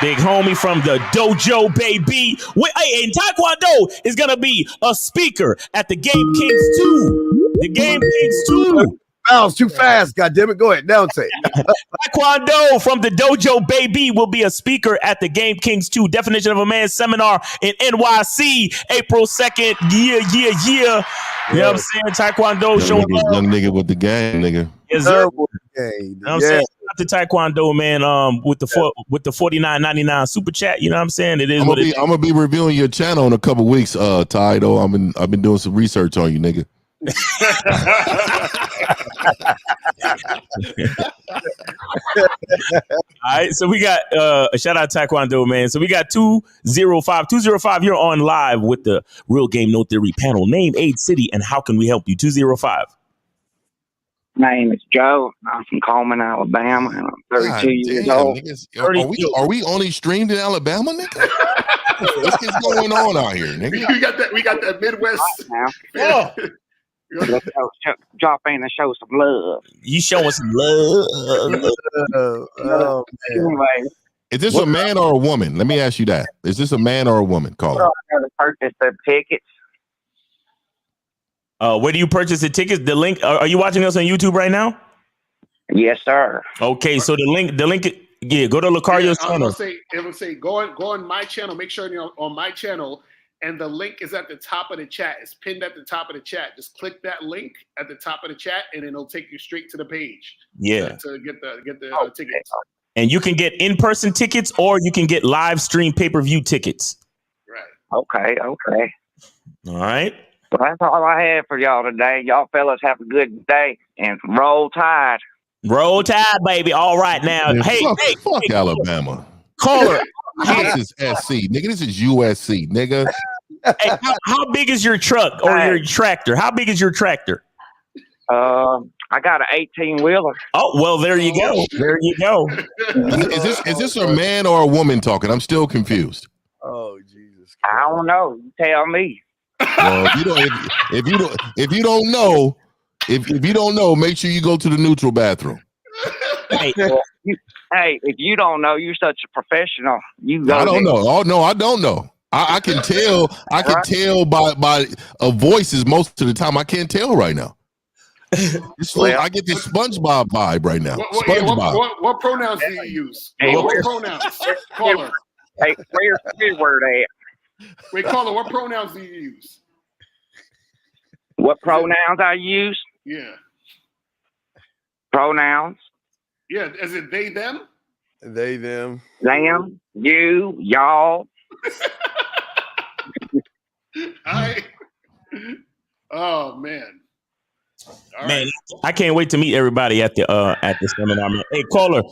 Big homie from the dojo, baby. And Taekwondo is going to be a speaker at the Game Kings 2. The Game Kings 2.
That was too fast. God damn it. Go ahead. Now say
Taekwondo from the dojo, baby, will be a speaker at the Game Kings 2 Definition of a Man seminar in NYC, April 2nd. Yeah. You know what I'm saying? Taekwondo showing love.
Young nigga with the game, nigga.
Yes, sir. You know what I'm saying? Shout out to Taekwondo, man, with the $49.99 super chat. You know what I'm saying? It is what it is.
I'm gonna be reviewing your channel in a couple weeks, Ty, though. I've been doing some research on you, nigga.
All right, so we got a shout out Taekwondo, man. So we got 205. You're on live with the Real Game No Theory panel. Name, age, city, and how can we help you? 205.
My name is Joe. I'm from Coleman, Alabama, and I'm 32 years old.
Are we only streamed in Alabama, nigga? What's going on out here, nigga?
We got that Midwest.
Now. Drop in and show some love.
You showing some love.
Anyway,
is this a man or a woman? Let me ask you that. Is this a man or a woman? Caller.
I purchased the tickets.
Where do you purchase the tickets? The link. Are you watching us on YouTube right now?
Yes, sir.
Okay, so the link. Yeah, go to Lucario's channel.
It will say go on my channel. Make sure you're on my channel. And the link is at the top of the chat. It's pinned at the top of the chat. Just click that link at the top of the chat, and it'll take you straight to the page.
Yeah.
To get the tickets.
And you can get in-person tickets, or you can get live stream pay-per-view tickets.
Right.
Okay.
All right.
Well, that's all I have for y'all today. Y'all fellas have a good day and roll tide.
Roll tide, baby. All right now.
Man,
hey,
fuck Alabama.
Caller.
This is SC, nigga. This is USC, nigga.
Hey, how big is your truck or your tractor? How big is your tractor?
I got an 18-wheeler.
Oh, well, there you go. There you go.
Is this a man or a woman talking? I'm still confused.
Oh, Jesus.
I don't know. You tell me.
Well, if you don't know, make sure you go to the neutral bathroom.
Hey, if you don't know, you're such a professional.
I don't know. Oh no, I don't know. I can tell. I can tell by voices most of the time. I can't tell right now. I get this SpongeBob vibe right now.
What pronouns do you use? What pronouns? Caller.
Hey, where's your word at?
Wait, caller. What pronouns do you use?
What pronouns I use?
Yeah.
Pronouns.
Yeah, is it they, them?
They, them.
Them, you, y'all.
Oh, man.
All right. I can't wait to meet everybody at the seminar, man. Hey, caller.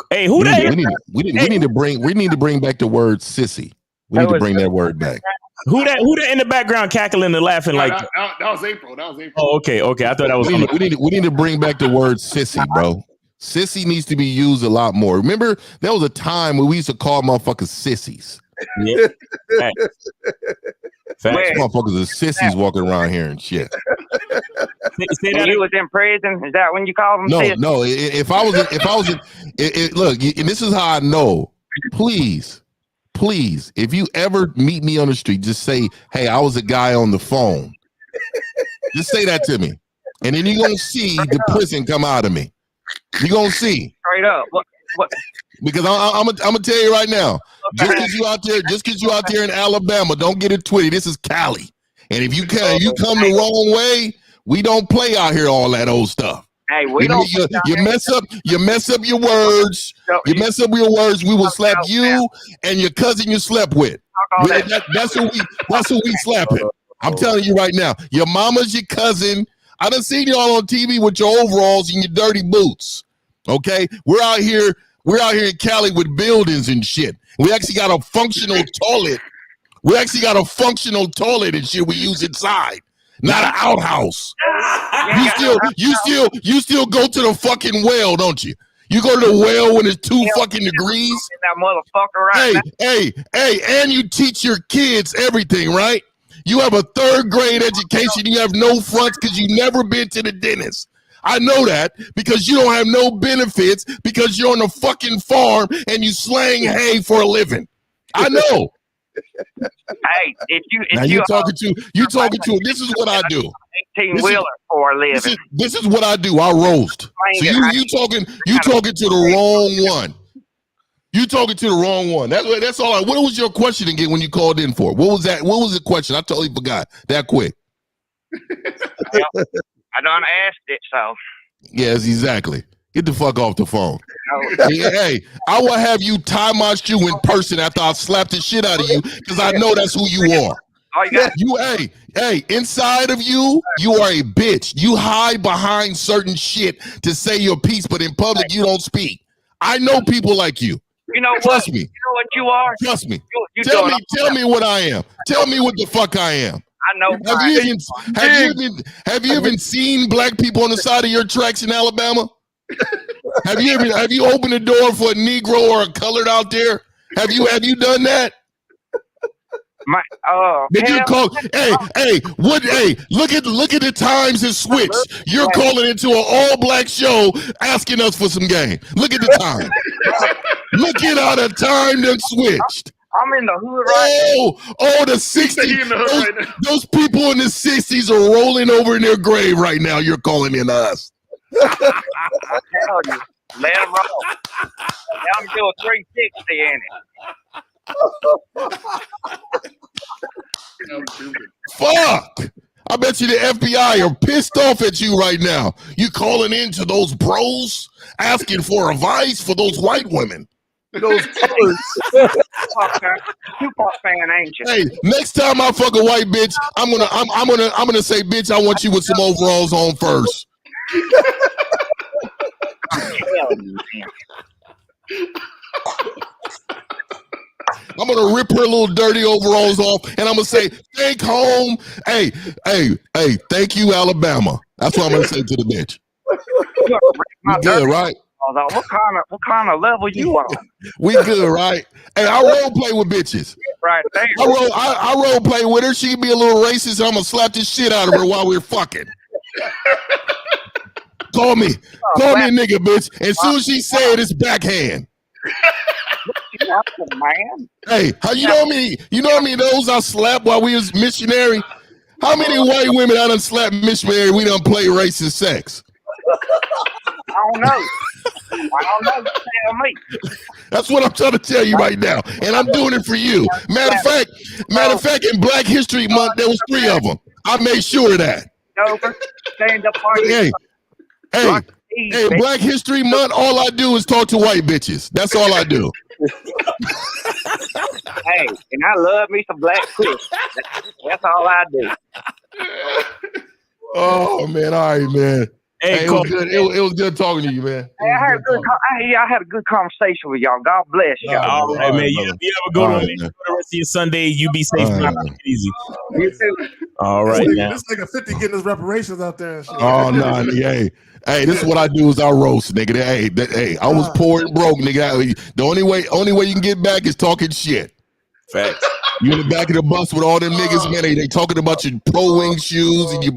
Hey, who that?
We need to bring back the word sissy. We need to bring that word back.
Who that in the background cackling and laughing like
that was April.
Oh, okay. I thought that was
we need to bring back the word sissy, bro. Sissy needs to be used a lot more. Remember, there was a time when we used to call motherfuckers sissies.
Yeah.
Facts. Motherfuckers are sissies walking around here and shit.
When you was in prison, is that when you called them sissies?
No. If I was look, and this is how I know. Please, if you ever meet me on the street, just say, "Hey, I was a guy on the phone." Just say that to me, and then you're gonna see the prison come out of me. You're gonna see.
Straight up. What?
Because I'm gonna tell you right now, just because you out there in Alabama, don't get it twisted. This is Cali. And if you come the wrong way, we don't play out here all that old stuff.
Hey, we
you mess up your words. You mess up your words. We will slap you and your cousin you slept with. That's who we slapping. I'm telling you right now. Your mama's your cousin. I done seen y'all on TV with your overalls and your dirty boots. Okay, we're out here in Cali with buildings and shit. We actually got a functional toilet. We actually got a functional toilet and shit we use inside, not an outhouse. You still go to the fucking well, don't you? You go to the well when it's 2 fucking degrees.
That motherfucker right now.
Hey, and you teach your kids everything, right? You have a 3rd grade education. You have no fronts because you never been to the dentist. I know that because you don't have no benefits because you're on a fucking farm and you slang hay for a living. I know.
Hey, if
you talking to this is what I do.
18-wheeler for a living.
This is what I do. I roast. So you talking to the wrong one. You talking to the wrong one. That's all. What was your question again when you called in for? What was that? What was the question? I totally forgot that quick.
I done asked it, so.
Yes, exactly. Get the fuck off the phone. Hey, I will have you tie my shoe in person after I slap the shit out of you because I know that's who you are. Hey, inside of you, you are a bitch. You hide behind certain shit to say your piece, but in public, you don't speak. I know people like you.
You know
Trust
what?
me.
You know what you are?
Trust me. Tell me what I am. Tell me what the fuck I am.
I know.
Have you even seen black people on the side of your tracks in Alabama? Have you opened the door for a Negro or a colored out there? Have you done that? Did you call? Hey, look at the times has switched. You're calling into an all-black show asking us for some game. Look at the time. Look at how the time done switched.
I'm in the hood right now.
Oh, the 60s. Those people in the 60s are rolling over in their grave right now. You're calling in us.
I tell you, let them roll. Let them do a 360 in it.
Fuck! I bet you the FBI are pissed off at you right now. You calling in to those bros asking for advice for those white women. Those colors.
Tupac fan, ain't you?
Hey, next time I fuck a white bitch, I'm gonna say, bitch, I want you with some overalls on first. I'm gonna rip her little dirty overalls off, and I'm gonna say, "Take home." Hey, thank you, Alabama. That's what I'm gonna say to the bitch. You good, right?
What kind of level you on?
We good, right? Hey, I role play with bitches.
Right there.
I role play with her. She be a little racist. I'm gonna slap the shit out of her while we're fucking. Call me a nigga, bitch. And soon as she say it, it's backhand.
Man.
Hey, how you know me? You know me? Those I slapped while we was missionary. How many white women I done slapped missionary? We done play racist sex.
I don't know. Tell me.
That's what I'm trying to tell you right now, and I'm doing it for you. Matter of fact, in Black History Month, there was 3 of them. I made sure of that.
Stand up on
Hey, Black History Month, all I do is talk to white bitches. That's all I do.
Hey, and I love me some black pussy. That's all I do.
Oh, man. All right, man.
Hey,
it was good. It was good talking to you, man.
Hey, I had a good conversation with y'all. God bless y'all.
All right, man. You have a good one. The rest of your Sunday. You be safe. Take it easy.
You too.
All right, now.
This nigga 50 getting his reparations out there. And shit.
Oh, no, nigga. Hey, this is what I do is I roast, nigga. Hey, I was poor and broke, nigga. The only way you can get back is talking shit.
Facts.
You in the back of the bus with all them niggas, man. They talking about your pro wing shoes and your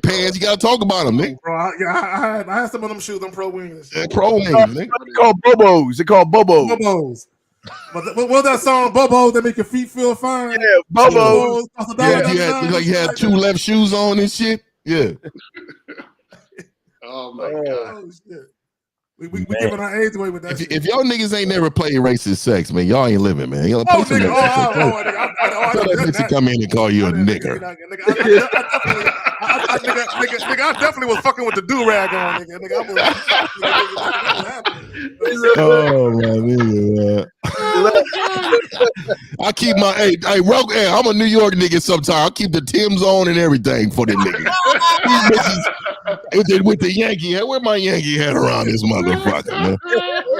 pants. You gotta talk about them, nigga.
Bro, I had some of them shoes. Them pro wings.
Yeah, pro wings, nigga.
They're called Bobos. They're called Bobos.
Bobos. What was that song, Bobos, that make your feet feel fine?
Yeah, Bobos.
Yeah, you had 2 left shoes on and shit. Yeah.
Oh my god.
Oh, shit. We giving our age away with that.
If y'all niggas ain't never played racist sex, man, y'all ain't living, man. Y'all play some
nigga,
Tell that bitch to come in and call you a nigger.
I definitely was fucking with the do-rag on, nigga.
Oh my nigga, man. I keep my hey, I'm a New York nigga sometimes. I keep the Timbs on and everything for them niggas. These bitches with the Yankee hat. Where my Yankee hat around this motherfucker, man?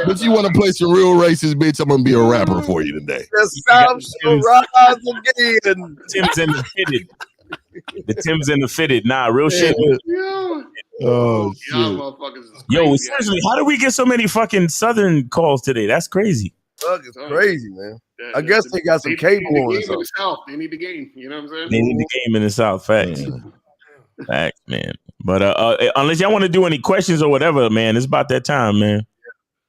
But you want to play some real racist, bitch? I'm gonna be a rapper for you today.
The South shall rise again.
Tim's and the fitted. The Tim's and the fitted. Nah, real shit.
Oh shit.
Yo, seriously, how did we get so many fucking Southern calls today? That's crazy.
Fuck, it's crazy, man. I guess they got some cable on or something.
They need the game. You know what I'm saying?
They need the game in the South. Facts. Facts, man. But unless y'all want to do any questions or whatever, man, it's about that time, man.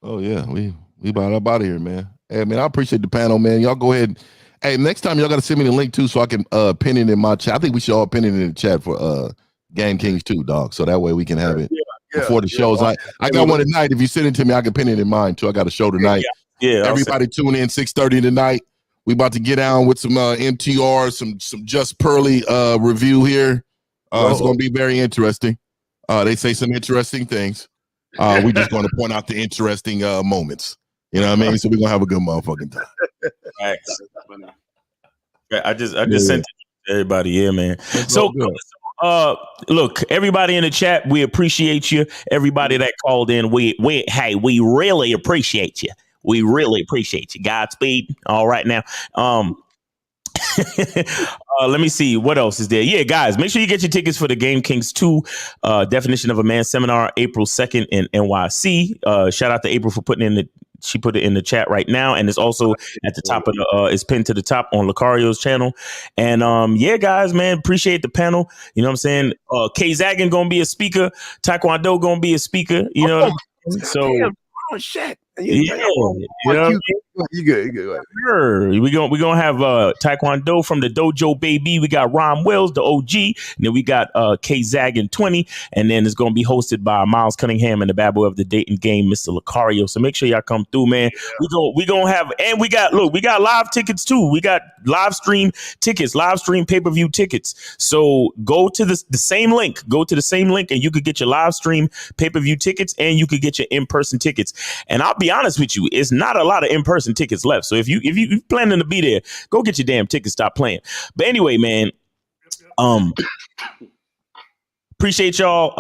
Oh yeah, we about up out of here, man. Hey man, I appreciate the panel, man. Y'all go ahead. Hey, next time y'all gotta send me the link too, so I can pin it in my chat. I think we should all pin it in the chat for Game Kings too, dog. So that way we can have it before the shows. I got one tonight. If you send it to me, I can pin it in mine too. I got a show tonight.
Yeah.
Everybody tune in 6:30 tonight. We about to get down with some MTR, some Just Pearly review here. It's gonna be very interesting. They say some interesting things. We just gonna point out the interesting moments. You know what I mean? So we're gonna have a good motherfucking time.
Facts. I just sent it to everybody. Yeah, man. So look, everybody in the chat, we appreciate you. Everybody that called in, we really appreciate you. We really appreciate you. Godspeed. All right now. Let me see what else is there. Yeah, guys, make sure you get your tickets for the Game Kings 2 Definition of a Man seminar, April 2nd in NYC. Shout out to April for she put it in the chat right now, and it's also at the top of the it's pinned to the top on Lucario's channel. And yeah, guys, man, appreciate the panel. You know what I'm saying? K Zagan gonna be a speaker, Taekwondo gonna be a speaker. You know what I mean? So
oh shit.
Yeah, you good. Sure. We're gonna have Taekwondo from the dojo, baby. We got Ron Wells, the OG, and then we got K Zagan 20, and then it's gonna be hosted by Miles Cunningham and the bad boy of the Dayton game, Mr. Lucario. So make sure y'all come through, man. We gonna have, and we got live tickets too. We got live stream tickets, live stream pay-per-view tickets. So go to the same link, and you could get your live stream pay-per-view tickets, and you could get your in-person tickets. And I'll be honest with you, it's not a lot of in-person tickets left. So if you planning to be there, go get your damn tickets. Stop playing. But anyway, man, appreciate y'all.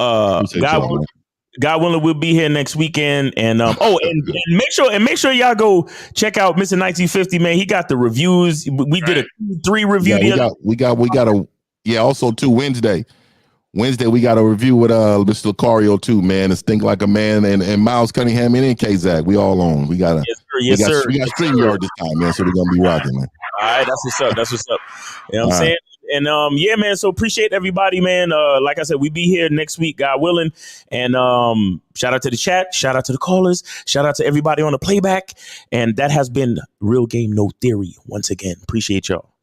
God willing, we'll be here next weekend. And and make sure y'all go check out Mr. 1950, man. He got the reviews. We did a 3 review.
We got also too Wednesday, we got a review with Mr. Lucario too, man. It's Think Like a Man and Miles Cunningham and K-Zag. We all on. We got we got StreamYard this time, man. So we're gonna be rocking, man.
All right, that's what's up. You know what I'm saying? And yeah, man. So appreciate everybody, man. Like I said, we be here next week, God willing. And shout out to the chat, shout out to the callers, shout out to everybody on the playback. And that has been Real Game No Theory once again. Appreciate y'all.